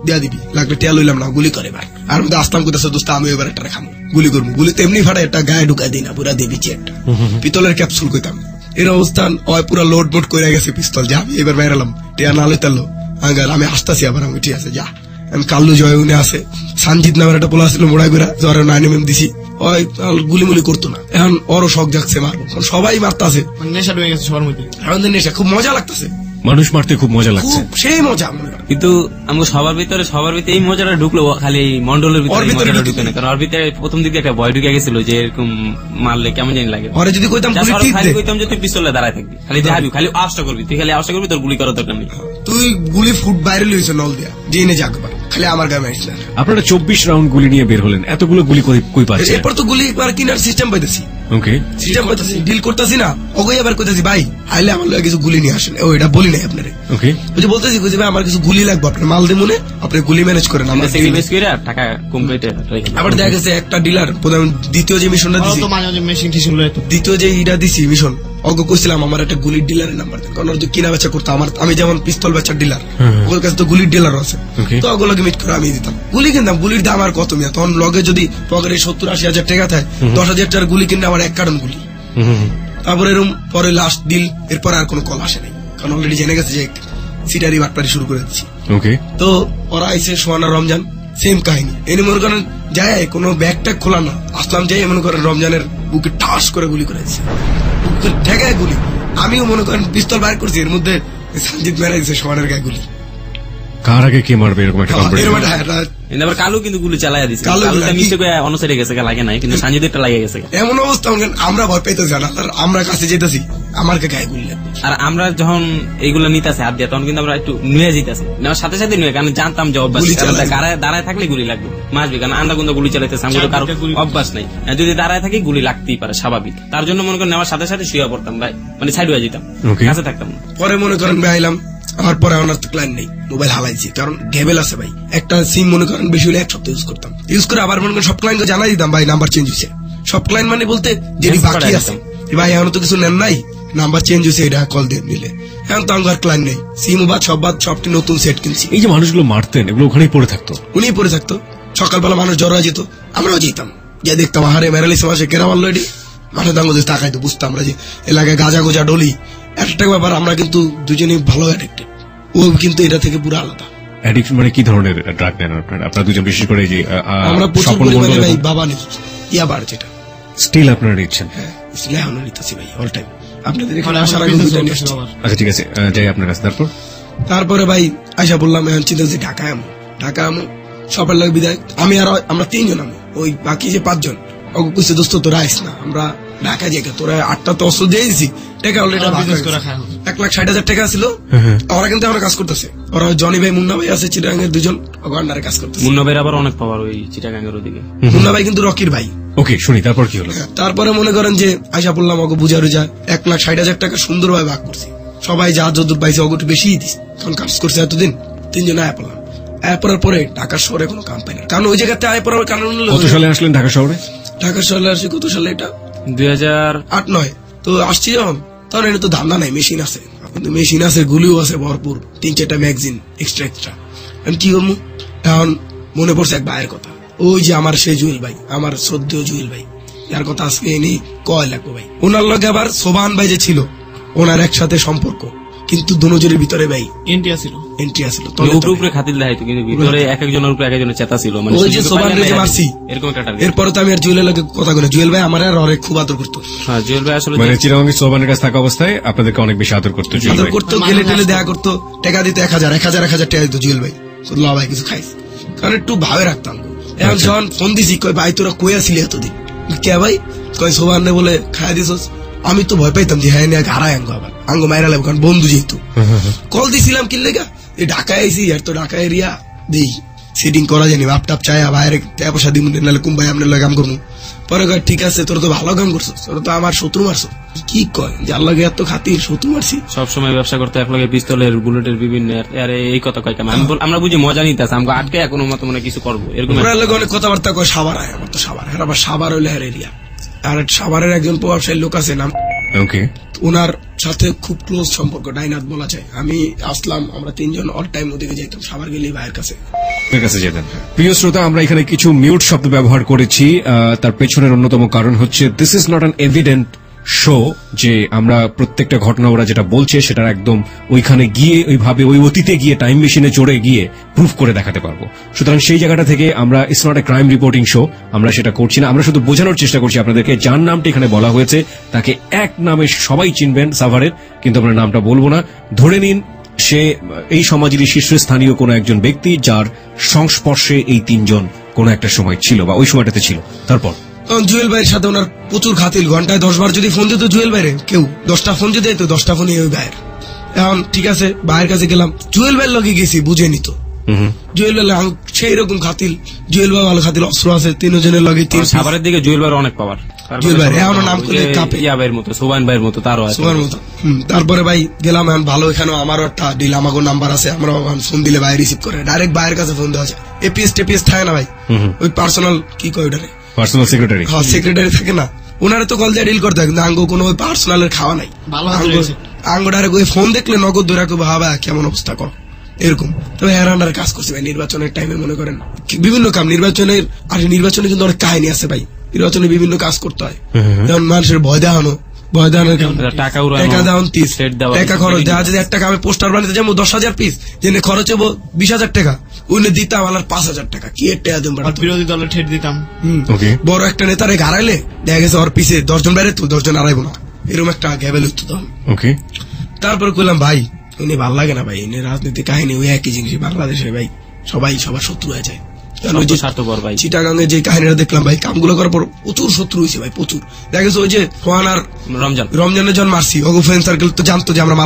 দিয়া দিবি, লাগবে টেয়া লইলাম না গুলি করে ভাই। আর আসলাম করতেছে দোস্ত আমি এবার একটা খামো, গুলি করবো, গুলি তেমনি ফাটা একটা গায়ে ঢুকাই দিই না, পুরা দেবিছি একটা পিতলের ক্যাপসুল কইতাম। এর অবস্থান পুরা লোড মোড করে গেছে পিস্তল, যা আমি এবার বেরালাম, টেয়া না লইতালো আমি আসতেছি, আবার আমি ঠিক আছে যা। আমি কাল্লু জয় উনি আছে, সানজিৎ নামের একটা পোলা ছিল মোড়াই করে, জ্বরে 9mm দিছি, গুলিমুলি করতো না, এখন ওরও শখ জাগছে মারবো, সবাই মারতেছে, নেশা ঢুকে গেছে সবার মধ্যে, আমাদের নেশা, খুব মজা লাগতেছে, মানুষ মারতে খুব মজা লাগছে, সেই মজা। কিন্তু আমাকে সবার ভিতরে এই মজাটা ঢুকলো, খালি মন্ডলের ভিতরে ঢুকে না, কারণ ওর ভিতরে প্রথম দিকে একটা ভয় ঢুকে গেছিল যে এরকম মারলে কেমন জানি লাগে। ওরে যদি কইতাম কইতাম যে তুই পিস্তলে দাঁড়ায় থাকবি, খালি যাবি, খালি আওয়াজটা করবি, তুই খালি আওয়াজটা করবি, তোর গুলি করার দরকার নেই, তুই গুলি ফুট বাইরে লইছ নল দিয়া জেনে যাকবা, খালি আমার গায়ে মারিস না। আপনারা 24 রাউন্ড গুলি নিয়ে বের হলেন, এতগুলো গুলি কই পাচ্ছেন? এরপর তো গুলি কিনার সিস্টেম পাইতেছি, সিস্টেম পাইতেছি, ডিল করতেছি না, ওগই আবার কইতেছি ভাই আইলে আমার লাগে কিছু গুলি নিয়ে আসেন, ও এটা বলি নাই আপনারে, ওই যে বলতেছি ভাই আমার কিছু গুলি লাগবে, আপনার মাল দিয়ে মনে আপনি গুলি ম্যানেজ করেন, আমরা টাকা কম পেতে। আবার দেখা গেছে একটা ডিলার, দ্বিতীয় যে মিশনটা দিছি, দ্বিতীয় যে ইটা দিছি মিশন, অজ্ঞ কইছিলাম আমার একটা গুলির ডিলারের নাম্বার দেন, কারণ কিনা বেচা করতো, আমি যেমন পিস্তল বেচার ডিলার, ওর কাছে তো গুলির ডিলারও আছে, তো ওগুলোকে মিট করে আমি দিতাম, গুলি কিনতাম। গুলির দাম আর কত মিয়া, তখন লগে যদি পকেটে 70-80 হাজার টাকা থাকে, 10,000 টাকার গুলি কিনতে আমার 1 কার্টন গুলি। তারপরে এরকম পরে লাস্ট ডিল, এরপর আর কোনো কল আসে নাই, কারণ অলরেডি জেনে গেছে যে সিটারি বাটপারি শুরু করে দিচ্ছি। তো ওরা আইসে সোহানা রমজান, সেম কাহিনী, এনে মনে করেন যায় কোনো ব্যাগ ট্যাগ খোলা না, আসলাম যাই মনে করেন রমজানের বুকে ঠাস করে গুলি করে দিচ্ছে, ঠেকায় গুলি। আমিও মনে করেন পিস্তল বাইর করছি, এর মধ্যে সঞ্জিত মেরে দিচ্ছে সমানের গায়ে গুলি। কার আগে কে মারবে এরকম একটা এরকম একটা আবার কালু কিন্তু গুলি চালাইয়া দিচ্ছে, কালু কালুটা মিস্টেক হয়ে অন্য সাইডে গেছে, লাগে নাই, কিন্তু সানজিদেরটা লাগে গেছে। এমন অবস্থা আমরা ভয় পাইতেছি না, আমরা কাছে যেতেছি আমার গায়ে গুলি লাগবে। আর আমরা যখন এইগুলো নিতেছি হাত দিয়ে তখন কিন্তু আমরা একটু নুয়ে যেতেছি, নেওয়ার সাথে সাথে নুয়ে, কারণ জানতাম যে অভ্যাস দাঁড়ায় থাকলে গুলি লাগবে, মাসবি, কারণ আন্দা গুন্দা গুলি চালাইতেছে, আমাদের কারো অভ্যাস নাই, যদি দাঁড়ায় থাকি গুলি লাগতেই পারে স্বাভাবিক। তার জন্য মনে করেন নেওয়ার সাথে সাথে শুয়ে পড়তাম ভাই, মানে সাইড হয়ে যেতাম, কাছে থাকতাম না। পরে মনে করেন ভাই আইলাম, আমার পরে আমার তো ক্লাইন্ট নেই, মোবাইল হালাইছি, কারণ গেবেল আছে ভাই, একটা সিম মনে করেন বেশি হলে 1 সপ্তাহ ইউজ করতাম, ইউজ করে আবার মনে করেন সব ক্লায়েন্টকে জানাই দিতাম ভাই নাম্বার চেঞ্জ হয়েছে। সব ক্লায়েন্ট মানে বলতে যেটি বাকি আছে ভাই, এখন তো কিছু নেন নাই, নাম্বার চেঞ্জ হয়েছে, এটা কল দিয়ে নিলে। এখন তো আমার ক্লায়েন্ট নেই, সিম বাদ সবটি নতুন সেট কিনছি। এই যে মানুষগুলো মারতেন, এগুলো ওখানেই পড়ে থাকতো, উনি পড়ে থাকতো, সকালবেলা মানুষ জ্বর হয়ে যেত, আমরাও যেতাম, গিয়ে দেখতাম হারে মেরালিস মাসে কেনা মারলো এটি, মাঠে দাঙ্গ দিয়ে তাকাইতো, বুঝতাম আমরা যে এলাকায় গাজা গোজা ডলি। একটা ব্যাপার, আমরা কিন্তু দুজনেই ভালো অ্যাডিক্টেড, ও কিন্তু এটা থেকে পুরো আলাদা। অ্যাডিকশন মানে কি ধরনের ড্রাগ নেন আপনারা দুজন, বিশেষ করে যে আমরা প্রচুর পরিমাণে ভাই বাবা নিই, ইয়াবার যেটা স্টিল আপনারা নিচ্ছেন? হ্যাঁ, স্টিল আমরা নিতেছি ভাই অল টাইম। আপনাদের এখানে আসার আগে দুইটা নিচ্ছি। আচ্ছা ঠিক আছে, যাই আপনার কাছে। তারপরে ভাই আইসা বললাম এখন চিন্তা করছি ঢাকায় আমো সবার লাগে বিদায়, আমরা 3 জন আমো, ওই বাকি যে 5 জন ওকে কইছে দোস্ত তোরা আইস না, আমরা ঢাকা যাই, তোরা 8টা তো অস্ত্র দিয়ে দিয়েছি, টাকা অলরেডি 1,60,000 টাকা ছিল। ওরা কিন্তু এখন কাজ করতেছে, ওরা জনি ভাই মুন্না ভাই আছে চিটাগাঙ্গের, 2 জন আন্ডারে কাজ করতেছে। মুন্না ভাইয়ের আবার অনেক পাওয়ার ওই চিটাগাঙ্গের ওদিকে। মুন্না ভাই কিন্তু রকির ভাই। ওকে, শুনি তারপর কি হলো। তারপরে মনে করেন যে আইসা পড়লাম, ওকে বুঝা 1,60,000 টাকা সুন্দরভাবে ভাগ করছি, সবাই যা যদুর পাইছে ওগুলো বেশি দিছি, কারণ কাজ করছে এতদিন। 3 জন আয়া পড়লাম, আয়া পড়ার পরে ঢাকা শহরে কোনো কাম পাই না, কারণ ওই জায়গাতে আয়া পড়ার কারণ হলো। কত সালে আসলেন ঢাকা শহরে? ঢাকা শহরে আসছি কত সালে, এটা 2008-9 তো আসছি যখন, তখন এটা তো ধান্দা নাই, মেশিন আছে, কিন্তু মেশিন আছে, গুলিও আছে ভরপুর, 3-4টা ম্যাগজিন এক্সট্রা। কি করবো এখন, মনে পড়ছে এক ভাইয়ের কথা, ওই যে আমার সেই জুয়েল ভাই, আমার শ্রদ্ধেয় জুয়েল ভাই, যার কথা আজকে এনে কয় লাগবো ভাই। ওনার লগে আবার সোবান ভাই যে ছিল, ওনার একসাথে সম্পর্ক, কিন্তু দুজনের ভিতরে ভাই এন্ট্রি আসিল, উপরে খাতিল দেখাইতো, কিন্তু ভিতরে এক একজনের উপরে এক একজনের চেতা ছিল, মানে ওই যে সোবান রে যে মারছি এরকম একটা টার্গেট। এরপরে তো আমি আর জুয়েলের লগে কথা বলি, জুয়েল ভাই আমার আর অনেক খুব আদর করতো। হ্যাঁ, জুয়েল ভাই আসলে মানে চিরাঙ্গের সোবানের কাছে থাকা অবস্থায় আপনাদেরকে অনেক বেশি আদর করতো, আদর করতো, গেলে টেলে দেখা করতো, টাকা দিত 1,000 টাকা দিত জুয়েল ভাই, ল ভাই কিছু খাইস, কারণ একটু ভাবে রাখতাম। এখন যখন ফোন দিছি, কয় ভাই তোরা কই আসলি এতদিন, কে ভাই, কয় সোবান নে বলে খাই দিছস। আমি তো ভয় পাইতাম যে হ্যাঁ হারাই আঙ্গ মাইরা লাগবে, কারণ বন্ধু যেহেতু। কল দিছিলাম কি লেগা, এই ঢাকায় আইসি, আর তো ঢাকা এরিয়া দিই সেটিং করা যায়নি, বাপটাপ চাই বাইরে পয়সা দিব, নাহলে কুম ভাই আপনার কাম করবো। পরে কয় ঠিক আছে, তোর তো ভালো কাম করছো, তোর তো আমার শত্রু মারছো। কি কয়, যার লাগে এত খাতির, শত্রু মারছি। সবসময় ব্যবসা করতে এক লগে পিস্তলের, বুলেটের বিভিন্ন, এই কথা কয় কেমন, আমরা বুঝি মজা নিতে আছে, আমাকে আটকে কোনো মতো মনে কিছু করবো এরকম। অনেক কথাবার্তা কয়, সাবার আয়, আমার তো সাবার, হ্যাঁ আবার সাবার হইলে হ্যাঁ এরিয়া। আর সাভারের একজন প্রভাবশালী লোক আছে, নাম ওনার সাথে খুব ক্লোজ সম্পর্ক, ডাইনাথ বলা যায়। আমি আসলাম, আমরা 3 জন অল টাইম ওদিকে যাইতাম, সাভার গেলে ভাইয়ের কাছে যেতেন। প্রিয় শ্রোতা, আমরা এখানে কিছু মিউট শব্দ ব্যবহার করেছি, তার পেছনের অন্যতম কারণ হচ্ছে this is not an evident show, যে আমরা প্রত্যেকটা ঘটনা ওরা যেটা বলছে সেটা একদম ওইখানে গিয়ে ওইভাবে ওই অতীতে গিয়ে টাইম মেশিনে চড়ে গিয়ে প্রুফ করে দেখাতে পারবো। সুতরাং সেই জায়গাটা থেকে আমরা, it's not a crime reporting show, আমরা সেটা করছি না। আমরা শুধু বোঝানোর চেষ্টা করছি আপনাদেরকে, যার নামটা এখানে বলা হয়েছে তাকে এক নামে সবাই চিনবেন সাভারের, কিন্তু আমরা নামটা বলবো না। ধরে নিন সে এই সমাজেরই শীর্ষস্থানীয় কোনো একজন ব্যক্তি, যার সংস্পর্শে এই 3 জন কোনো একটা সময় ছিল বা ওই সময়টাতে ছিল। তারপর জুয়েল ভাইয়ের সাথে ওনার প্রচুর খাতিল, ঘন্টায় 10 বার যদি ফোন দিত জুয়েল ভাইরে, কেউ 10টা ফোন যদি দিত, 10টা ফোনই ওই ভাইয়ের। এখন ঠিক আছে, ভাইয়ের কাছে গেলাম, জুয়েল ভাইয়ের লগে গেছি, বুঝে নিত জুয়েল ভাই সেই রকম খাতিল, জুয়েল ভাই ভালো খাতিল, অস্ত্র আছে 3 জনের লগে। সাভারের দিকে জুয়েল ভাইয়ের অনেক পাওয়ার, জুয়েল ভাই এখন নাম করলে কাঁপে, ইয়া ভাইয়ের মতো, সোবান ভাইয়ের মতো, তারও আছে সোবান মতো। তারপরে ভাই গেলাম, এখন ভালো, এখানেও আমারও একটা ডিল, আমাকে নাম্বার আছে, আমরা ফোন দিলে ভাই রিসিভ করে, ডাইরেক্ট ভাইয়ের কাছে ফোন দেওয়া যায়। এপিএস টেপিএস থাকে না ভাই, ওই পার্সোনাল কি কয় ওটারে, পার্সোনাল সেক্রেটারি, হ্যাঁ সেক্রেটারি থাকে না, ওনারা তো কল দিয়ে ডিল করতে হয়, কিন্তু আঙ্গো কোনো ওই পার্সোনালের খাওয়া নাই। আঙ্গো ডাইরেক্ট ওই ফোন দেখলে নগদ ধরে রাখবো, ভাবা কেমন অবস্থা কর এরকম। তবে হেরান্ডারে কাজ করছে ভাই, নির্বাচনের টাইমে মনে করেন বিভিন্ন কাম, নির্বাচনের, আর নির্বাচনে কিন্তু অনেক কাহিনী আছে ভাই, নির্বাচনে বিভিন্ন কাজ করতে হয়, যেমন মানুষের ভয় দেখানো, টাকা দেওয়ান 30 টাকা খরচ দেওয়া, যদি 1 টাকা আমি পোস্টার বানাতে যাবো 10,000 পিস, যেন খরচ হবো 20,000 টাকা, উনি দিতাম আমার 5,000 টাকা, কি একটা বিরোধী দলে ঠেট দিতাম। বড় একটা নেতারে গাড়াইলে দেখা গেছে ওর পিছে 10 জন বাইরে, তো 10 জন আড়াইবো না, এরকম একটা গ্যাবেল হইতো তখন। ওকে, তারপর কইলাম ভাই এনে ভাল লাগে না ভাই, এনে রাজনীতি কাহিনী ওই একই জিনিস, বাংলাদেশে ভাই সবাই সবার শত্রু হয়ে যায়। কারণ ওই যে স্বার্থপর ভাই চিটাগাঙ্গে যে কাহিনীটা দেখলাম ভাই, কামগুলো করার পর প্রচুর শত্রু হয়েছে ভাই, প্রচুর। দেখা গেছে ওই যে সোহান আর রমজানের জন মারছি, ওগো ফ্রেন্ড সার্কেল তো জানতো যে আমরা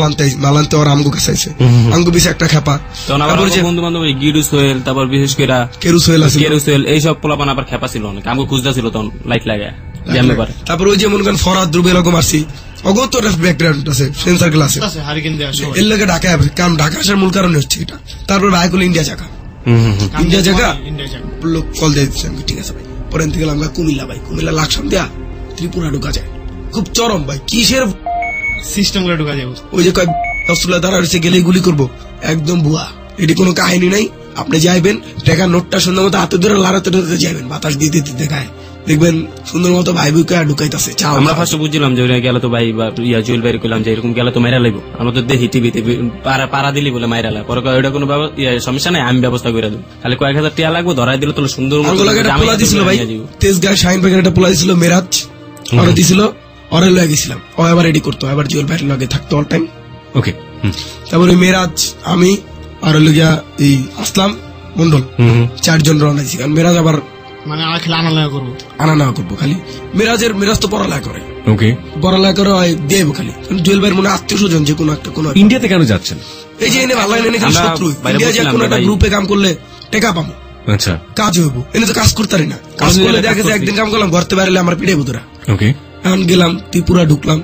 মালান্তে ওর আমগো কাছে আছে, আমগো পিছে একটা খেপা। বন্ধু বান্ধব গিরু সোহেল, তারপর বিশেষ করে কেরু সোহেল এইসব পোলাপান আবার খেপা ছিল অনেক, আমগো খুঁজতে ছিল তখন লাইট লাগায়। তারপর ওই যে মনে করেন ফরাদ রুবেল ওগো মারছি, ওগো তো ব্যাকগ্রাউন্ড আছে, ফ্রেন্ড সার্কেল আছে, এর লোকে ঢাকায় কারণ ঢাকা আসার মূল কারণ হচ্ছে এটা। তারপর ভাই করলো ইন্ডিয়া জায়গা, ইন্ডিয়া জায়গা লোক কল দিয়ে দিচ্ছে, ঠিক আছে ভাই। পরে থেকে গেলাম কুমিল্লা ভাই, কুমিল্লা লাকসাম দেয়া ত্রিপুরা ঢুকা যায়, খুব চরম ভাই, কিসের সিস্টেম করে ঢুকা যাবে। ওই যে অস্ট্রেলিয়া দ্বারা গেলে গুলি করবো, একদম ভুয়া, এটি কোনো কাহিনী নাই। আপনি যাইবেন টাকা নোটটা সুন্দর মতো হাতে ধরে লাড়াতে যাবেন, বাতাস দিতে দিতে গায়ে দেখবেন সুন্দর মতো ভাই বুকে ঢুকাইতেছে। আমরা ফার্স্ট বুঝছিলাম যে গেলে তো ভাই বা জুয়েল ভাই করলাম যে এরকম গেলে তো মাইরা লাগবো, আমরা তো দেখি টিভিতে পাড়া দিলি বলে মাইরা লাগে, পরে ওইটা কোনো সমস্যা নাই, আমি ব্যবস্থা করে দেবো, খালি কয়েক হাজার টাকা লাগবো, ধরাই দিলে তো সুন্দর পোলা দিছিল ভাই, তেজগাঁ শাহিন ভাইয়ের একটা পোলা দিছিল, মেরাজ ওরা দিছিল, ওরা লয়ে গেছিলাম, ও এবার রেডি করতো, এবার জুয়েল ভাইয়ের লগে থাকতো অল টাইম। ওকে, তারপরে মেরাজ, আমি আর হলো গিয়া এই আসলাম মন্ডল, 4 জন রওনা দিছি। কারণ মেরাজ আবার মানে আনা করবো খালি, মেরাজ তো পড়ালেখা করে, ওকে, পড়ালেখা করে দেব খালি। জুয়েল ভাইয়ের মনে আত্মীয় স্বজন যে কোনো একটা, কোনো ইন্ডিয়াতে কেন যাচ্ছেন? এই যে এনে ভালো লাগে, শত্রু ইন্ডিয়া যে কোনো একটা গ্রুপে কাম করলে টেকা পাবো, আচ্ছা কাজ হইব, এনে তো কাজ করতে পারি না, কাজ করলে দেখা গেছে একদিন কাম করলাম, ঘরতে পারলে আমার পিঠে বুতরা। ওকে, এখন গেলাম ত্রিপুরা, ঢুকলাম,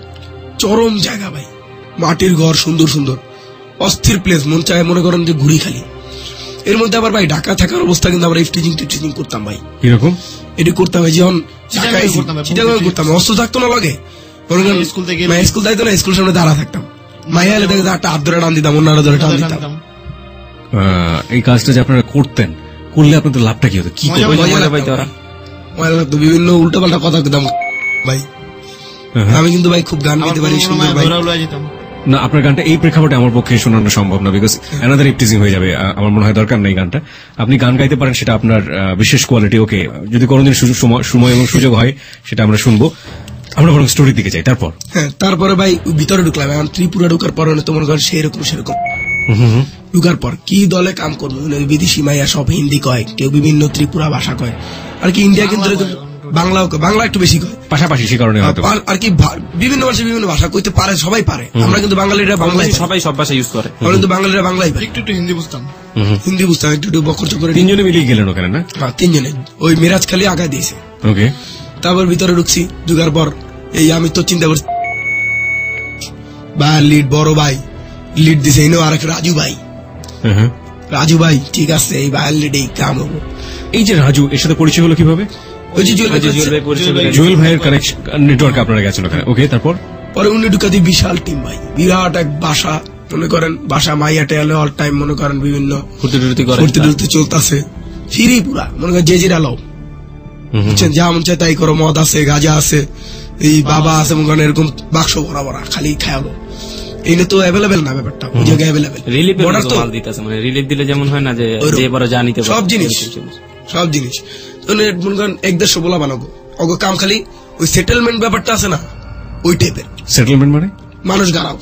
চরম জায়গা ভাই, মাটির ঘর, সুন্দর সুন্দর, অস্থির প্লেস, মন চায় মনে করেন যে ঘুরি খালি। এর মধ্যে আবার ভাই ঢাকা থাকার অবস্থা কিন্তু আমরা টিচিং করতাম ভাই, কিরকম এটি করতাম ভাই, যখন চিটাগাং করতাম, অস্ত্র থাকতো না লগে, স্কুল যাইতো না, স্কুল সামনে দাঁড়া থাকতাম, মাইয়া এলে দেখে একটা হাত ধরে টান দিতাম, অন্যরা ধরে টান দিতাম। এই কাজটা যে আপনারা করতেন, করলে আপনাদের লাভটা কি হতো? কি মজা লাগতো, বিভিন্ন উল্টো পাল্টা কথা দিতাম ভাই। আমি কিন্তু ভাই খুব গান গাইতে পারি, সুন্দর ভাই। না, আপনার গানটা এই প্রেক্ষাপটে আমার পক্ষে শোনানো সম্ভব না, বিকজ অ্যানাদার ইপটিজিং হয়ে যাবে, আমার মনে হয় দরকার নেই গানটা। আপনি গান গাইতে পারেন, সেটা আপনার বিশেষ কোয়ালিটি, ওকে, যদি কোনোদিন সময় এবং সুযোগ হয় সেটা আমরা শুনবো। আমরা বরং স্টোরির দিকে যাই। তারপর তারপরে ভাই ভিতরে ঢুকলাম, এখন ত্রিপুরা ঢুকার পর তো মনে করেন সেরকম ঢুকার পর কি দলে কাম করবো, বিদেশি মাইয়া সব হিন্দি কয়, কেউ বিভিন্ন ত্রিপুরা ভাষা কয়, আর কি ইন্ডিয়া কিন্তু বাংলা একটু বেশি কয়, পাশাপাশি সে কারণে আর কি বিভিন্ন মানুষ বিভিন্ন ভাষা কইতে পারে, সবাই পারে। আমরা কিন্তু বাঙালিরা বাংলায়, সবাই সব ভাষা ইউজ করে, আমরা কিন্তু বাঙালিরা বাংলায় পাই, একটু হিন্দি বুঝতাম, একটু বকর চকর। 3 জনে মিলিয়ে গেলেন ওখানে না? 3 জনে, ওই মিরাজ খালি আগায় দিয়েছে। ওকে, তারপর ভিতরে ঢুকছি, ঢুকার পর এই আমি তো চিন্তা করছি ভাই, লিড বড় ভাই লিড দিছে, আর একটা রাজু ভাই, ঠিক আছে এই ভাই লিড এই কাম হবো। এই যে রাজু, এর সাথে পরিচয় হলো কিভাবে? ওই যে জুয়েল ভাইয়ের কানেকশন নেটওয়ার্কে আপনারা গেছেন ওখানে। ওকে, তারপর পরে উনি ঢুকাতে বিশাল টিম ভাই, বিরাট এক বাসা, মনে করেন বাসা মাইয়া টেলে অল টাইম, মনে করেন বিভিন্ন ফুর্তি চলতেছে, ফিরি পুরা মনে করেন যে জিরা লও, বুঝছেন, যা মন চায় তাই করো, মদ আছে, গাঁজা আছে, এই বাবা আছে, মনে করেন এরকম বাক্স ভরা ভরা, খালি খায়ালো। এই তো অ্যাভেলেবেল না ব্যাপারটা, ওই জায়গায় অ্যাভেলেবেল রিলিফ দিলে যেমন হয় না যে জানিতে সব জিনিস মনে করেন 1-150 বলা বানাবো, অগ কাম খালি ওই সেটেলমেন্ট ব্যাপারটা আছে না, ওই টাইপের সেটেলমেন্ট, মানে মানুষ গাড়াও,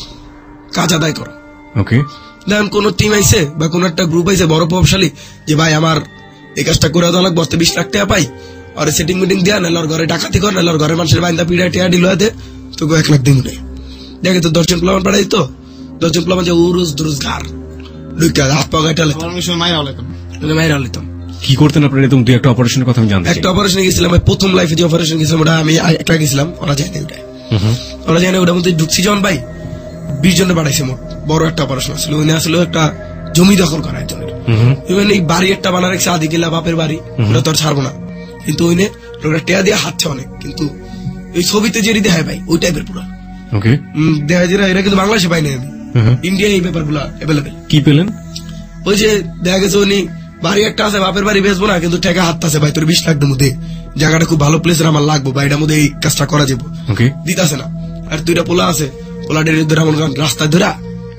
কাজ আদায় করো। ওকে, দেখেন কোন টিম আইছে বা কোন একটা গ্রুপ আইছে বড় প্রভাবশালী, যে ভাই আমার এই কাজটা করে দেওয়া লাগবে, 20 লাখ টাকা পাই, আর সেটিং মিটিং দেয়া, নাহলে ঘরে ডাকাতি কর, নাহলে ঘরের মানুষের বাইন্দা পিড়া টিয়া ডিল হয়ে তো 1 লাখ দিন নেই। দেখে তো 10 জন প্লাবন পাঠাই, তো 10 জন প্লাবন যে উরুজ দুরুজ ঘর ঢুকে হাত পা গাইটা মাইরা হলিতাম। কি করতেন আপনারা? এরকম 2-1টা অপারেশনের কথা আমি জানতে চাই। একটা অপারেশন গেছিলাম, প্রথম লাইফে যে অপারেশন গেছিলাম, ওটা আমি একটা গেছিলাম, ওরা জানে ওটার মধ্যে ঢুকছি যখন ভাই 20 জনে পাঠাইছে মোট, বড় একটা অপারেশন ছিল। ওই আসলে একটা জমি দখল করা একজনের, এই বাড়ি একটা বানা রেখেছে, আদি কিলা বাপের বাড়ি, ওটা তো আর ছাড়বো না, কিন্তু ওই লোকটা টেয়া দিয়ে হাঁটছে অনেক, কিন্তু ওই ছবিতে যে দেখায় ভাই ওই টাইপের পুরা দেখা যায়, এরা কিন্তু বাংলাদেশে পাই না, আমি ইন্ডিয়া এই ব্যাপার গুলা অ্যাভেলেবেল। কি পেলেন? ওই যে দেখা গেছে উনি বাড়ি একটা আছে, বাপের বাড়ি বেচবো না, কিন্তু টাকা হাত আছে ভাই, তোর 20 লাখের মধ্যে জায়গাটা খুব ভালো প্লেসের আমার লাগবো, বাড়িটার মধ্যে এই কাজটা করা যাবো, দিতেছে না। আর 2টা পোলা আছে, পোলা ডেরে ধরে আমার রাস্তায় ধরা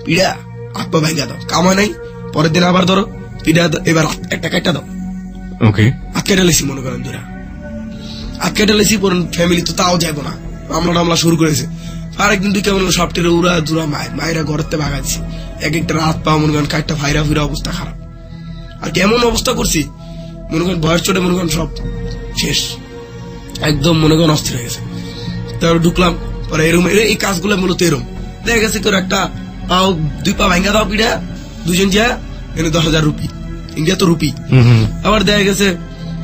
পিড়া হাত পা ভাঙ্গা দাও, কামায় নাই, পরের দিন আবার ধরো পিড়া, এবার একটা কাটা দাও, হাত কেটে লেছি, মনে করেন ধরা হাত কেটে লেছি, পরে ফ্যামিলি তো তাও যাইবো না, আমরা শুরু করেছে, আরেকদিন তুই কেমন সবটির উড়া দুরা মায়েরা ঘরের ভাগাচ্ছি, এক একটা রাত পা মনে করেন কাঠটা ফাইরা ফিরা অবস্থা খারাপ। আর কেমন অবস্থা করছি মনে করেন বয়স চোটে মনে করেন সব শেষ, একদম মনে করেন অস্থির হয়ে গেছে। তারপর ঢুকলাম, পরে এরম এই কাজগুলো মূলত এরম দেখা গেছে তোর একটা পাও 2 পা ভাঙ্গা দাও পিঠা 2 জন যা এনে 10,000 রুপি, ইন্ডিয়া তো রুপি। আবার দেখা গেছে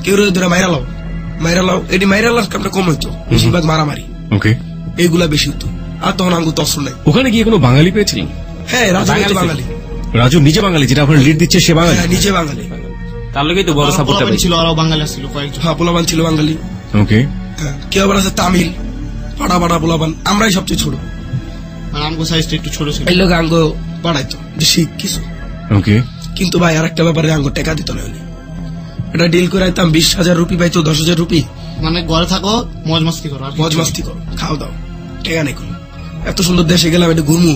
কেউ ধরে মাইরা লাও এটি মাইরা লাও কামটা কম হইতো, বেশিরভাগ মারামারি এইগুলা বেশি হতো। আর তখন আঙ্গুর তসর নাই। ওখানে গিয়ে কোনো বাঙালি পেয়েছিলেন? হ্যাঁ, রাজু বাঙালি। রাজু নিজে বাঙালি, যেটা আপনার লিড দিচ্ছে সে বাঙালি? নিজে বাঙালি। তার লগেই তো বড় সাপোর্টটা ছিল, আরো বাঙালি ছিল কয়েকজন। হ্যাঁ, পোলাবান ছিল বাঙালি। ওকে। কেউ আবার আছে তামিল, পাড়া পোলাবান, আমরাই সবচেয়ে ছোট। আর আমগো সাইজটা একটু ছোট ছিল। এই লোক আঙ্গ বাড়াইতো যে শিখ কিছু। ওকে। কিন্তু ভাই আর একটা ব্যাপারে আঙ্গ টাকা দিত না, এটা ডিল করে আইতাম 20,000 রুপি পাইতো, 10,000 রুপি। মানে ঘরে থাকো, মজ মাস্তি করো, খাও দাও, টাকা নেই কোনো। এত সুন্দর দেশে গেলাম, এটা ঘুরমু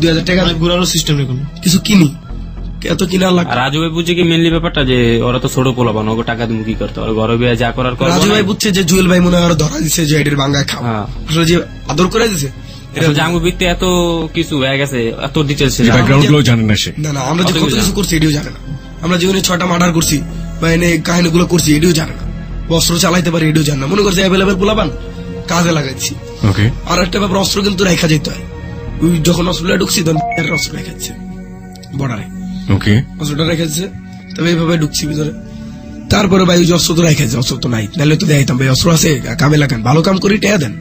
2,000 টাকা ঘুরারও সিস্টেম নেই কোনো, কিছু কিনি এত কিনা লাগবে। রাজু ভাই বুঝছে কি মেনলি ব্যাপারটা যে ওরা তো ছোট পোলাবান, ওকে টাকা দিয়ে কি করতে হবে, ঘরে বিয়ে যা করার করবে। রাজু ভাই বুঝছে যে জুয়েল ভাই মনে হয় ধরা দিচ্ছে যে এটির বাঙ্গায় খাও, আসলে যে আদর করে দিছে জাঙ্গু ভিত্তি এত কিছু হয়ে গেছে, এত ডিটেলস জানেন না সে। না, আমরা যে কত কিছু করছি এটিও জানে না। আমরা জীবনে 6টা মার্ডার করছি বা এনে কাহিনীগুলো করছি এটিও জানে না। অস্ত্র চালাইতে পারি এটিও জানে না, মনে করছে অ্যাভেলেবেল পোলাবান কাজে লাগাইছি। আর একটা ব্যাপার, অস্ত্র কিন্তু রেখা যেতে হয়। যখন অস্ট্রেলিয়া ঢুকছি তখন অস্ত্র রেখাচ্ছে বর্ডারে, অস্ত্রটা রেখেছে, তবে এইভাবে ঢুকছি ভিতরে। তারপরে ভাই ওই অস্ত্র তো রেখেছে, অস্ত্র তো নাই, নাহলে তো দেখাইতাম ভাই অস্ত্র আছে, কামে লাগান, ভালো কাম করি টেয়া দেন।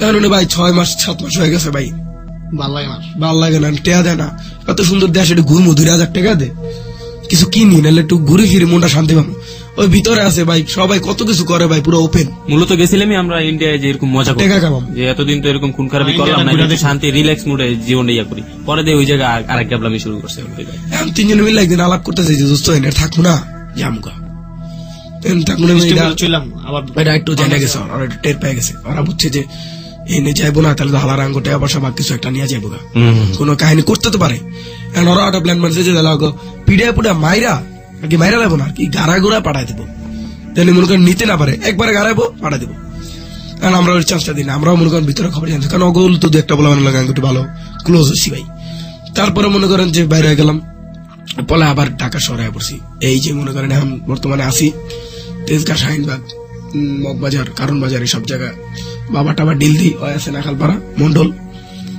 এখন ভাই 6 মাস 7 মাস হয়ে গেছে ভাই, ভাল লাগে না, টেয়া দেয় না। এত সুন্দর দেশ, একটু ঘুরমু 2,000 টাকা দে, কিছু কিনি, নাহলে একটু ঘুরে ফিরে মনটা শান্তি পাবো। ওই ভিতরে আছে ভাই সবাই কত কিছু করে ভাই, পুরো ওপেন। মূলত গেছিলামই আমরা ইন্ডিয়ায় যে এরকম মজা করি, যে এতদিন তো এরকম খুন খারাপি করলাম না, শান্তি রিল্যাক্স মুডে জীবনটা ইয়া করি। পরে দিয়ে ওই জায়গায় আরেক গাবলামি শুরু করছে। এখন 3 জন মিলে একদিন আলাপ করতেছে যে দোস্ত এনে থাকবো না, জামুকা একটু জানা গেছে, ওরা একটু টের পেয়ে গেছে। ওরা বুঝছে যে এনে যাইবো না, তাহলে তো হালার আঙ্গটা আবার সব কিছু একটা নিয়ে যাইবো, কোন কাহিনী করতে তো পারে। এখন ওরা একটা প্ল্যান মারছে যে পিড়ে পুড়া মাইরা আর কি মাইরা লাগবো না, আর কি গাড়া গোড়া পাঠাই দেবো, তাহলে মনে করেন নিতে না পারে, একবারে গাড়াইবো পাঠাই দেবো। কারণ আমরা ওই চান্সটা দিই না, আমরাও মনে করেন ভিতরে খবর জানছি, কারণ অগল তো 2-1টা বলা মানে লাগে একটু ভালো ক্লোজ হচ্ছি ভাই। তারপরে মনে করেন যে বাইরে হয়ে গেলাম, পরে আবার ঢাকা শহরে পড়ছি। এই যে মনে করেন এখন বর্তমানে আসি তেজগাঁ, শাহিনবাগ, মগবাজার, কারণ বাজার, এই সব জায়গায় বাবা টাবা ডিল দিই, আছে নাখালপাড়া, মন্ডল।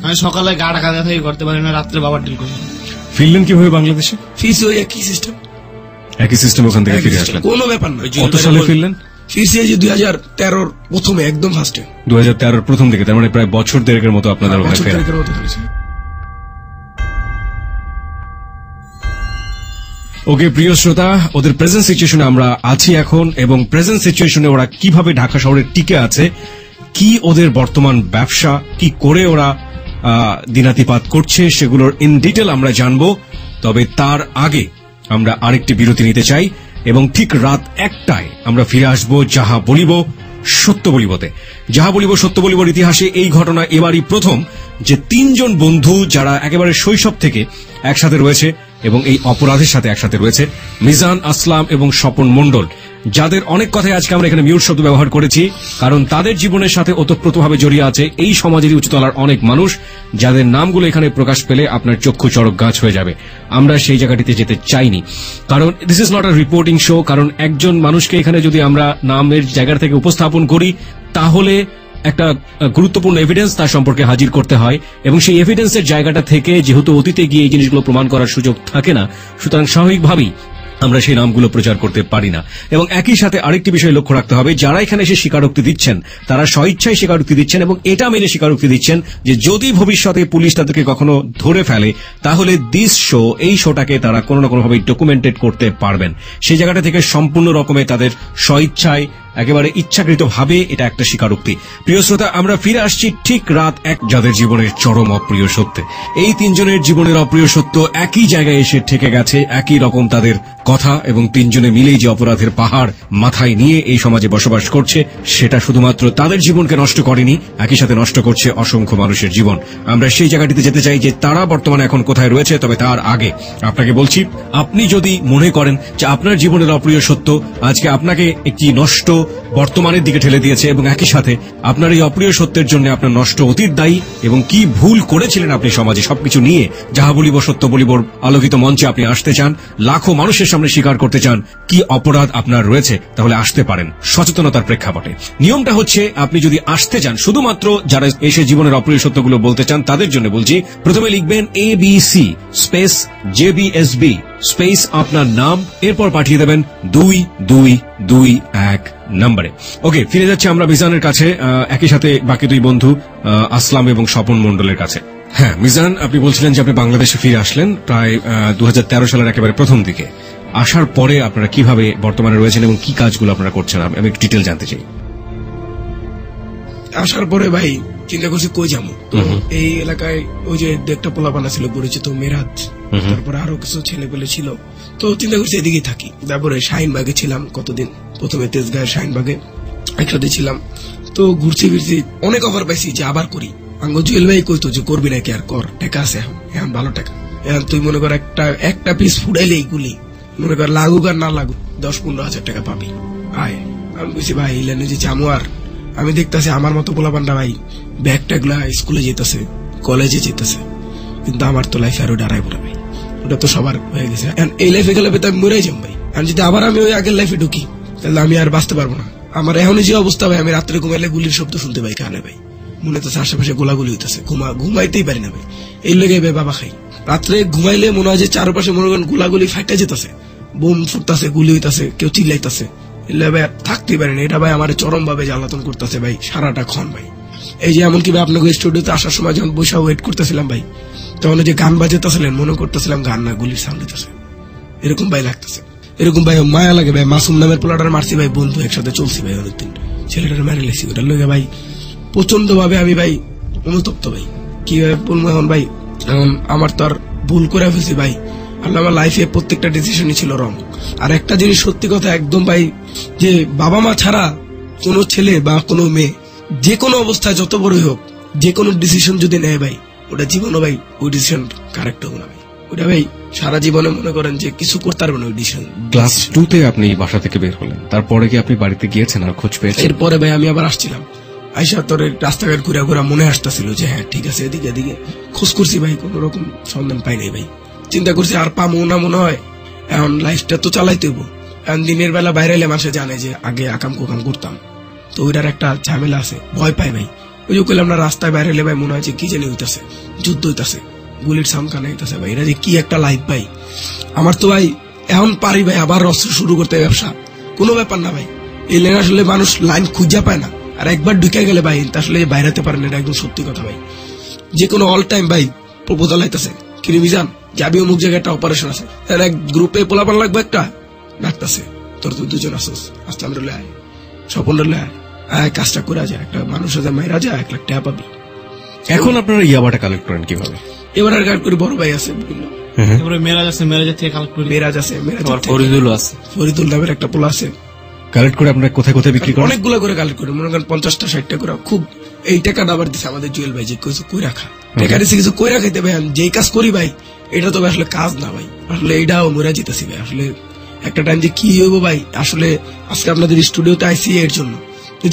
আমি সকালে গা ঢাকা থেকে করতে পারি না, রাত্রে বাবার ডিল করি। ফিরলেন কিভাবে বাংলাদেশে? ফিরছি ওই একই সিস্টেম, ওখান থেকে ফিরে আসলেন, কোনো ব্যাপার না। কত সালে ফিরলেন? ফিরছি যে 2013 প্রথমে, একদম ফার্স্টে 2013 প্রথম দিকে, তার মানে প্রায় বছর দেড়েকের মতো আপনাদের ওখানে ফেরা। ওকে প্রিয় শ্রোতা, ওদের প্রেজেন্ট সিচুয়েশনে আমরা আছি এখন, এবং প্রেজেন্ট সিচুয়েশনে ওরা কিভাবে ঢাকা শহরে টিকে আছে, কি ওদের বর্তমান ব্যবসা, কি করে ওরা দিনাতিপাত করছে, সেগুলোর ইন ডিটেল আমরা জানবো। তবে তার আগে আমরা আরেকটি বিরতি নিতে চাই, এবং ঠিক রাত 1টায় আমরা ফিরে আসবো যাহা বলিব সত্য বলিবতে। যাহা বলিব সত্য বলিবর ইতিহাসে এই ঘটনা এবারই প্রথম যে 3 জন বন্ধু যারা একেবারে শৈশব থেকে একসাথে রয়েছে এবং এই অপরাধের সাথে একসাথে রয়েছে, মিজান, আসলাম এবং স্বপন মণ্ডল, যাদের অনেক কথাই আজকে আমরা এখানে মিউট শব্দ ব্যবহার করেছি, কারণ তাদের জীবনের সাথে ওতপ্রোতভাবে জড়িয়ে আছে এই সমাজেরই উচ্চতলার অনেক মানুষ, যাদের নামগুলো এখানে প্রকাশ পেলে আপনার চক্ষু চড়ক গাছ হয়ে যাবে। আমরা সেই জায়গাটিতে যেতে চাইনি, কারণ this is not a reporting show. কারণ একজন মানুষকে এখানে যদি আমরা নামের জায়গা থেকে উপস্থাপন করি, তাহলে একটা গুরুত্বপূর্ণ এভিডেন্স তার সম্পর্কে হাজির করতে হয়, এবং সেই এভিডেন্সের জায়গাটা থেকে যেহেতু অতীতে গিয়ে এই জিনিসগুলো প্রমাণ করার সুযোগ থাকে না, সুতরাং স্বাভাবিকভাবেই আমরা সেই নামগুলো প্রচার করতে পারি না। এবং একই সাথে আরেকটি বিষয় লক্ষ্য রাখতে হবে, যারা এখানে এসে স্বীকারোক্তি দিচ্ছেন তারা স্বইচ্ছায় স্বীকারোক্তি দিচ্ছেন, এবং এটা মেনে স্বীকারোক্তি দিচ্ছেন যে যদি ভবিষ্যতে পুলিশ তাদেরকে কখনো ধরে ফেলে, তাহলে দিস শো, এই শোটাকে তারা কোনো না কোনোভাবে ডকুমেন্টেড করতে পারবেন। সেই জায়গাটা থেকে সম্পূর্ণ রকমে তাদের স্বইচ্ছায়, একেবারে ইচ্ছাকৃতভাবে এটা একটা স্বীকারোক্তি। প্রিয় শ্রোতা, আমরা ফিরে আসছি ঠিক রাত 1, যাদের জীবনের চরম অপ্রিয় সত্যে। এই 3 জনের জীবনের অপ্রিয় সত্য একই জায়গায় এসে ঠেকে গেছে, একই রকম তাদের কথা, এবং 3 জনে মিলেই যে অপরাধের পাহাড় মাথায় নিয়ে এই সমাজে বসবাস করছে, সেটা শুধুমাত্র তাদের জীবনকে নষ্ট করেনি, একই সাথে নষ্ট করছে অসংখ্য মানুষের জীবন। আমরা সেই জায়গাটিতে যেতে চাই যে তারা বর্তমানে এখন কোথায় রয়েছে। তবে তার আগে আপনাকে বলছি, আপনি যদি মনে করেন যে আপনার জীবনের অপ্রিয় সত্য আজকে আপনাকে একটি নষ্ট, বর্তমানের দিকে ঠেলে দিয়েছে এবং একই সাথে আপনার এই অপ্রিয় সত্যের জন্য আপনার নষ্ট অতীত দায়ী এবং কি ভুল করেছিলেন আপনি সমাজে সবকিছু নিয়ে যাহা বলিব সত্য বলিবর আলোকিত মঞ্চে আপনি আসতে চান, লাখো মানুষের সামনে স্বীকার করতে চান কি অপরাধ আপনার রয়েছে, তাহলে আসতে পারেন সচেতনতার প্রেক্ষাপটে। নিয়মটা হচ্ছে আপনি যদি আসতে চান, শুধুমাত্র যারা এসে জীবনের অপ্রিয় সত্যগুলো বলতে চান তাদের জন্য বলছি, প্রথমে লিখবেন ABC স্পেস JBSB স্পেস আপনার নাম, এরপর পাঠিয়ে দেবেন 2221 নম্বরে। ওকে, ফিরে যাচ্ছে আমরা মিজানের কাছে, একই সাথে বাকি দুই বন্ধু আসলাম এবং স্বপন মন্ডলের কাছে। হ্যাঁ মিজান, আপনি বলছিলেন যে আপনি বাংলাদেশে ফিরে আসলেন প্রায় 2013 সালের একেবারে প্রথম দিকে। আসার পরে আপনারা কিভাবে বর্তমানে রয়েছেন এবং কি কাজগুলো আপনারা করছেন, আমি একটু ডিটেল জানতে চাই। আসার পরে ভাই চিন্তা করছি কই যাবো, তো এই এলাকায় ওই যে একটা পোলাপানা ছিল পরিচিত মেরাজ, তারপরে আরো কিছু ছেলে পেলে ছিল, তো চিন্তা করছি এদিকেই থাকি। তারপরে শাহিনবাগে ছিলাম কতদিন, প্রথমে তেজগাঁয়ের শাহিনবাগে একসাথে ছিলাম। তো ঘুরছি ফিরছি, অনেক অফার পাইছি যে আবার করি। আঙ্গ জুয়েল ভাই কইতো যে করবি নাকি, আর কর, টাকা আছে এখন ভালো টাকা। এখন তুই মনে কর একটা পিস ফুটাইলে এইগুলি মনে কর লাগুক আর না লাগুক 10-15 হাজার টাকা পাবি। আয় আমি বলছি ভাই ইলানে যে চামু, আর আমি দেখতেছি আমার মতো পোলাপান্ডা ভাই ব্যাগ ট্যাগলা স্কুলে যেতেছে, কলেজে যেতেছে, কিন্তু আমার তো লাইফে আরো দাঁড়ায় পড়া ভাই, ওটা তো সবার হয়ে গেছে। এই লাইফে গেলে তো আমি মরেই যাম ভাই। আর যদি আবার আমি ওই আগের লাইফে ঢুকি তাহলে আমি আর বাঁচতে পারবো না। আমার এখনই যে অবস্থা ভাই, আমি রাত্রে ঘুমাইলে গুলির শব্দ শুনতে পাই কানে ভাই, মনে হচ্ছে আশেপাশে গোলাগুলি হইতেছে, ঘুমাইতেই পারি না ভাই। এই লেগে ভাই বাবা খাই, রাত্রে ঘুমাইলে মনে হয় যে চারপাশে মনে করেন গোলাগুলি ফাইটা যেতেছে, বোম ফুটতেছে, গুলি হইতেছে, কেউ চিল্লাইতেছে, এলে ভাই থাকতেই পারি না। এটা ভাই আমার চরম ভাবে জ্বালাতন করতেছে ভাই সারাটা ক্ষণ ভাই। এই যে এমনকি ভাই আপনাকে স্টুডিওতে আসার সময় যখন বসে ওয়েট করতেছিলাম ভাই, তখন যে গান বাজাতেছিলেন মনে করতেছিলাম গান না, গুলির সাউন্ড হইতেছে, এরকম ভাই লাগতেছে। এরকম ভাই মায়া লাগে ভাই। মাসুম নামের পোলাটার মারছি ভাই, বন্ধু একসাথে চলছি ভাই অনেকদিন, ছেলেটার মারে লেছি, ওটার লগে ভাই প্রচন্ড ভাবে আমি ভাই অনুতপ্ত ভাই। কি বলবো এখন ভাই, এখন আমার তো আর ভুল করে ফেলছি ভাই। আল্লাহ আমার লাইফে প্রত্যেকটা ডিসিশনই ছিল রং। আর একটা জিনিস সত্যি কথা একদম ভাই, যে বাবা মা ছাড়া কোনো ছেলে বা কোনো মেয়ে যে কোনো অবস্থায় যত বড়ই হোক, যে কোনো ডিসিশন যদি নেয় ভাই, ওটা জীবনে ভাই ওই ডিসিশন কারেক্ট হবে না ভাই। ওটা ভাই সারা জীবনে মনে করেন যে কিছু করতে পারবেন ওই ডিসিশন। ক্লাস 2 আপনি বাসা থেকে বের হলেন, তারপরে কি আপনি বাড়িতে গিয়েছেন আর খোঁজ পেয়েছেন? এরপরে ভাই আমি আবার আসছিলাম, আইসা তোর রাস্তাঘাট ঘুরা ঘুরা মনে আসতেছিল যে হ্যাঁ ঠিক আছে এদিকে এদিকে খোঁজ করছি ভাই, কোন রকম সন্ধান পাই নাই ভাই। চিন্তা করছি আর পাবো না মনে হয়, এখন লাইফটা তো চালাইতে হইব। এখন দিনের বেলা বাইরে এলে মানুষে জানে যে আগে আকাম কুকাম করতাম, তো ওইটার একটা ঝামেলা আছে, ভয় পাই ভাই। ওই যে কইলাম না, রাস্তায় বাইরে এলে ভাই মনে হয় যে কি জানি হইতাছে, যুদ্ধ হইতাছে, গুলির সাউন্ড কানে হইতাছে ভাই। এটা যে কি একটা লাইফ ভাই আমার, তো ভাই এখন পারি ভাই আবার অস্ত্র শুরু করতে, ব্যবসা কোনো ব্যাপার না ভাই। এই লাইন আসলে মানুষ লাইন খুঁজা পায় না, আর একবার ঢুকে গেলে ভাই আসলে বাইরেতে পারেন, এটা একদম সত্যি কথা ভাই। যে কোনো অল টাইম ভাই প্রপোজাল আইতাছে, কিরে মিজান যাবি অমুক জায়গায় একটা অপারেশন আছে, এক গ্রুপে পোলাপান লাগবে একটা ডাকতেছে, তোর তো 2 জন আসোস, আসলাম রে আয়, স্বপন রে আয়, কাজটা করে যায়, একটা মানুষ আছে মাইরা যায়, 1 লাখ টাকা পাবি। এখন আপনারা ইয়াবাটা কালেক্ট করেন কিভাবে? এবার আর কালেক্ট করি, বড় ভাই আছে বিভিন্ন, তারপরে মেরাজ আছে, মেরাজের থেকে কালেক্ট করি, মেরাজ আছে, ফরিদুল আছে, ফরিদুল নামের একটা পোলা আছে, কালেক্ট করে আপনারা কোথায় কোথায় বিক্রি করেন? অনেকগুলো করে কালেক্ট করি, মনে করেন 50টা 60টা করে। খুব এই টাকাটা আবার দিচ্ছে আমাদের জুয়েল ভাই, যে কিছু কই রাখা টাকা দিচ্ছে, কিছু কই রাখাইতে ভাই। যেই কাজ করি ভাই, এটা তো আসলে কাজ না ভাই, আসলে এইটাও মরে যেতেছি ভাই। আসলে একটা টাইম যে কি হইব ভাই, আসলে আজকে আপনাদের স্টুডিওতে আইসি এর জন্য,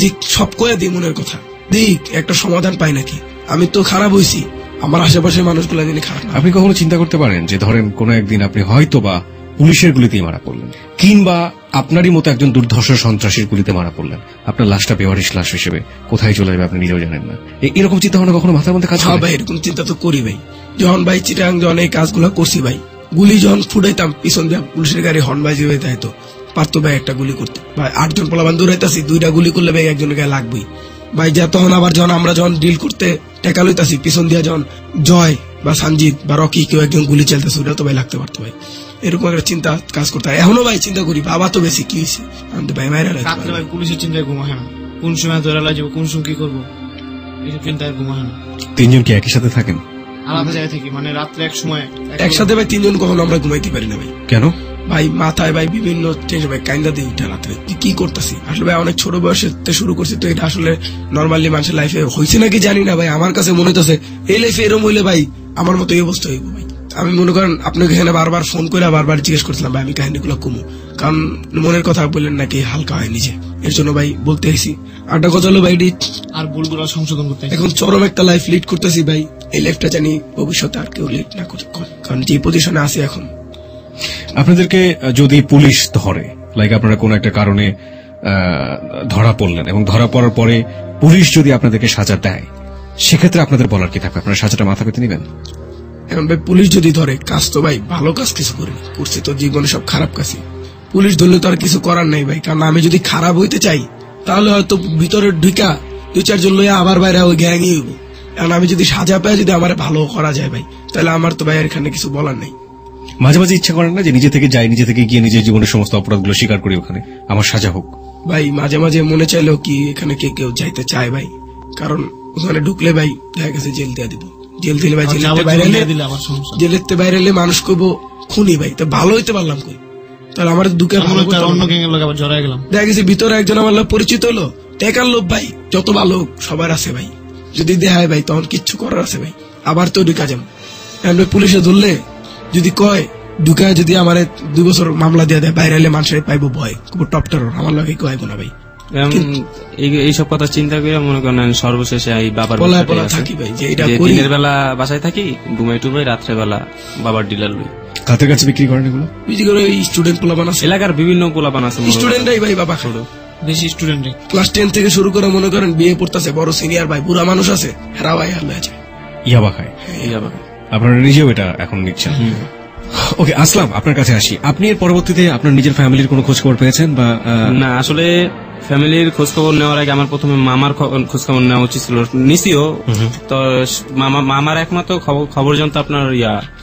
যে সব কয়ে দিই মনের কথা, দিক একটা সমাধান পাই নাকি। আমি তো খারাপ হইছি, আমার আশেপাশের মানুষগুলো যিনি খারাপ না। আপনি কখনো চিন্তা করতে পারেন যে ধরেন কোন একদিন আপনি হয়তো বা পুলিশের গুলিতেই মারা পড়লেন, কিংবা আপনারই মতো একজন দুর্ধর্ষ সন্ত্রাসীর গুলিতে মারা পড়লেন, আপনার লাশটা বেওয়ারিশ লাশ হিসেবে কোথায় চলে যাবে আপনি নিজেও জানেন না। এরকম চিন্তা ভাবনা কখনো মাথার মধ্যে কাজ হয়? ভাই এরকম চিন্তা তো করি ভাই। যখন ভাই চিটাং যখন এই কাজগুলো করছি ভাই, গুলি যখন ফুটাইতাম পিছন দিয়ে পুলিশের গাড়ি হর্ন বাজিয়ে হইতো, পারতো ভাই একটা গুলি করতে ভাই। 8 জন পোলাপান দৌড়াইতাছি, 2টা গুলি করলে ভাই একজনের গায়ে লাগবেই ভাই। যা তখন আবার যখন আমরা যখন ডিল করতে টেকা লইতাছি, পিছন দিয়ে যখন জয় বা সঞ্জিত বা রকি কেউ একজন গুলি চালতেছে, ওটা তো ভাই লাগতে পারতো ভাই। এরকম একটা চিন্তা কাজ করতে হয়। এখনো ভাই চিন্তা করি, বাবা তো বেশি কি হয়েছে, আমি তো ভাই মায়েরা রাত্রে ভাই পুলিশের চিন্তায় ঘুমা হয় না, কোন সময় ধরে লাগবে, কোন সময় কি করবো, এইসব চিন্তায় ঘুমা হয় না। 3 জন কি একই সাথে থাকেন? আলাদা জায়গায় থাকি, মানে রাত্রে এক সময় একসাথে ভাই 3 জন কখনো আমরা ঘুমাইতে পারি না ভাই। কেন ভাই? মাথায় ভাই বিভিন্ন টেনশন ভাই, কাইন্দা দিয়ে উঠে রাত্রে কি করতেছি। আসলে ভাই অনেক ছোট বয়সে শুরু করছি, তো এটা আসলে নর্মালি মানুষের লাইফে হয়েছে নাকি জানি না ভাই। আমার কাছে মনে হচ্ছে এই লাইফে এরকম হইলে ভাই আমার মতো এই অবস্থা হইব ভাই। আমি মনে করেন আপনাকে এখানে বারবার ফোন করে বারবার জিজ্ঞেস করছিলাম ভাই আমি কাহিনীগুলো কমু, কারণ মনের কথা বললেন নাকি হালকা হয় নিজে, এর জন্য ভাই বলতে এসেছি। আরেকটা কথা হলো ভাই আর ভুলগুলো সংশোধন করতে এখন চরম একটা লাইফ লিড করতেছি ভাই, এই লাইফটা জানি ভবিষ্যতে আর কেউ লিড না করে, কারণ যে পজিশনে আছি এখন। আপনাদেরকে যদি পুলিশ ধরে, লাইক আপনারা কোন একটা কারণে ধরা পড়লেন এবং ধরা পড়ার পরে পুলিশ যদি আপনাদেরকে সাজা দেয়, সেক্ষেত্রে আপনাদের বলার কি থাকবে? আপনারা সাজাটা মাথা পেতে নেবেন? এখন ভাই পুলিশ যদি ধরে, কাজ তো ভাই ভালো কাজ কিছু করি, করছি তো জীবনে সব খারাপ কাজই, পুলিশ ধরলে তো আর কিছু করার নেই ভাই। কারণ আমি যদি খারাপ হইতে চাই তাহলে হয়তো ভিতরে ঢুকা 2-4 জন লইয়া আবার বাইরে ওই গ্যাংই হইব। এখন আমি যদি সাজা পাই, যদি আমার ভালো করা যায় ভাই, তাহলে আমার তো ভাই এখানে কিছু বলার নেই। মাঝে মাঝে ইচ্ছা করেন না যে নিজে থেকে যাই, নিজে থেকে গিয়ে নিজের জীবনের সমস্ত অপরাধগুলো স্বীকার করি, ওখানে আমার সাজা হোক? ভাই মাঝে মাঝে মনে চাইলেও কি এখানে কেউ যাইতে চায় ভাই, কারণ ওখানে ঢুকলে ভাই দেখা গেছে জেল দিয়ে দিব, জেল দিলে ভাই জেলেতে বাইরে এলে মানুষ কইবো খুনি ভাই, তো ভালো হইতে পারলাম কই, তাহলে আমার দুঃখে দেখা গেছে ভিতরে একজন আমার লোক পরিচিত হলো, টেকার লোক ভাই, যত ভালো সবার আছে ভাই, যদি দেখায় ভাই তখন কিচ্ছু করার আছে ভাই, আবার তো ঢুকা যাম। পুলিশে ধরলে যদি কয় ঢুকায়, যদি আমার 2 বছর মামলা দিয়ে দেয়, বাইরে এলে মানুষের পাইবো ভয়, টপ টেরর, আমার লোকে কয় না ভাই। এইসব কথা চিন্তা করে মনে করেন সর্বশেষে এই বাবার থাকি ভাই, যে এটা দিনের বেলা বাসায় থাকি, ঘুমাই টুমাই, রাত্রে বেলা বাবার ডিলার লই। কাদের কাছে বিক্রি করেন এগুলো? বিক্রি করে স্টুডেন্ট পোলাপান আছে, এলাকার বিভিন্ন পোলাপান আছে, স্টুডেন্টরাই ভাই বাবা খাওয়া বেশি স্টুডেন্ট, ক্লাস 10 থেকে শুরু করে মনে করেন বিয়ে পড়তেছে, বড় সিনিয়র ভাই, বুড়া মানুষ আছে, হেরা ভাই হালে আছে, ইয়াবা খায়। আপনারা নিজেও এটা এখন নিচ্ছেন? ওকে আসলাম, আপনার কাছে আসি। আপনি এর পরবর্তীতে আপনার নিজের ফ্যামিলির কোনো খোঁজ খবর পেয়েছেন বা? না, আসলে ফ্যামিলির খোঁজ খবর নেওয়ার আগে আমার প্রথমে মামার খোঁজ খবর নেওয়া উচিত ছিল, নিছিও। তো মামার একমাত্র খবর জানতো আপনার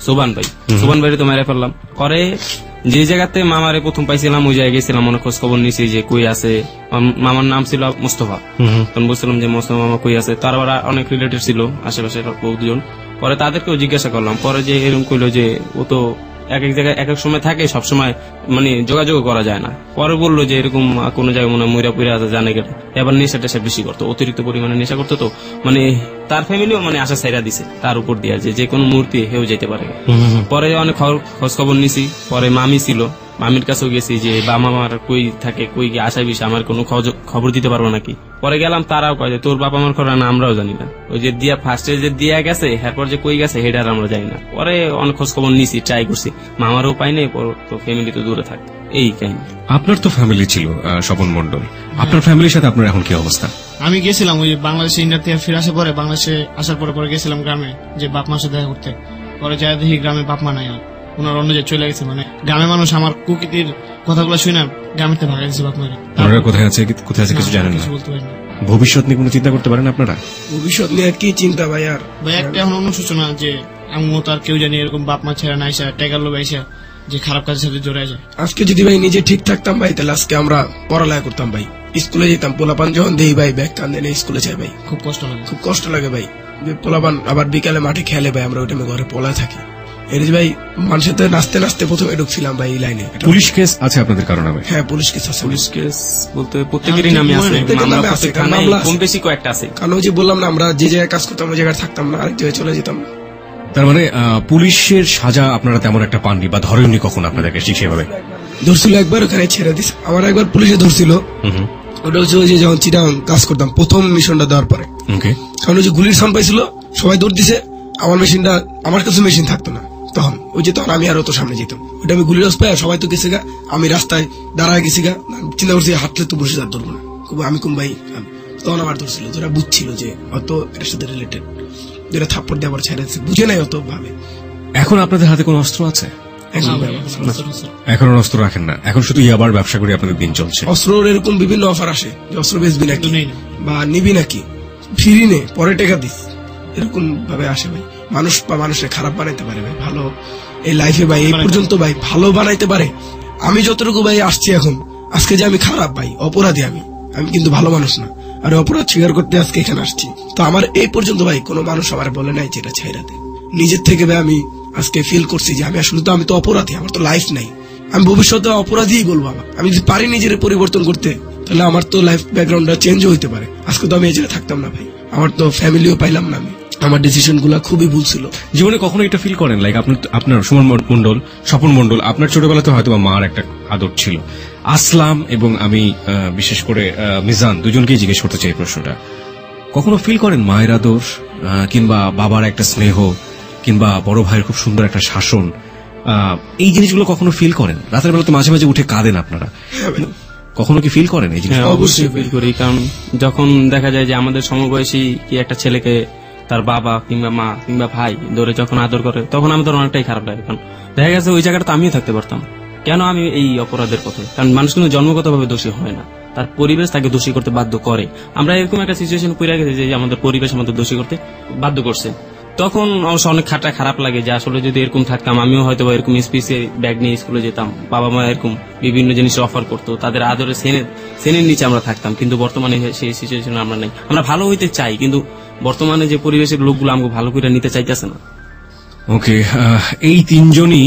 সোবান ভাই, সোবান ভাই তো মেরে ফেললাম। পরে যে জায়গাতে মামারে প্রথম পাইছিলাম ওই জায়গায় গেছিলাম, অনেক খোঁজ খবর নিছি যে কই আছে। মামার নাম ছিল মুস্তফা, তখন বলছিলাম যে মুস্তফা মামা কই আছে। তার আবার অনেক রিলেটিভ ছিল আশেপাশের বহুজন, পরে তাদেরকেও জিজ্ঞাসা করলাম, পরে যে এরকম কইলো যে ও তো এক এক জায়গায় এক এক সময় থাকে, সবসময় মানে যোগাযোগ করা যায় না। পরে বললো যে এরকম কোন জায়গায় মনে হয় ময়রা পুরা আছে, জানে গেলে এবার নেশা টেশা বেশি করতো, অতিরিক্ত পরিমাণে নেশা করতো। তো মানে তার ফ্যামিলিও মানে আশা ছাইরা দিছে তার উপর দিয়ে, যে কোনো মুহূর্তে হেও যেতে পারে। পরে অনেক খোঁজ খবর নিছি। পরে মামি ছিল, মামির কাছেও গেছি যে বাবা মামার কই থাকে, কই গিয়ে আশা বিষয় আমার কোনো খবর দিতে পারবো নাকি। পরে গেলাম, তারাও কয় যে তোর বাবা মার খবর না, আমরাও জানি না। ওই যে দিয়া ফার্স্টে যে দিয়া গেছে, এরপর যে কই গেছে সেটা আমরা জানি না। পরে অনেক খোঁজ খবর নিছি, ট্রাই করছি, মামারও পাই নাই, তো ফ্যামিলি তো দূরে থাকে, এই কাহিনী। আপনার তো ফ্যামিলি ছিল স্বপন মন্ডল, আপনার ফ্যামিলির সাথে আপনার এখন কি অবস্থা? আমি গেছিলাম ওই বাংলাদেশে, ইন্ডিয়া থেকে ফিরে আসার পরে, বাংলাদেশে আসার পরে গেছিলাম গ্রামে, যে বাপ মার সাথে দেখা করতে। পরে যাই দেখি গ্রামে বাপ মা নাই, আর ওনার অন্য যে চলে গেছে। মানে গ্রামের মানুষ আমার কুকিতির কথাগুলো শুনে গ্রামের থেকে ভাগা গেছে বাপ মারে। আপনারা কোথায় আছে কিছু জানেন না? বলতে পারি না। ভবিষ্যৎ নিয়ে কোনো চিন্তা করতে পারেন আপনারা? ভবিষ্যৎ নিয়ে কি চিন্তা ভাই? আর ভাই একটা এখন অনুশোচনা যে আমিও তো আর কেউ জানি এরকম বাপ মা ছেড়ে না আইসা টেকার লোক আইসা যে খারাপ কাজের সাথে জড়ায় যায়। আজকে যদি ভাই নিজে ঠিক থাকতাম ভাই, তাহলে আজকে আমরা পড়ালেখা করতাম ভাই, স্কুলে যেতাম। পোলাপান যখন দেই ভাই ব্যাগ কান্দে নেই, স্কুলে যাই ভাই, খুব কষ্ট লাগে ভাই। যে পোলাপান আবার বিকালে মাঠে খেলে ভাই, আমরা ওই টাইমে ঘরে পড়ায় থাকি। এর ভাই মানুষের সাথে নাচতে নাচতে প্রথমে ঢুকছিলাম ভাই এই লাইনে। পুলিশ কেস আছে আপনাদের কারণে? হ্যাঁ পুলিশ কেস আছে। পুলিশ কেস বলতে প্রত্যেকেরই নামে আছে, কম বেশি কয়েকটা আছে। কারণ ওই যে বললাম না, আমরা যে জায়গায় কাজ করতাম ওই জায়গায় থাকতাম না, আরেক জায়গায় চলে যেতাম। তার মানে পুলিশের সাজা আপনারা তেমন একটা পাননি বা ধরেননি কখন আপনাদেরকে ঠিক সেভাবে? ধরছিল একবার, ওখানে ছেড়ে দিছে। আমার একবার পুলিশে ধরছিল, ওটা হচ্ছে ওই যে যখন চিটাং কাজ করতাম প্রথম মিশনটা দেওয়ার পরে। কারণ ওই যে গুলির সাউন্ড পাইছিল, সবাই দৌড় দিছে, আমার মেশিনটা, আমার কাছে মেশিন থাকতো না তখন। ওই যে তখন আমি আরো তো সামনে যেতাম, ওইটা আমি গুলির রস পাই, সবাই তো গেছে গা, আমি রাস্তায় দাঁড়ায় গেছি গা, চিন্তা করছি হাঁটলে তো বসে যার ধরবো না, আমি কোন ভাই। তখন আমার ধরছিল, যারা বুঝছিল যে হয়তো এর সাথে রিলেটেড, যেটা থাপ্পড় দিয়ে আবার ছেড়ে দিচ্ছে, বুঝে নাই অত ভাবে। এখন আপনাদের হাতে কোনো অস্ত্র আছে? এখন অস্ত্র রাখেন না, এখন শুধু ইয়াবার ব্যবসা করে আপনাদের দিন চলছে? অস্ত্রের এরকম বিভিন্ন অফার আসে যে অস্ত্র বেচবি নাকি বা নিবি নাকি, ফ্রি নে পরে টাকা দিস, এরকম ভাবে আসে ভাই। মানুষ বা মানুষের খারাপ বানাইতে পারে ভাই, ভালো এই লাইফে ভাই এই পর্যন্ত ভাই ভালো বানাইতে পারে। আমি যতটুকু ভাই আসছি এখন, আজকে যে আমি খারাপ ভাই, অপরাধী আমি কিন্তু ভালো মানুষ না, আর অপরাধ স্বীকার করতে আজকে এখানে আসছি। তো আমার এই পর্যন্ত ভাই কোনো মানুষ আমার বলে নাই যেটা ছেড়ে দে। নিজের থেকে ভাই আমি আজকে ফিল করছি যে আমি আসলে তো, আমি তো অপরাধী, আমার তো লাইফ নাই, আমি ভবিষ্যতে অপরাধীই বলবো। আমি যদি পারি নিজের পরিবর্তন করতে, তাহলে আমার তো লাইফ ব্যাকগ্রাউন্ডটা চেঞ্জ হইতে পারে। আজকে তো আমি এই জায়গায় থাকতাম না ভাই, আমার তো ফ্যামিলিও পাইলাম না আমি। আমার ডিসিশন গুলা খুবই ভুল ছিল। জীবনে কখনো এটা ফিল করেন লাইক আপনার সুমন মন্ডল, স্বপন মন্ডল, আপনার ছোটবেলাতে হয়তো মার একটা আদর ছিল, আসলাম এবং আমি বিশেষ করে মিজান দুজনকেই জিজ্ঞেস করতে চাই প্রশ্নটা, কখনো ফিল করেন মায়ের আদর কিংবা বাবার একটা স্নেহ কিংবা বড় ভাইয়ের খুব সুন্দর একটা শাসন, এই জিনিসগুলো কখনো ফিল করেন? রাতের বেলা তো মাঝে মাঝে উঠে কাঁদেন আপনারা, কখনো কি ফিল করেন এই জিনিস? অবশ্যই ফিল করি, কারণ যখন দেখা যায় যে আমাদের সমবয়সী কি একটা ছেলেকে তার বাবা কিংবা মা কিংবা ভাই ধরে যখন আদর করে, তখন আমাদের অনেকটাই খারাপ লাগে। কারণ দেখা গেছে ওই জায়গাটা আমিও থাকতে পারতাম, কেন আমি এই অপরাধের পথে? কারণ মানুষ কিন্তু জন্মগতভাবে দোষী হয় না, তার পরিবেশ তাকে দোষী করতে বাধ্য করে। আমরা এরকম একটা সিচুয়েশন পড়ে গেছি যে আমাদের পরিবেশ আমাদের দোষী করতে বাধ্য করছে, তখন অবশ্য অনেক খারাপ লাগে যে আসলে যদি এরকম থাকতাম আমিও হয়তো এরকম স্পিসে ব্যাগ নিয়ে স্কুলে যেতাম, বাবা মা এরকম বিভিন্ন জিনিস অফার করতো, তাদের আদরে সেনের নিচে আমরা থাকতাম। কিন্তু বর্তমানে সেই সিচুয়েশন আমরা নেই। আমরা ভালো হইতে চাই, কিন্তু বর্তমানে যে পরিবেশের লোকগুলো আমাকে ভালো করে নিতে চাইতেছে না। ওকে, এই তিনজনই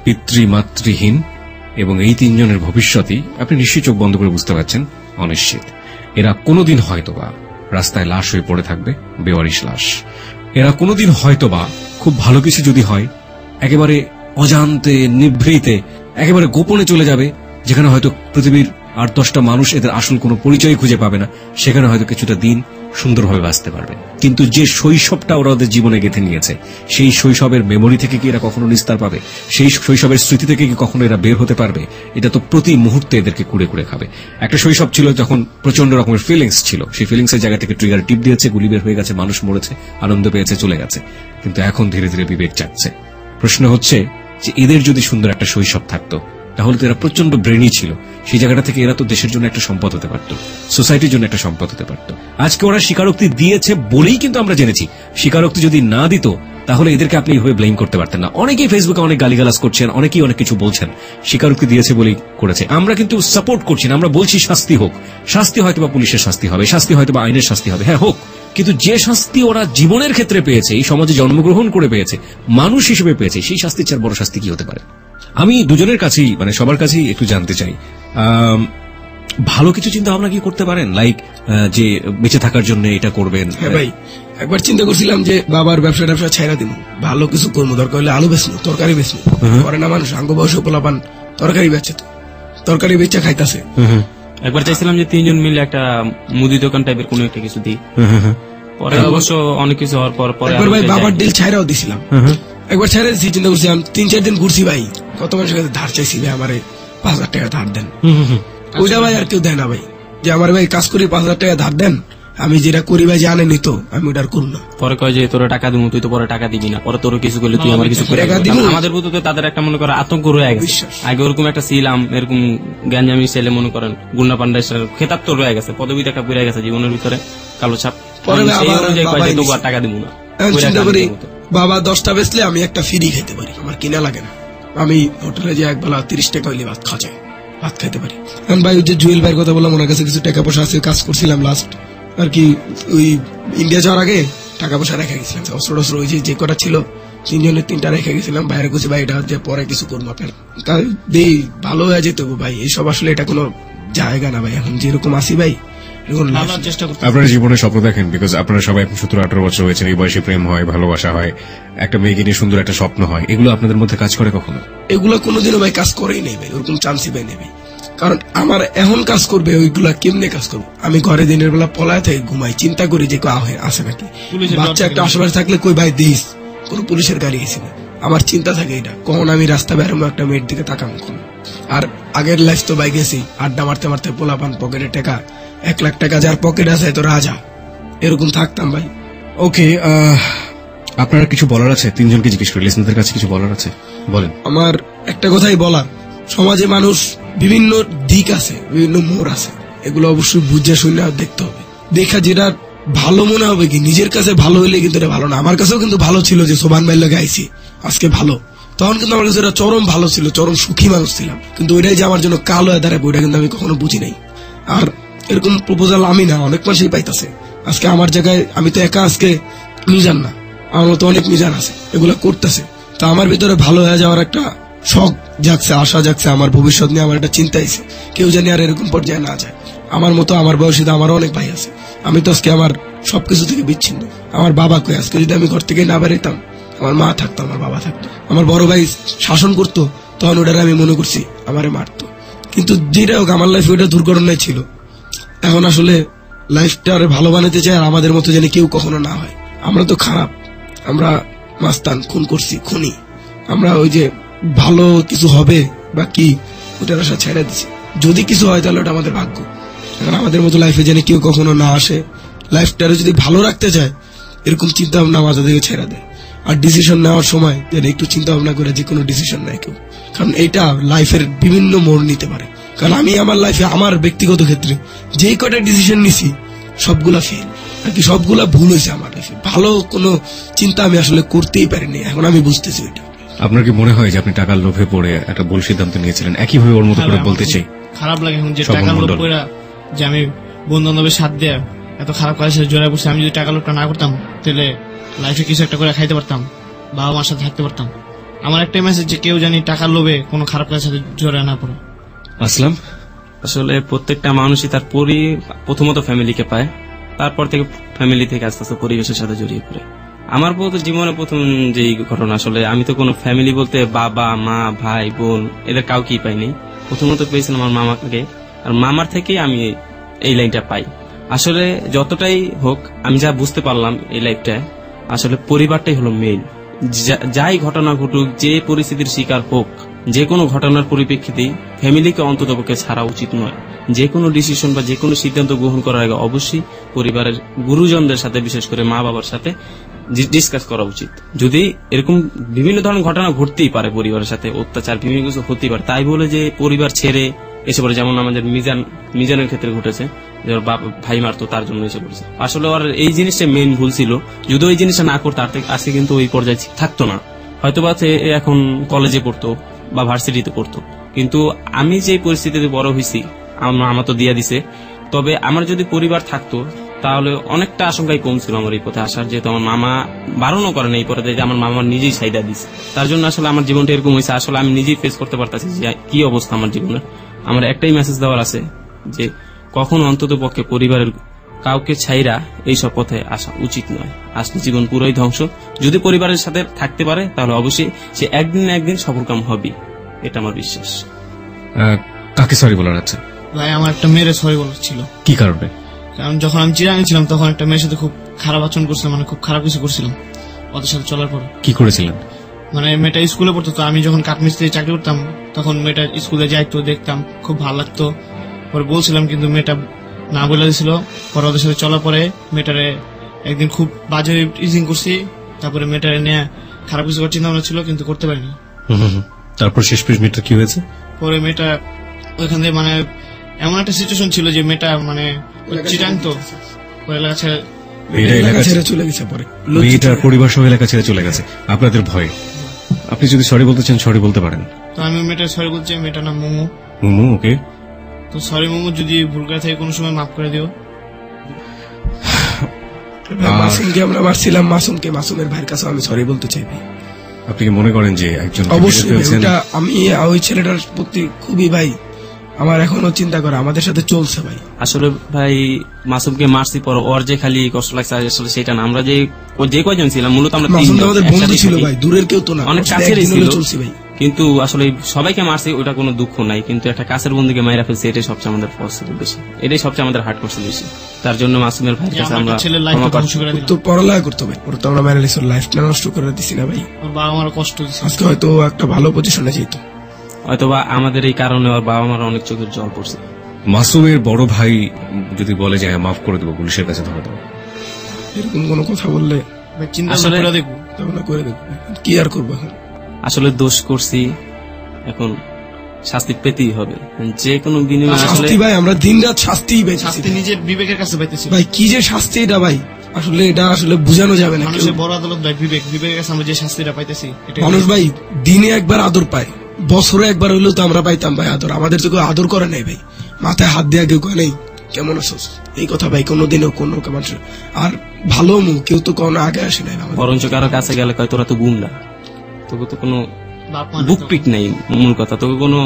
পিতৃমাতৃহীন এবং এই তিনজনের ভবিষ্যৎই আপনি নিশ্চয়ই চোখ বন্ধ করে বুঝতে পারছেন অনিশ্চিত। এরা কোনোদিন হয়তোবা রাস্তায় লাশ হয়ে পড়ে থাকবে, বেওয়ারিশ লাশ। এরা কোনোদিন হয়তোবা খুব ভালো কিছু যদি হয় একেবারে অজান্তে নিভৃতে একেবারে গোপনে চলে যাবে, যেখানে হয়তো পৃথিবীর 8-10টা মানুষ এদের আসল কোনো পরিচয় খুঁজে পাবে না, সেখানে হয়তো কিছুটা দিন সুন্দরভাবে বাঁচতে পারবে। কিন্তু যে শৈশবটা ওরা ওদের জীবনে গেঁথে নিয়েছে, সেই শৈশবের মেমোরি থেকে কি এরা কখনো নিস্তার পাবে? সেই শৈশবের স্মৃতি থেকে কি কখনো এরা বের হতে পারবে? এটা তো প্রতি মুহূর্তে এদেরকে কুড়ে কুড়ে খাবে। একটা শৈশব ছিল যখন প্রচন্ড রকমের ফিলিংস ছিল, সেই ফিলিংসের জায়গা থেকে ট্রিগার টিপ দিয়েছে, গুলি বের হয়ে গেছে, মানুষ মরেছে, আনন্দ পেয়েছে, চলে গেছে। কিন্তু এখন ধীরে ধীরে বিবেক জাগছে। প্রশ্ন হচ্ছে যে এদের যদি সুন্দর একটা শৈশব থাকতো, তাহলে তো এরা প্রচন্ড ব্রেনি ছিল, সেই জায়গাটা থেকে এরা তো দেশের জন্য একটা সম্পদ হতে পারত, সোসাইটির জন্য একটা সম্পদ হতে পারত। আজকে ওরা স্বীকারোক্তি দিয়েছে বলেই কিন্তু আমরা জেনেছি। স্বীকারোক্তি যদি না দিত তাহলে এদেরকে আপনি এইভাবে ব্লেম করতে পারতেন না। অনেকেই ফেসবুকে অনেক গালিগালাজ করছেন, অনেকেই অনেক কিছু বলছেন, স্বীকারোক্তি দিয়েছে বলেই করেছে। আমরা কিন্তু সাপোর্ট করছি না, আমরা বলছি শাস্তি হোক। শাস্তি হয়তো বা পুলিশের শাস্তি হবে, শাস্তি হয়তো বা আইনের শাস্তি হবে, হ্যাঁ হোক, কিন্তু যে শাস্তি ওরা জীবনের ক্ষেত্রে পেয়েছে, এই সমাজে জন্মগ্রহণ করে পেয়েছে, মানুষ হিসেবে পেয়েছে, সেই শাস্তির চেয়ে বড় শাস্তি কি হতে পারে? আমি দুজনের কাছেই মানে সবার কাছেই একটু জানতে চাই, ভালো কিছু চিন্তা ভাবনা কি করতে পারেন? লাইক যে বেঁচে থাকার জন্য এটা করবেন? হ্যাঁ ভাই, একবার চিন্তা করছিলাম যে বাবার ব্যবসা ছাইরা দিব, ভালো কিছু করবো, দরকার হলে আলু বেচবো, তরকারি বেচবো। করে না মানুষ আঙ্গ বয়স পোলাপান তরকারি বেচে, তো তরকারি বেচা খাইতেছে। একবার চাইছিলাম যে 3 জন মিলে একটা মুদি দোকান টাইপের কোনো একটা কিছু দিই, পরে অবশ্য অনেক কিছু হওয়ার পর একবার ভাই বাবার ডিল ছাইরাও দিছিলাম। একবার ছাইরা দিচ্ছি, চিন্তা করছিলাম 3-4 দিন ঘুরছি ভাই, কত মানুষের কাছে ধার চাইছি ভাই, আমারে 5,000 টাকা ধার দেন। ওইটা ভাই আর কেউ দেয় না ভাই, যে আমার ভাই কাজ করি 5,000 টাকা ধার দেন, আমি যেটা করি ভাই জানেনি তো, আমি ওটা আর করব না। পরে কয় যে তোরা টাকা দিব, তুই তো পরে টাকা দিবি না, পরে তোর কিছু করলে তুই আমার কিছু করে। আমাদের প্রতি তো তাদের একটা মনে করো আতঙ্ক রয়ে গেছে। আগে ওরকম একটা ছিলাম, এরকম গ্যাঞ্জামি ছেলে মনে করেন, গুন্ডা পান্ডার খেতাব তো রয়ে গেছে, পদবি টাকা পড়ে গেছে জীবনের ভিতরে, কালো ছাপ। টাকা দিব না, চিন্তা করি বাবা 10টা বেচলে আমি একটা ফ্রি খেতে পারি, আমার কিনা লাগে না। আমি হোটেলে যে একবেলা 30 টাকা হইলে ভাত খাওয়া যায়, ভাত খাইতে পারি। এখন ভাই ওই যে জুয়েল ভাইয়ের কথা বললাম, ওনার কাছে কিছু টাকা পয়সা আছে, কাজ করছিলাম লাস্ট আর কি, ওই ইন্ডিয়া যাওয়ার আগে টাকা পয়সা রেখে গেছিলাম, অস্ত্র টস্ত্র ওই যে কটা ছিল 3 জনের 3টা রেখে গেছিলাম। বাইরে কিছু ভাই এটা যে পরে কিছু করবো আপনার দেই, ভালো হয়ে যেত ভাই। এইসব আসলে এটা কোনো জায়গা না ভাই, এখন যেরকম আসি ভাই চেষ্টা করতে। আপনার জীবনে স্বপ্ন দেখেন, বিকজ আপনারা সবাই 17-18 বছর হয়েছেন, এই বয়সে প্রেম হয়, ভালোবাসা হয়, একটা মেয়েকে নিয়ে সুন্দর একটা স্বপ্ন হয়, এগুলো আপনাদের মধ্যে কাজ করে কখনো? এগুলো কোনোদিনও ভাই কাজ করেই নেই ভাই, ওরকম চান্সই পাই নেই ভাই। কারণ আমার এখন কাজ করবে ওইগুলা কেমনে কাজ করবো? আমি ঘরে দিনের বেলা পলায় থেকে ঘুমাই, চিন্তা করি যে আসে নাকি, বাচ্চা একটা আশেপাশে থাকলে কই ভাই দিস, কোন পুলিশের গাড়ি এসে না। আমার চিন্তা থাকে এটা, কখন আমি রাস্তা বেরোবো একটা মেয়ের দিকে তাকাবো। আর আগের লাইফ তো ভাই গেছি, আড্ডা মারতে মারতে পোলাপান, পকেটে টাকা 1 লাখ টাকা যার পকেট আছে তো রাজা, এরকম থাকতাম ভাই। ওকে, আপনার কিছু বলার আছে? 3 জনকে জিজ্ঞেস করি, লিসনারদের কাছে কিছু বলার আছে, বলেন। আমার একটা কথাই বলার, সমাজে মানুষ বিভিন্ন দিক আছে, বিভিন্ন মোড় আছে, এগুলো অবশ্যই বুঝে শুনে দেখতে হবে। দেখা যেটা ভালো মনে হবে, কি নিজের কাছে ভালো হইলে কিন্তু এটা ভালো না। আমার কাছেও কিন্তু ভালো ছিল যে সোবান ভাই লাগে আইছি আজকে ভালো, তখন কিন্তু আমার কাছে এটা চরম ভালো ছিল, চরম সুখী মানুষ ছিলাম। কিন্তু ওইটাই যে আমার জন্য কালো হয়ে দাঁড়াবে, ওইটা কিন্তু আমি কখনো বুঝি নাই। আর এরকম প্রপোজাল আমি না, অনেক মানুষই পাইতেছে। আজকে আমার জায়গায় আমি তো একা, আজকে মিজান না, আমার মতো অনেক মিজান আছে, এগুলা করতেছে। তো আমার ভিতরে ভালো হয়ে যাওয়ার একটা শখ জাগছে, আশা জাগছে, আমার ভবিষ্যৎ নিয়ে আমার একটা চিন্তা আছে। কেউ জানি আর এরকম পর্যায়ে না যায়। আমার মতো আমার বয়সীতে আমারও অনেক ভাই আছে, আমি তো আজকে আমার সবকিছু থেকে বিচ্ছিন্ন। আমার বাবা কই, আজকে যদি আমি ঘর থেকে না বেরোতাম, আমার মা থাকতো, আমার বাবা থাকতো, আমার বড় ভাই শাসন করতো, তখন ওটার আমি মনে করছি আমারে মারতো। কিন্তু যেটা হোক আমার লাইফে ওটা দুর্ঘটনায় ছিল। এখন আসলে লাইফটা আরো ভালো বানাতে চাই, আর আমাদের মতো যেন কেউ কখনো না হয়। আমরা তো খারাপ, আমরা মাস্তান, খুন করছি, খুনি। আমরা ওই যে ভালো কিছু হবে বা কি ওটার আশা ছেড়ে দিছি। যদি কিছু হয় তাহলে ওটা আমাদের ভাগ্য। এখন আমাদের মতো লাইফে যেন কেউ কখনো না আসে। লাইফটারে যদি ভালো রাখতে চায়, এরকম চিন্তা ভাবনা মাথা থেকে ছেড়ে দেয়। আর ডিসিশন নেওয়ার সময় যেন একটু চিন্তা ভাবনা করে যে কোনো ডিসিশন নেয় কেউ, কারণ এটা লাইফের বিভিন্ন মোড় নিতে পারে। কারণ আমি আমার লাইফে আমার ব্যক্তিগত ক্ষেত্রে যে কটা ডিসিশন নিছি সবগুলা ফেল, আর কি সবগুলা ভুল হয়েছে আমার লাইফে। ভালো কোনো চিন্তা আমি আসলে করতেই পারিনি, এখন আমি বুঝতেছি ওইটা। আপনার কি মনে হয় যে আপনি টাকার লোভে পড়ে একটা ভুল সিদ্ধান্ত নিয়েছিলেন? একইভাবে ওর মতো করে বলতে চাই, খারাপ লাগে এখন যে শোভন টাকার লোভ মণ্ডল। করে যে আমি বন্ধু বান্ধবের সাথ দিয়ে এত খারাপ কাজের সাথে জড়ায় পড়ছি। আমি যদি টাকার লোভটা না করতাম তাহলে লাইফে কিছু একটা করে খাইতে পারতাম, বাবা মার সাথে থাকতে পারতাম। আমার একটাই মেসেজ যে কেউ জানি টাকার লোভে কোনো খারাপ কাজের সাথে জড়ায় না পড়ে। আসলাম, আসলে প্রত্যেকটা মানুষই তার প্রথমত ফ্যামিলিকে পায়, তারপর থেকে ফ্যামিলি থেকে আস্তে আস্তে পরিবেশের সাথে জড়িয়ে পড়ে। আমার বলতে জীবনে প্রথম যে ঘটনা, আসলে আমি তো কোনো ফ্যামিলি বলতে বাবা মা ভাই বোন এদের কাউকেই পাইনি। প্রথমত পেয়েছিলাম আমার মামাকে, আর মামার থেকেই আমি এই লাইনটা পাই। আসলে যতটাই হোক আমি যা বুঝতে পারলাম এই লাইফটায়, আসলে পরিবারটাই হলো মেইন। যাই ঘটনা ঘটুক, যে পরিস্থিতির শিকার হোক, যে কোনো ঘটনার পরিপ্রেক্ষিতেই ফ্যামিলিকে অন্ততপক্ষে ছাড়া উচিত নয়। যে কোনো ডিসিশন বা যে কোনো সিদ্ধান্ত গ্রহণ করার আগে অবশ্যই পরিবারের গুরুজনদের সাথে, বিশেষ করে মা বাবার সাথে ডিসকাস করা উচিত। যদি এরকম বিভিন্ন ধরনের ঘটনা ঘটতেই পারে, পরিবারের সাথে অত্যাচার বিভিন্ন কিছু হতেই পারে, তাই বলে যে পরিবার ছেড়ে এসে পড়ে, যেমন আমাদের মিজানের ক্ষেত্রে ঘটেছে, যে ওর ভাই মারতো তার জন্য এসে পড়েছে। আসলে ওর এই জিনিসটা মেইন ভুল ছিল। যদি ওই জিনিসটা না করতো আজকে কিন্তু ওই পর্যায়ে থাকতো না, হয়তো বা এখন কলেজে পড়তো বা ভার্সিটিতে পড়তো। কিন্তু আমি যে পরিস্থিতিতে বড় হয়েছি, আমার তো দিয়া দিছে। তবে আমার যদি পরিবার থাকতো তাহলে অনেকটা আশঙ্কাই কম ছিল আমার এই পথে আসার। যেহেতু আমার মামা বারণও করেন এই পথে, যে আমার মামা নিজেই সাইডা দিছে, তার জন্য আসলে আমার জীবনটা এরকম হয়েছে। আসলে আমি নিজেই ফেস করতে পারতেছি যে কি অবস্থা আমার জীবনের। আমার একটাই মেসেজ দেওয়ার আছে যে কখনো অন্তত পক্ষে পরিবারের কাউকে ছাইরা এইসব পথে আসা উচিত নয়। আসলে জীবন পুরোই ধ্বংস। যদি পরিবারের সাথে থাকতে পারে তাহলে অবশ্যই সে একদিন না একদিন সফলকাম হবে, এটা আমার বিশ্বাস। কাকে সরি বলার আছে? ভাই আমার একটা মেয়ের সরি বলার ছিল। কি কারণে? কারণ যখন আমি চিরাঙে ছিলাম তখন একটা মেয়ের সাথে খুব খারাপ আচরণ করছিলাম, মানে খুব খারাপ কিছু করছিলাম ওদের সাথে চলার পর। কি করেছিলেন? মানে মেয়েটা স্কুলে পড়তো, তো আমি যখন কাঠমিস্ত্রি চাকরি করতাম তখন মেয়েটা স্কুলে যাইতো, দেখতাম, খুব ভালো লাগতো। পরে বলছিলাম কিন্তু মেয়েটা না বলে দিয়েছিল। পরে ওদের সাথে চলার পরে মেয়েটারে একদিন খুব বাজে ইজিং করছি। তারপরে মেয়েটারে নিয়ে খারাপ কিছু করার চিন্তা ভাবনা ছিল, কিন্তু করতে পারিনি। তারপর শেষ পেশ মেয়েটা কি হয়েছে? পরে মেয়েটা ওইখান থেকে মানে এমন একটা সিচুয়েশন ছিল যে মেয়েটা মানে চিটাং তো এলাকা ছেড়ে চলে গেছে। পরে মেয়েটার পরিবার সহ এলাকা ছেড়ে চলে গেছে আপনাদের ভয়ে। আপনি যদি সরি বলতে চান সরি বলতে পারেন। তো আমি মেয়েটা সরি বলছি। মেয়েটার নাম মোমো। মোমো, ওকে। তো সরি মোমো, যদি ভুল করে থাকে কোনো সময় মাফ করে দিও। মাসুমকে আমরা মারছিলাম, মাসুমের ভাইয়ের কাছে আমি সরি বলতে চাই ভাই। আপনি কি মনে করেন যে একজন অবশ্যই আমি ওই ছেলেটার প্রতি খুবই ভাই আমার এখনো চিন্তা করে আমাদের সাথে চলছে ভাই। আসলে ভাই মাসুমকে মারছি পর ওর যে খালি কষ্ট লাগছে আসলে সেটা না, আমরা যে কয়জন ছিলাম মূলত আমরা আমাদের বন্ধু ছিল ভাই, দূরের কেউ তো না, অনেক কাছেরই ছিল চলছি ভাই। কিন্তু আসলে সবাইকে মারছি ওটা কোনো দুঃখ নাই, কিন্তু একটা কাছের বন্ধুকে মাইরা ফেলছে, এটাই সবচেয়ে আমাদের পছন্দ বেশি, এটাই সবচেয়ে আমাদের হার্ট করছে বেশি। তার জন্য মাসুমের ভাইয়ের কাছে আমরা তো পড়ালেখা করতে হবে, ওরা তো আমরা মেরে লিখছি, লাইফটা নষ্ট করে দিছি না ভাই। বাবা আমার কষ্ট দিচ্ছে, আজকে হয়তো একটা ভালো পজিশনে যেত, হয়তোবা আমাদের এই কারণে ওর বাবা মার অনেক চোখের জল পড়ছে। মাসুমের বড় ভাই যদি বলে যে হ্যাঁ মাফ করে দেবো, পুলিশের কাছে ধরে দেবো, এরকম কোনো কথা বললে চিন্তা করে দেখবো, কি আর করবো। আসলে দোষ করছি, এখন শাস্তি পেতেই হবে, যে কোনো বিনিময়ে শাস্তি ভাই আমরা দিন রাত শাস্তি শাস্তি নিজের বিবেকের কাছে পাইতেছি ভাই। কি যে শাস্তি এটা ভাই, আসলে এটা আসলে বোঝানো যাবে না। মানুষের বড় আদালত ভাই বিবেকের কাছে আমরা যে শাস্তিটা পাইতেছি, মানুষ ভাই দিনে একবার আদর পায়, বছরে একবার হইলেও তো আমরা পাইতাম ভাই আদর। আমাদের তো কেউ আদর করে নাই ভাই, মাথায় হাত দেওয়া কেউ কয় নেই কেমন আছো এই কথা ভাই, কোনোদিনও কোনো মানুষ আর ভালো মুখ কেউ তো কোনো আগে আসে নাই। বরঞ্চ কারো কাছে গেলে কয় তোরা তো গুন্ডা, তোকে তো কোনো বুক পিট নেই, মূল কথা তোকে কোনো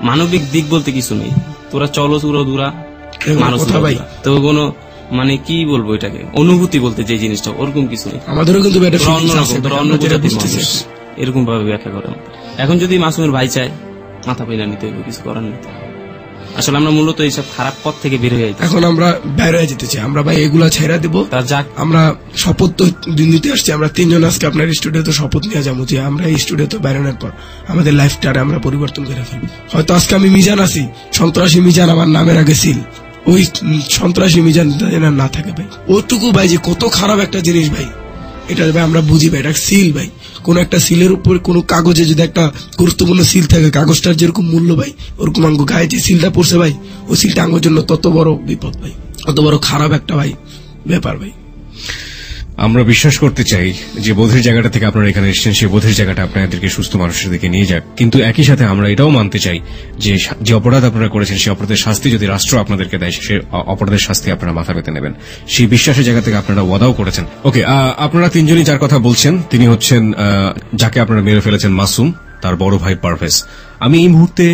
মানবিক দিক বলতে কিছু নেই, তোরা চলো চুরো দূরা মানুষ ভাই, তোকে কোনো মানে কি বলবো এটাকে, অনুভূতি বলতে যে জিনিসটা ওরকম কিছু নেই। আমাদেরও কিন্তু একটা ওরা feelings আছে, অন্যরকম, তোরা আমরা অন্য যেটা প্রজাতির বুঝতেছি। মানুষ, এরকম ভাবে ব্যাখ্যা করে আমাদের। এখন যদি মাসুমের ভাই চায় মাথা পেলা নিতে হবে, কিছু করার নিতে হবে। আসলে আমরা মূলত এইসব খারাপ পথ থেকে বের হয়ে যাই। এখন আমরা বের হয়ে যেতে চাই, আমরা ভাই এগুলা ছেড়ে দিব। তার যাক, আমরা শপথ তো দিন দিতে আসছি, আমরা তিনজন আজকে আপনার স্টুডিওতে শপথ নিয়ে যাবো যে আমরা এই স্টুডিওতে বেরোনোর পর আমাদের লাইফটা আমরা পরিবর্তন করে ফেলবো। হয়তো আজকে আমি মিজান আছি, সন্ত্রাসী মিজান আমার নামের আগে ছিল, ওই সন্ত্রাসী মিজান যেন না থাকে ভাই। ওটুকু ভাই যে কত খারাপ একটা জিনিস ভাই, এটা ভাই আমরা বুঝি ভাই, এটা সিল ভাই। কোন একটা সিলের উপর কোন কাগজে যদি একটা গুরুত্বপূর্ণ সিল থাকে, কাগজটার যেরকম মূল্য ভাই, ওরকম আঙ্গু গায়ে যে সিলটা পড়ছে ভাই, ওই সিলটা আঙ্গুর জন্য তত বড় বিপদ ভাই, তত বড় খারাপ একটা ভাই ব্যাপার ভাই। আমরা বিশ্বাস করতে চাই যে বোধের জায়গাটা থেকে আপনারা এখানে এসেছেন, সেই বোধের জায়গাটা আপনাদেরকে সুস্থ মানুষের দিকে নিয়ে যাক। কিন্তু একই সাথে আমরা এটাও মানতে চাই যে যে অপরাধ আপনারা করেছেন সেই অপরাধের শাস্তি যদি রাষ্ট্র আপনাদেরকে দেয়, সে অপরাধের শাস্তি আপনারা মাথা পেতে নেবেন, সেই বিশ্বাসের জায়গা থেকে আপনারা ওয়াদাও করেছেন। ওকে, আপনারা তিনজনই যার কথা বলছেন তিনি হচ্ছেন যাকে আপনারা মেরে ফেলেছেন মাসুম, তার বড় ভাই পারভেজ। আমি এই মুহূর্তে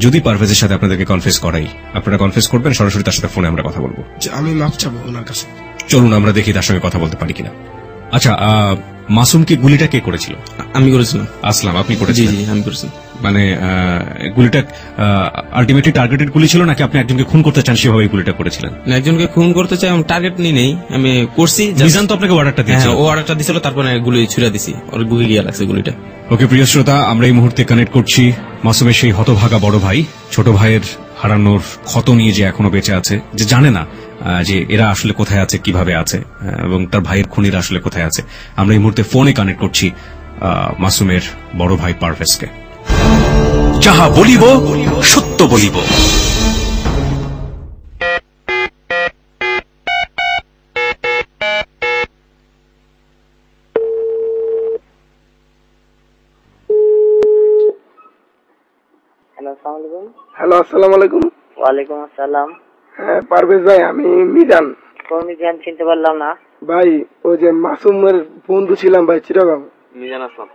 যদি পারভেজের সাথে আপনাদেরকে কনফেস করাই, আপনারা কনফেস করবেন? সরাসরি তার সাথে ফোনে আমরা কথা বলবো। যে আমি মাপ চাবো ওনার কাছে। চলুন আমরা দেখি তার সঙ্গে কথা বলতে পারি কিনা। আচ্ছা, মাসুমকে গুলিটা কে করেছিল? আমি করেছিলাম। আসলাম, আপনি জি করেছিলেন? জি আমি করেছিলাম। মানে গুলিটা আলটিমেটলি টার্গেটেড গুলি ছিল নাকি আপনি একজনকে খুন করতে চান সেভাবে গুলিটা করেছিলেন? না, একজনকে খুন করতে চাই, আমি টার্গেট নিয়ে নেই, আমি করছি। মিজান তো আপনাকে অর্ডারটা দিয়েছিল? হ্যাঁ, ও অর্ডারটা দিছিল, তারপরে গুলি ছুড়ে দিছি, ওর বুকে গিয়ে লাগছে গুলিটা। ওকে প্রিয় শ্রোতা, আমরা এই মুহূর্তে কানেক্ট করছি মাসুমের সেই হতভাগা বড় ভাই, ছোট ভাইয়ের হারানোর ক্ষত নিয়ে যে এখনো বেঁচে আছে, যে জানে না যে এরা আসলে কোথায় আছে, কিভাবে আছে, এবং তার ভাইয়ের খুনিরা আসলে কোথায় আছে। আমরা এই মুহূর্তে ফোনে কানেক্ট করছি মাসুমের বড় ভাই পারভেজকে। যাহা বলিব সত্য বলিব। হ্যালো, আসসালামু আলাইকুম। ওয়ালাইকুম আসসালাম। হ্যাঁ পারভেজ ভাই, আমি মিজান। কোন মিজান? চিনতে পারলাম না ভাই ওই যে মাসুমের বন্ধু ছিলাম ভাই, চিটাগাং। মিজান আসলাম।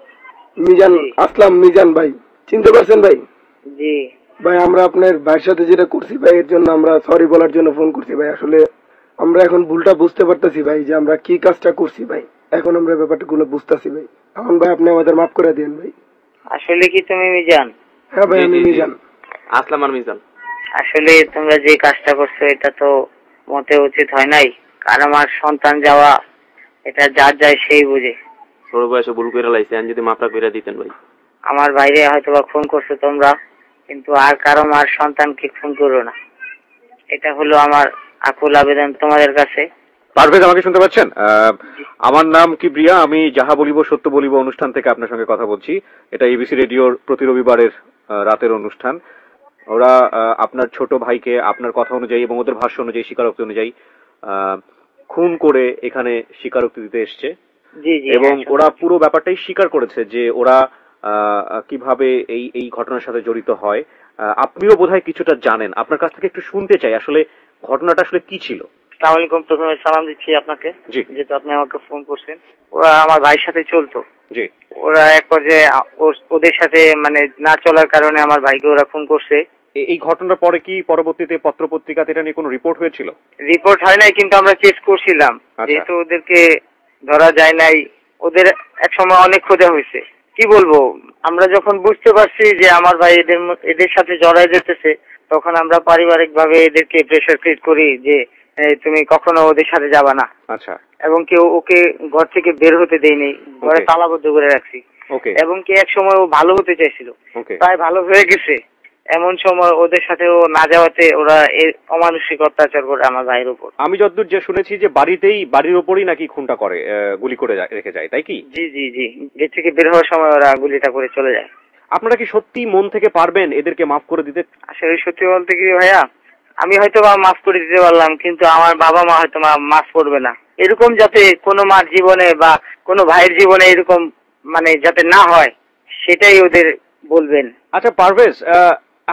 মিজান আসলাম, মিজান ভাই চিনতে পারছেন ভাই? জি ভাই আমরা আপনার ভাইয়ের সাথে যেটা করছি ভাই, এর জন্য আমরা সরি বলার জন্য ফোন করছি ভাই। আসলে আমরা এখন ভুলটা বুঝতে পারতেছি ভাই, যে আমরা কি কাজটা করছি ভাই, এখন আমরা ব্যাপারটা গুলো বুঝতেছি ভাই। এখন ভাই আপনি আমাদের মাফ করে দেন ভাই। আসলে কি তুমি মিজান? হ্যাঁ ভাই আমি মিজান। আসলাম আর মিজান। আসলে তোমরা যে কাজটা করছো এটা তো মতে উচিত হয় নাই, কারণ আমার সন্তান যাওয়া এটা যার যায় সেই বুঝে। ছোট বয়সে ভুল করে লাইছে, আমি যদি মাফটা করে দিতেন ভাই। আমার বাইরে হয়তো বা খুন করছো তোমরা, কিন্তু আর কারো মার সন্তানকে খুন করো না, এটা হলো আমার আকুল আবেদন তোমাদের কাছে। পারভেজ, আমাকে শুনতে পাচ্ছেন? আমার নাম কিবরিয়া, আমি যাহা বলিব সত্য বলিব অনুষ্ঠান থেকে আপনার সঙ্গে কথা বলছি। এটা এবিসি রেডিওর প্রতি রবিবারের রাতের অনুষ্ঠান। ওরা আপনার ছোট ভাইকে আপনার কথা অনুযায়ী এবং ওদের ভাষ্য অনুযায়ী, স্বীকারোক্তি অনুযায়ী খুন করে এখানে স্বীকারোক্তি দিতে এসছে, এবং ওরা পুরো ব্যাপারটাই স্বীকার করেছে যে ওরা কিভাবে এই ঘটনার সাথে জড়িত হয়। আপনিও বোধহয় কিছুটা জানেন, আপনার কাছ থেকে একটু শুনতে চাই আসলে ঘটনাটা আসলে কি ছিল। আসসালামু আলাইকুম, প্রথমে সালাম দিচ্ছি আপনাকে, যেহেতু আপনি আমাকে ফোন করছেন। ওরা আমার ভাইয়ের সাথে চলতো, জি। ওরা এক পর্যায়ে ওদের সাথে মানে না চলার কারণে আমার ভাইকে ওরা ফোন করছে। এই ঘটনার পরে কি পরবর্তীতে পত্রপত্রিকাতে এটা নিয়ে কোনো রিপোর্ট হয়েছিল? রিপোর্ট হয় নাই, কিন্তু আমরা চেক করছিলাম, যেহেতু ওদেরকে ধরা যায় নাই। ওদের এক সময় অনেক খোঁজা হয়েছে, কি বলবো, আমরা যখন বুঝতে পারছি যে আমার ভাই এদের সাথে জড়াই যেতেছে, তখন আমরা পারিবারিক ভাবে এদেরকে প্রেসার ক্রিয়েট করি যে তুমি কখনো ওদের সাথে যাবা না। আচ্ছা। এবং কেউ ওকে ঘর থেকে বের হতে দেয়নি, ঘরে তালাবদ্ধ করে রাখছি। এবং কি এক সময় ও ভালো হতে চাইছিল, প্রায় ভালো হয়ে গেছে, এমন সময় ওদের সাথে ও না যাওয়াতে ওরা অমানসিক অত্যাচার করে আমার ভাইয়ের উপর। আমি যতদূর যে শুনেছি যে বাড়ির উপরই নাকি খুনটা করে, গুলি করে রেখে যায়, তাই কি? জি জি জি, গেট থেকে বের হওয়ার সময় ওরা গুলিটা করে চলে যায়। আপনারা কি সত্যি মন থেকে পারবেন এদেরকে মাফ করে দিতে? আসলে সত্যি বলতে কি ভাইয়া, আমি হয়তো বা মাফ করে দিতে পারলাম, কিন্তু আমার বাবা মা হয়তো মাফ করবে না। এরকম যাতে কোনো মার জীবনে বা কোনো ভাইয়ের জীবনে এরকম মানে যাতে না হয়, সেটাই ওদের বলবেন। আচ্ছা পারভেজ,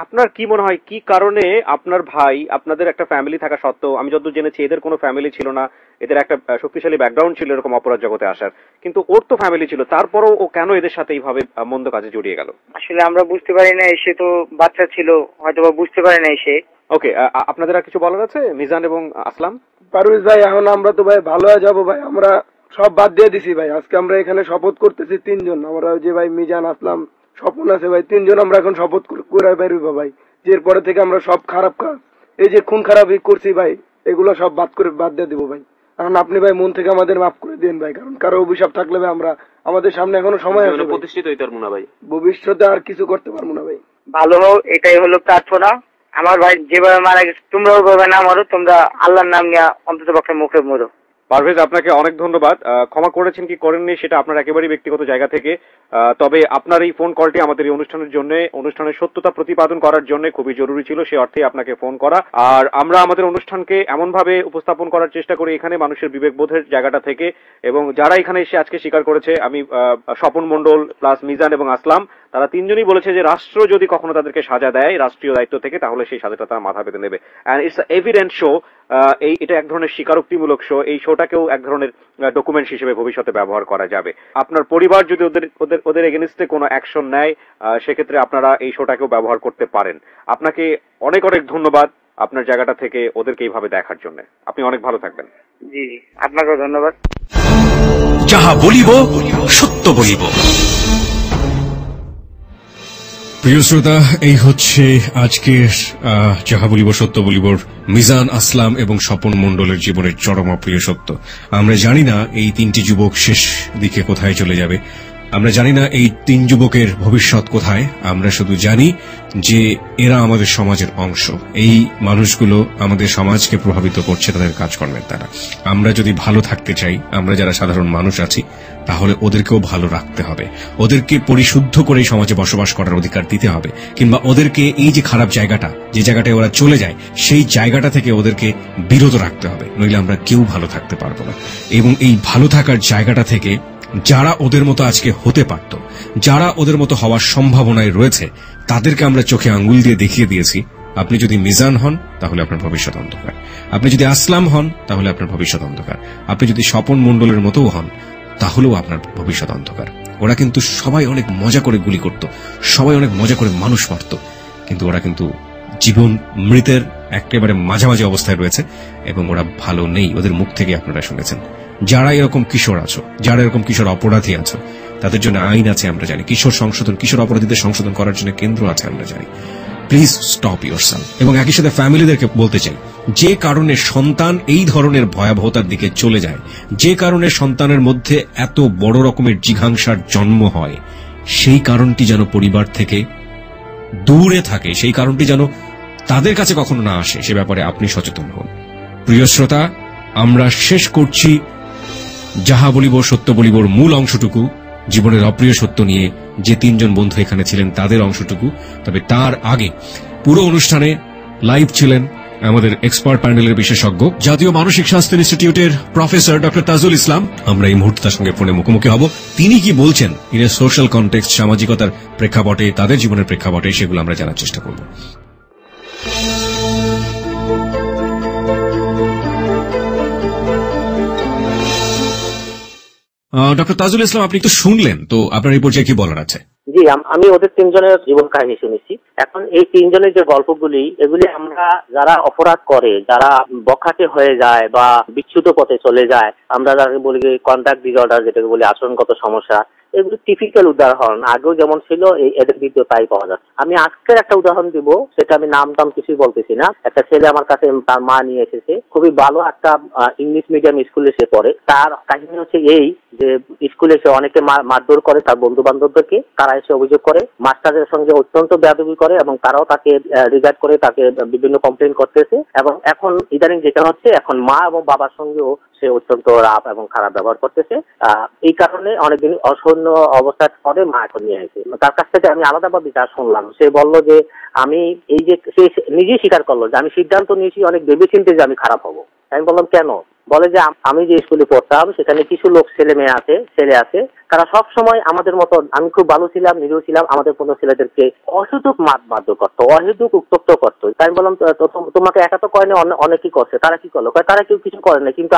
আপনার কি মনে হয় কি কারণে আপনার ভাই, আপনাদের একটা ফ্যামিলি থাকা সত্ত্বেও, আমি যতদূর জেনেছি এদের কোনো ফ্যামিলি ছিল না, এদের একটা শক্তিশালী ব্যাকগ্রাউন্ড ছিল এরকম অপরাধ জগতে আসার, কিন্তু ওর তো ফ্যামিলি ছিল, তারপরও ও কেন এদের সাথে এইভাবে মন্দ কাজে জড়িয়ে গেল? আসলে আমরা বুঝতে পারি না, সে তো বাচ্চা ছিল, হয়তো বা বুঝতে পারে না সে। ওকে, আপনাদের আর কিছু বলার আছে মিজান এবং আসলাম? পারভেজ ভাই, এখন আমরা তো ভাই ভালো হয়ে যাবো ভাই, আমরা সব বাদ দিয়ে দিছি ভাই। আজকে আমরা এখানে শপথ করতেছি 3 জন, আমরা যে ভাই মিজান, আসলাম, স্বপন আছে ভাই, 3 জন আমরা এখন শপথ করে বেরোবো ভাই। যে এরপরে থেকে আমরা সব খারাপ কাজ, এই যে খুন খারাপই করছি ভাই, এগুলো সব বাদ দিয়ে দিব ভাই। এখন আপনি ভাই মন থেকে আমাদের মাফ করে দিন ভাই, কারণ কারো অভিশাপ থাকলে ভাই আমরা, আমাদের সামনে এখনো সময় আছে, প্রতিষ্ঠিত হইতে পারবো না ভাই, ভবিষ্যতে আর কিছু করতে পারবো না ভাই। ভালো হোক, এটাই হলো প্রার্থনা। আমার ভাই যেভাবে মারা গেছে তোমরাও ওইভাবে না মরো, তোমরা আল্লাহর নাম নিয়ে অন্তত পক্ষে মুখে মরো। পারভেজ, আপনাকে অনেক ধন্যবাদ। ক্ষমা করেছেন কি করেননি সেটা আপনার একেবারেই ব্যক্তিগত জায়গা থেকে, তবে আপনার এই ফোন কলটি আমাদের এই অনুষ্ঠানের জন্য, অনুষ্ঠানের সত্যতা প্রতিপাদন করার জন্য খুবই জরুরি ছিল, সে অর্থে আপনাকে ফোন করা। আর আমরা আমাদের অনুষ্ঠানকে এমন ভাবে উপস্থাপন করার চেষ্টা করি এখানে মানুষের বিবেকবোধের জায়গাটা থেকে, এবং যারা এখানে এসে আজকে স্বীকার করেছে, আমি স্বপন মণ্ডল প্লাস মিজান এবং আসলাম, তারা 3 জনই বলেছে যে রাষ্ট্র যদি কখনো তাদেরকে সাজা দেয় রাষ্ট্রীয় দায়িত্ব থেকে, তাহলে সেই সাজাটা তারা মাথা পেতে নেবে। অ্যান্ড ইটস এভিডেন্ট শো, এটা এক ধরনের স্বীকারোক্তিমূলক শো। এই শোটাকেও এক ধরনের ডকুমেন্টস হিসেবে ভবিষ্যতে ব্যবহার করা যাবে। আপনার পরিবার যদি ওদের এগেনস্টে কোনো অ্যাকশন নেয়, সেক্ষেত্রে আপনারা এই শোটাকেও ব্যবহার করতে পারেন। আপনাকে অনেক অনেক ধন্যবাদ আপনার জায়গাটা থেকে ওদেরকে এইভাবে দেখার জন্য। আপনি অনেক ভালো থাকবেন। জি জি, আপনাকেও ধন্যবাদ। যাহা বলিব সত্য বলিব। প্রিয় শ্রোতা, এই হচ্ছে আজকের যাহা বলিব সত্য বলিবর মিজান, আসলাম এবং স্বপন মণ্ডলের জীবনের চরম অপ্রিয় সত্য। আমরা জানি না এই 3টি যুবক শেষ দিকে কোথায় চলে যাবে, আমরা জানি না এই 3 যুবকের ভবিষ্যৎ কোথায়, আমরা শুধু জানি যে এরা আমাদের সমাজের অংশ। এই মানুষগুলো আমাদের সমাজকে প্রভাবিত করছে তাদের কাজকর্মের দ্বারা। আমরা যদি ভালো থাকতে চাই, আমরা যারা সাধারণ মানুষ আছি, তাহলে ওদেরকেও ভালো রাখতে হবে, ওদেরকে পরিশুদ্ধ করে সমাজে বসবাস করার অধিকার দিতে হবে, কিংবা ওদেরকে এই যে খারাপ জায়গাটা, যে জায়গাটায় ওরা চলে যায়, সেই জায়গাটা থেকে ওদেরকে বিরত রাখতে হবে, নইলে আমরা কেউ ভালো থাকতে পারবো না। এবং এই ভালো থাকার জায়গাটা থেকে যারা ওদের মতো আজকে হতে পারত, যারা ওদের মতো হওয়ার সম্ভাবনায় রয়েছে, তাদেরকে আমরা চোখে আঙ্গুল দিয়ে দেখিয়ে দিয়েছি। আপনি যদি মিজান হন তাহলে আপনার ভবিষ্যৎ অন্ধকার, আপনি যদি আসলাম হন তাহলে আপনার ভবিষ্যৎ অন্ধকার, আপনি যদি স্বপন মণ্ডলের মতোও হন তাহলেও আপনার ভবিষ্যৎ অন্ধকার। ওরা কিন্তু সবাই অনেক মজা করে গুলি করত, সবাই অনেক মজা করে মানুষ মারত, কিন্তু ওরা কিন্তু জীবন মৃতের একেবারে মাঝামাঝি অবস্থায় রয়েছে এবং ওরা ভালো নেই। ওদের মুখ থেকে আপনারা শুনেছেন। যারা এরকম কিশোর আছো, যারা এরকম কিশোর অপরাধী আছো, তাদের জন্য আইন আছে আমরা জানি, কিশোর সংশোধন, কিশোর অপরাধীদের সংশোধন করার জন্য কেন্দ্র আছে আমরা জানি। Please stop yourself. এবং একই সাথে ফ্যামিলিদেরকে বলতে চাই, যে কারণে সন্তান এই ধরনের ভয়াবহতার দিকে চলে যায়, যে কারণে সন্তানের মধ্যে এত বড় রকমের জিঘাংসার জন্ম হয়, সেই কারণটি যেন পরিবার থেকে দূরে থাকে, সেই কারণটি যেন তাদের কাছে কখনো না আসে, সে ব্যাপারে আপনি সচেতন হন। প্রিয় শ্রোতা, আমরা শেষ করছি যাহা বলিব সত্য বলিবর মূল অংশটুকু, জীবনের অপ্রিয় সত্য নিয়ে যে 3 জন বন্ধু এখানে ছিলেন তাদের অংশটুকু। তবে তার আগে পুরো অনুষ্ঠানে লাইভ ছিলেন আমাদের এক্সপার্ট প্যানেলের বিশেষজ্ঞ, জাতীয় মানসিক স্বাস্থ্য ইনস্টিটিউটের প্রফেসর ডক্টর তাজুল ইসলাম। আমরা এই মুহূর্তে তার সঙ্গে ফোনে মুখোমুখি হব। তিনি কি বলছেন ইন এ সোশ্যাল কনটেক্সট, সামাজিকতার প্রেক্ষাপটে, তাদের জীবনের প্রেক্ষাপটে, সেগুলো আমরা জানার চেষ্টা করব। ডক্টর তাজুল ইসলাম, আপনি তো শুনলেন, তো আপনার এই পর্যায়ে কি বলার আছে? জি, আমি ওদের 3 জনের জীবন কাহিনী শুনেছি। এখন এই 3 জনের যে গল্পগুলি, এগুলি আমরা যারা অপরাধ করে, যারা বখাটে হয়ে যায় বা বিচ্যুত পথে চলে যায়, আমরা যাকে বলি কন্ডাক্ট ডিসঅর্ডার, যেটাকে বলি আচরণগত সমস্যা, এগুলি টিপিক্যাল উদাহরণ। আগেও যেমন ছিল এদের ভিডিও তাই পাওয়া যাচ্ছে। আমি আজকের একটা উদাহরণ দিব, সেটা আমি নাম টাম কিছুই বলতেছি না। একটা ছেলে আমার কাছে তার মা নিয়ে এসেছে, খুবই ভালো একটা ইংলিশ মিডিয়াম স্কুলে সে পড়ে। তার কাহিনী হচ্ছে এই যে স্কুলে সে অনেকে মারধর করে তার বন্ধু বান্ধবদেরকে, তারা এসে অভিযোগ করে, মাস্টারদের সঙ্গে অত্যন্ত বেয়াদবি করে এবং তারাও তাকে রিগার্ড করে, তাকে বিভিন্ন কমপ্লেন করতেছে। এবং এখন ইদানিং যেটা হচ্ছে, এখন মা এবং বাবার সঙ্গেও সে অত্যন্ত রাফ এবং খারাপ ব্যবহার করতেছে। এই কারণে অনেকদিন অসহ্য অবস্থার পরে মা এখন নিয়ে আসে। তার কাছ থেকে আমি আলাদাভাবে যা শুনলাম, সে বলল যে আমি এই যে, সে নিজেই স্বীকার করলো যে আমি সিদ্ধান্ত নিয়েছি অনেক ভেবেচিন্তে যে আমি খারাপ হবো। আমি বললাম কেন? বলে যে আমি যে স্কুলে পড়তাম সেখানে কিছু লোক ছেলে আছে তারা সব সময় আমাদের মতো, আমি খুব ভালো ছিলাম, নিরীহ ছিলাম, আমাদের কোনো ছেলেদেরকে অহেতুক মারধর করতো, অহেতুক উত্তপ্ত করতো। তাই আমি বললাম তোমাকে একা তো করেনি, অনেকেই করছে। তারা কি করলো? তারা কেউ কিছু করে না, কিন্তু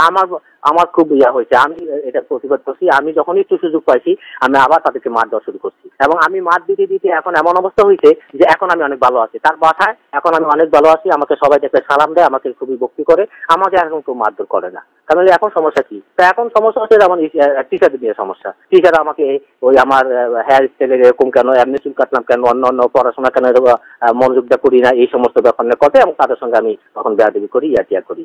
আমার খুব ইয়া হয়েছে, আমি এটা প্রতিবাদ করছি। আমি যখনই একটু সুযোগ পাইছি আমি আবার তাদেরকে মার দেওয়া শুরু করছি, এবং আমি মার দিতে দিতে এখন এমন অবস্থা হয়েছে যে এখন আমি অনেক ভালো আছি। তার বাসায় এখন আমি অনেক ভালো আছি, আমাকে সবাই দেখলে সালাম দেয়, আমাকে খুবই ভক্তি করে, আমাকে এখন কেউ মারধর করে না। কারণ এখন সমস্যা কি? তো এখন সমস্যা হচ্ছে যেমন টিচারদের নিয়ে সমস্যা। টিচার আমাকে ওই আমার হেয়ার স্টাইলের এরকম কেন, এমনি চুল কাটলাম কেন, অন্য পড়াশোনা কেন মনোযোগটা করি না, এই সমস্ত ব্যাপার নিয়ে কথা, এবং তাদের সঙ্গে আমি তখন বেয়াদবি করি, ইয়াটিয়া করি।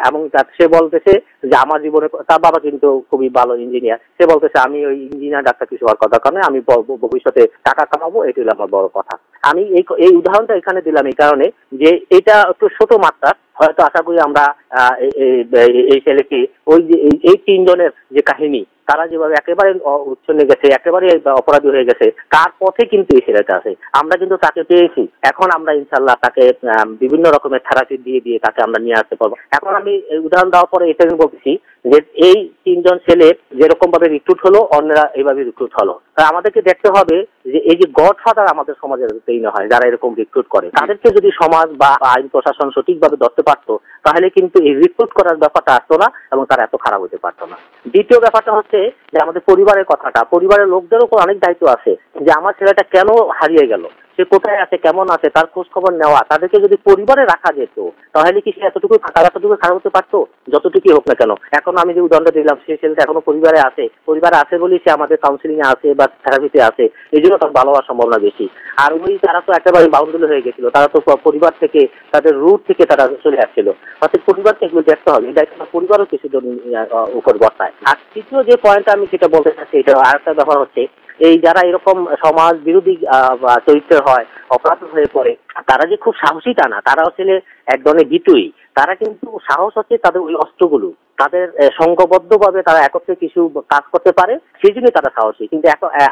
এবং সে বলতেছে যে আমার জীবনে, তার বাবা কিন্তু খুবই ভালো ইঞ্জিনিয়ার, সে বলতেছে আমি ওই ইঞ্জিনিয়ার ডাক্তার কিছু হওয়ার কথা কারণে আমি ভবিষ্যতে টাকা কামাবো, এটি হলো আমার বড় কথা। আমি এই উদাহরণটা এখানে দিলাম এই কারণে যে এটা একটু ছোট মাত্রা, হয়তো আশা করি আমরা এই ছেলেকে ওই যে এই তিনজনের যে কাহিনী, তারা যেভাবে একেবারে উচ্ছন্নে গেছে, একেবারে অপরাধী হয়ে গেছে, তার পথে কিন্তু এই ছেলেটা আছে। আমরা কিন্তু তাকে পেয়েছি, এখন আমরা ইনশাল্লাহ তাকে বিভিন্ন রকমের থেরাপি দিয়ে তাকে আমরা নিয়ে আসতে পারবো। এখন আমি উদাহরণ দেওয়ার পরে এটা বলতেছি যে এই তিনজন ছেলে যেরকম ভাবে রিক্রুট হলো, অন্যরা এইভাবে রিক্রুট হলো। আমাদেরকে দেখতে হবে যে এই যে গডফাদার আমাদের সমাজে তৈরি হয়, যারা এরকম রিক্রুট করে, তাদেরকে যদি সমাজ বা আইন প্রশাসন সঠিকভাবে ধরতে পারতো, তাহলে কিন্তু এই রিক্রুট করার ব্যাপারটা আসতো না এবং তারা এত খারাপ হতে পারতো না। দ্বিতীয় ব্যাপারটা হচ্ছে যে আমাদের পরিবারের কথাটা, পরিবারের লোকদের উপর অনেক দায়িত্ব আছে যে আমার ছেলেটা কেন হারিয়ে গেল, সে কোথায় আছে, কেমন আছে, তার খোঁজ খবর নেওয়া। তাদেরকে যদি পরিবারে রাখা যেত তাহলে কি সে এতটুকু খারাপ হতে পারতো? যতটুকুই হোক না কেন। এখন আমি যে উদাহরণটা দিলাম, সেই ছেলেটা এখনো পরিবারে আছে বলেই সে আমাদের কাউন্সিলিং এ আছে বা থেরাপিতে আছে, এই জন্য তার ভালো হওয়ার সম্ভাবনা বেশি। আর তারা তো একেবারে বাউন্ডুল হয়ে গেছিল, তারা তো পরিবার থেকে, তাদের রুট থেকে তারা চলে আসছিল। অর্থাৎ পরিবারকে এগুলো দেখতে হবে, এই দায়িত্বটা পরিবারও কিছুজন উপর বর্তায়। আর তৃতীয় যে পয়েন্টটা আমি সেটা বলতে চাচ্ছি, এটা আরেকটা ব্যাপার হচ্ছে এই যারা এরকম সমাজ বিরোধী চরিত্রের হয়, অপরাধ হয়ে পড়ে, তারা যে খুব সাহসী তা না, তারা আসলে এক ধরনের বিটুই। তারা কিন্তু সাহস হচ্ছে তাদের ওই অস্ত্রগুলো, তাদের সংঘবদ্ধ ভাবে তারা একত্রে কিছু কাজ করতে পারে, সেই জন্যই তারা সাহসী, কিন্তু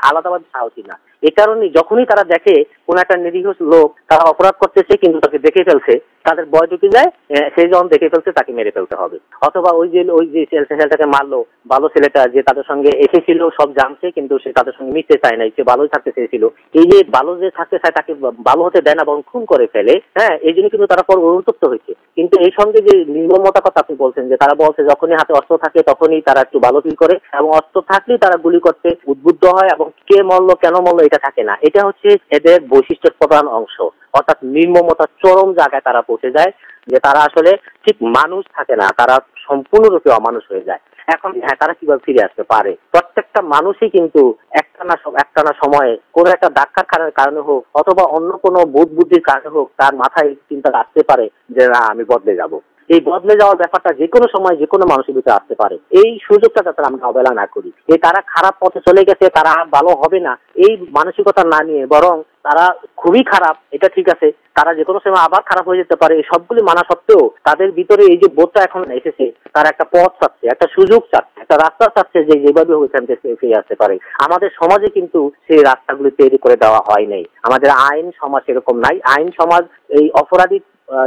আলাদাভাবে সাহসী না। এ কারণে যখনই তারা দেখে কোন একটা নিরীহ লোক তারা অপরাধ করতেছে কিন্তু তাকে দেখে ফেলছে, তাদের ভয় ঢুকে যায়, সে যখন দেখে ফেলছে তাকে মেরে ফেলতে হবে। অথবা ওই যে ছেলেটাকে মারলো, ভালো ছেলেটা যে তাদের সঙ্গে এসেছিল, সব জানছে কিন্তু সে তাদের সঙ্গে মিশতে চায় নাই, সে ভালোই থাকতে চেয়েছিল, এই যে ভালো যে থাকতে চায় তাকে ভালো হতে দেয় না বরং খুন করে ফেলে। হ্যাঁ, এই জন্য কিন্তু তারা পর অনুতপ্ত হয়েছে। কিন্তু এই সঙ্গে যে নির্মমতার কথা আপনি বলছেন, যে তারা বলছে যখনই হাতে অস্ত্র থাকে তখনই তারা একটু ভালো ফিল করে, এবং অস্ত্র থাকলেই তারা গুলি করতে উদ্বুদ্ধ হয়, এবং কে মরলো কেন মরলো এটা থাকে না। এটা হচ্ছে এদের বৈশিষ্ট্যের প্রধান অংশ। অর্থাৎ নির্মমতার চরম জায়গায় তারা পৌঁছে যায়, যে তারা আসলে ঠিক মানুষ থাকে না, তারা সম্পূর্ণরূপে অমানুষ হয়ে যায়। এখন হ্যাঁ, তারা কিভাবে ফিরে আসতে পারে? প্রত্যেকটা মানুষই কিন্তু একটা না সময়ে কোন একটা ধাক্কার কারণে হোক অথবা অন্য কোনো বোধ বুদ্ধির কারণে হোক, তার মাথায় চিন্তা আসতে পারে যে না, আমি বদলে যাব। এই বদলে যাওয়ার ব্যাপারটা যে কোনো সময় যে কোনো মানুষের ভিতরে আসতে পারে। এই সুযোগটা যাতে আমরা অবহেলা না করি। তারা খারাপ পথে চলে গেছে, তারা ভালো হবে না, এই মানসিকতা না নিয়ে, বরং তারা খুবই খারাপ, এটা ঠিক আছে, তারা যে কোনো সময় আবার খারাপ হয়ে যেতে পারে, এই সবগুলি মানা সত্ত্বেও তাদের ভিতরে এই যে বোধটা এখন এসেছে, তারা একটা পথ চাচ্ছে, একটা সুযোগ চাচ্ছে, একটা রাস্তা চাচ্ছে, যে যেভাবে ওইখান থেকে ফিরে আসতে পারে। আমাদের সমাজে কিন্তু সেই রাস্তাগুলি তৈরি করে দেওয়া হয় নাই। আমাদের আইন সমাজ এরকম নাই। আইন সমাজ এই অপরাধী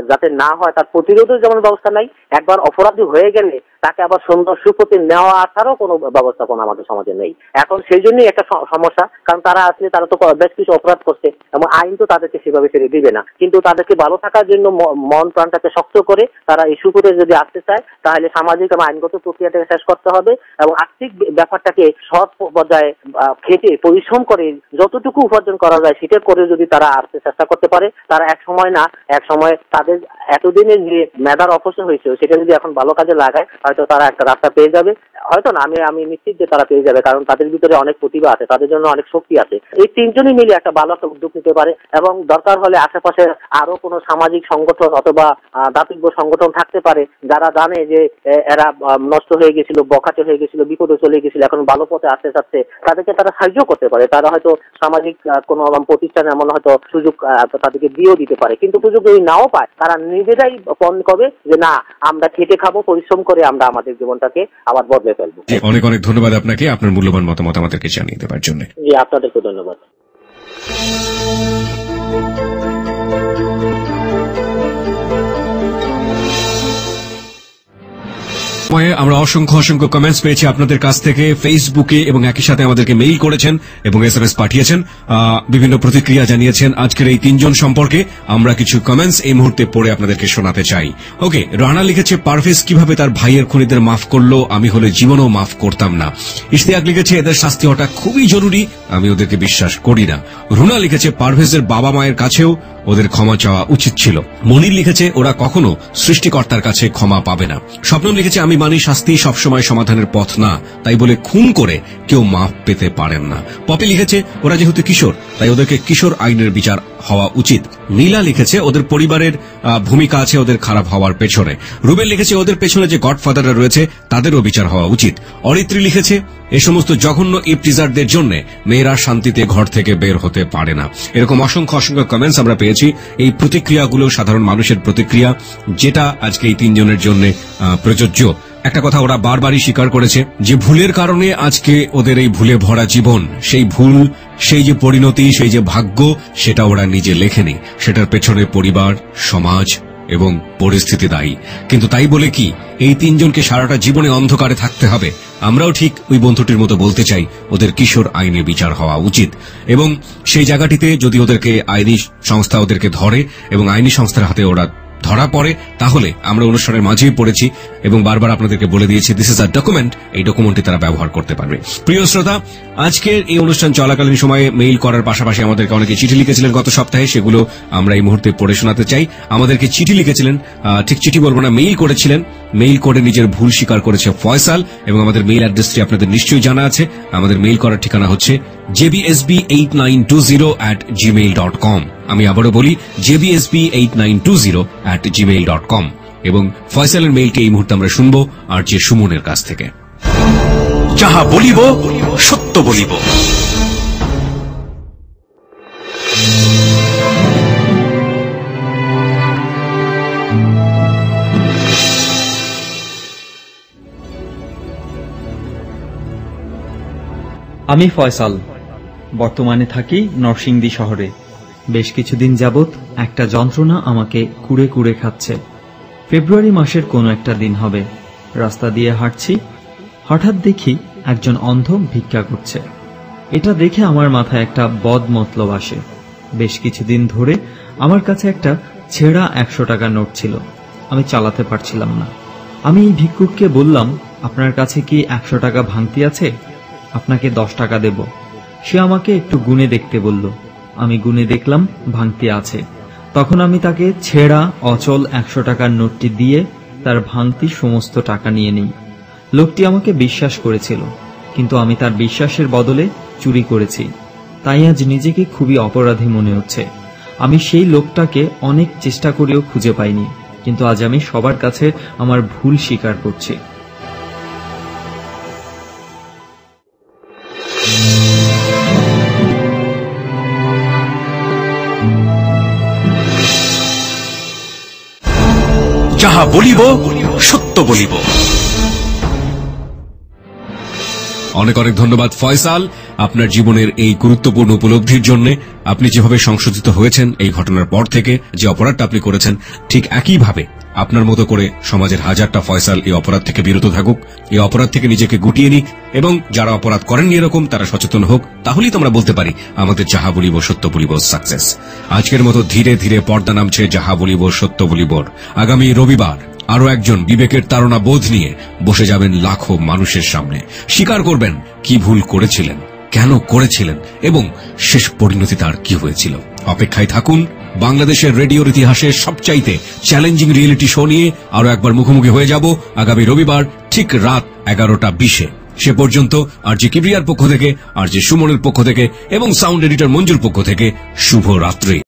যাতে না হয় তার প্রতিরোধের যেমন ব্যবস্থা নাই, একবার অপরাধী হয়ে গেলে তাকে আবার সুন্দর সুপথে নেওয়া আসারও কোনো ব্যবস্থাপনা আমাদের সমাজে নেই। এখন সেই জন্যই একটা সমস্যা, কারণ তারা আসলে তারা তো বেশ কিছু অপরাধ করছে এবং আইন তো তাদেরকে সেভাবে ছেড়ে দিবে না। কিন্তু তাদেরকে ভালো থাকার জন্য মন প্রাণটাকে শক্ত করে তারা এই সুপথে যদি আসতে চায়, তাহলে সামাজিক এবং আইনগত প্রক্রিয়াটাকে শেষ করতে হবে এবং আর্থিক ব্যাপারটাকে সৎ পর্যায়ে খেটে পরিশ্রম করে যতটুকু উপার্জন করা যায় সেটা করে যদি তারা আসতে চেষ্টা করতে পারে, তারা এক সময় তাদের এতদিনের যে মেধার অপচয় হয়েছে সেটা যদি এখন ভালো কাজে লাগায়, হয়তো তারা একটা রাস্তা পেয়ে যাবে। হয়তো না, আমি নিশ্চিত যে তারা পেয়ে যাবে, কারণ তাদের ভিতরে অনেক প্রতিভা আছে, তাদের জন্য অনেক শক্তি আছে। এই তিনজনই মিলে একটা ভালো একটা উদ্যোগ নিতে পারে এবং দরকার হলে আশেপাশে আরো কোনো সামাজিক সংগঠন অথবা দাতব্য সংগঠন থাকতে পারে, যারা জানে যে এরা নষ্ট হয়ে গেছিল, বখাটে হয়ে গেছিল, বিপদে চলে গেছিল, এখন ভালো পথে আসতে চাচ্ছে, তাদেরকে তারা সাহায্য করতে পারে। তারা হয়তো সামাজিক কোনো প্রতিষ্ঠানে এমন হয়তো সুযোগ তাদেরকে দিয়েও দিতে পারে। কিন্তু সুযোগ যদি নাও পায়, তারা নিজেরাই পণ করবে যে না, আমরা খেটে খাবো, পরিশ্রম করে আমরা আমাদের জীবনটাকে আবার বদলে ফেলবো। অনেক অনেক ধন্যবাদ আপনাকে আপনার মূল্যবান মতামত আমাদেরকে জানিয়ে দেওয়ার জন্য। জি, আপনাদেরকে ধন্যবাদ। আমরা অসংখ্য অসংখ্য কমেন্টস পেয়েছি আপনাদের কাছ থেকে, ফেসবুকে এবং একই সাথে আমাদেরকে মেইল করেছেন এবং SMS পাঠিয়েছেন, বিভিন্ন প্রতিক্রিয়া জানিয়েছেন আজকের এই তিনজন সম্পর্কে। আমরা কিছু কমেন্টস এই মুহূর্তে পড়ে আপনাদেরকে শোনাতে চাই। ওকে, রানা লিখেছে পারভেজ কিভাবে তার ভাইয়ের খুনিদের মাফ করলো, আমি হলে জীবনও মাফ করতাম না। ইশতিয়াক লিখেছে এদের শাস্তি হওয়াটা খুবই জরুরি, আমি ওদেরকে বিশ্বাস করি না। রুনা লিখেছে পারভেজের বাবা মায়ের কাছেও ওদের ক্ষমা চাওয়া উচিত ছিল। মনির লিখেছে ওরা কখনো সৃষ্টিকর্তার কাছে ক্ষমা পাবে না। স্বপ্নম লিখেছে আমি মানি শাস্তি সবসময় সমাধানের পথ না, তাই বলে খুন করে কেউ মাফ পেতে পারেন না। পপি লিখেছে ওরা যেহেতু কিশোর তাই ওদেরকে কিশোর আইনের বিচার হওয়া উচিত। নীলা লিখেছে ওদের পরিবারের ভূমিকা আছে ওদের খারাপ হওয়ার পেছনে। রুবেল লিখেছে ওদের পেছনে যে গডফাদাররা রয়েছে তাদেরও বিচার হওয়া উচিত। অরিত্রী লিখেছে এ সমস্ত জঘন্য ইপটিজারদের জন্য মেয়েরা শান্তিতে ঘর থেকে বের হতে পারে না। এরকম অসংখ্য অসংখ্য কমেন্টস আমরা পেয়েছি। এই প্রতিক্রিয়াগুলো সাধারণ মানুষের প্রতিক্রিয়া, যেটা আজকে এই তিনজনের জন্য প্রযোজ্য। একটা কথা ওরা বারবারই স্বীকার করেছে যে ভুলের কারণে আজকে ওদের এই ভুলে ভরা জীবন, সেই ভুল, সেই যে পরিণতি, সেই যে ভাগ্য, সেটা ওরা নিজে লেখেনি, সেটার পেছনে পরিবার, সমাজ এবং পরিস্থিতি দায়ী। কিন্তু তাই বলে কি এই তিনজনকে সারাটা জীবনে অন্ধকারে থাকতে হবে? আমরাও ঠিক ওই বন্ধুটির মতো বলতে চাই ওদের কিশোর আইনে বিচার হওয়া উচিত, এবং সেই জায়গাটিতে যদি ওদেরকে আইনি সংস্থা ওদেরকে ধরে এবং আইনি সংস্থার হাতে ওরা ধরা পড়ে, তাহলে আমরা অনুষ্ঠানের মাঝেই পড়েছি এবং বারবার আপনাদেরকে বলে দিয়েছি দিস ইজ আ ডকুমেন্ট, এই ডকুমেন্টটি তারা ব্যবহার করতে পারবে। প্রিয় শ্রোতা, আজকের এই অনুষ্ঠান চলাকালীন সময়ে মেইল করার পাশাপাশি আমাদেরকে অনেকে চিঠি লিখেছিলেন গত সপ্তাহে, সেগুলো আমরা এই মুহূর্তে পড়ে শোনাতে চাই। আমাদেরকে চিঠি লিখেছিলেন, ঠিক চিঠি বলবো না, মেইল করেছিলেন। মেইল করে নিজের ভুল স্বীকার করেছে ফয়সাল, এবং আমাদের মেইল অ্যাড্রেসটি আপনাদের নিশ্চয়ই জানা আছে। আমাদের মেইল করার ঠিকানা হচ্ছে jbsb8920@gmail.com। আমি আবারও বলি jbsb8920@gmail.com, এবং ফয়সালের মেইলকে এই মুহূর্তে আমরা শুনবো আর যে সুমনের কাছ থেকে। যাহা বলিব সত্য বলিব। আমি ফয়সাল, বর্তমানে থাকি নরসিংদী শহরে। বেশ কিছুদিন যাবৎ একটা যন্ত্রণা আমাকে কুড়ে কুড়ে খাচ্ছে। ফেব্রুয়ারি মাসের কোনো একটা দিন হবে, রাস্তা দিয়ে হাঁটছি, হঠাৎ দেখি একজন অন্ধ ভিক্ষা করছে। এটা দেখে আমার মাথায় একটা বদ মতলব আসে। বেশ কিছুদিন ধরে আমার কাছে একটা ছেঁড়া 100 টাকার নোট ছিল, আমি চালাতে পারছিলাম না। আমি এই ভিক্ষুককে বললাম, আপনার কাছে কি 100 টাকা ভাঙতি আছে? আপনাকে 10 টাকা দেব। সে আমাকে একটু গুনে দেখতে বলল। আমি গুনে দেখলাম ভাঙতি আছে। তখন আমি তাকে ছেঁড়া অচল 100 টাকার নোটটি দিয়ে তার ভাঙতি সমস্ত টাকা নিয়ে নিই। লোকটি আমাকে বিশ্বাস করেছিল, কিন্তু আমি তার বিশ্বাসের বদলে চুরি করেছি। তাই আজ নিজেকে খুবই অপরাধী মনে হচ্ছে। আমি সেই লোকটাকে অনেক চেষ্টা করেও খুঁজে পাইনি, কিন্তু আজ আমি সবার কাছে আমার ভুল স্বীকার করছি। যাহা বলিব সত্য বলিব। অনেক অনেক ধন্যবাদ ফয়সাল, আপনার জীবনের এই গুরুত্বপূর্ণ উপলব্ধির জন্য। আপনি যেভাবে সংশোধিত হয়েছেন এই ঘটনার পর থেকে, যে অপরাধটা আপনি করেছেন, ঠিক একইভাবে আপনার মতো করে সমাজের হাজারটা ফয়সাল এই অপরাধ থেকে বিরত থাকুক, এই অপরাধ থেকে নিজেকে গুটিয়ে নিক, এবং যারা অপরাধ করেননি এরকম তারা সচেতন হোক। তাহলেই তো আমরা বলতে পারি আমাদের যাহা বলিব সত্য বলিব সাকসেস। আজকের মতো ধীরে ধীরে পর্দা নামছে যাহা বলিব সত্য বলিবর। আগামী রবিবার আরো একজন বিবেকের তাড়না বোধ নিয়ে বসে যাবেন লাখো মানুষের সামনে, স্বীকার করবেন কি ভুল করেছিলেন, কেন করেছিলেন, এবং শেষ পরিণতি তার কি হয়েছিল। অপেক্ষায় থাকুন। বাংলাদেশের রেডিওর ইতিহাসের সবচাইতে চ্যালেঞ্জিং রিয়েলিটি শো নিয়ে আরো একবার মুখোমুখি হয়ে যাব আগামী রবিবার ঠিক রাত 11:20। সে পর্যন্ত আর জি কিবরিয়ার পক্ষ থেকে, আর জি সুমনের পক্ষ থেকে এবং সাউন্ড এডিটর মঞ্জুর পক্ষ থেকে শুভ রাত্রি।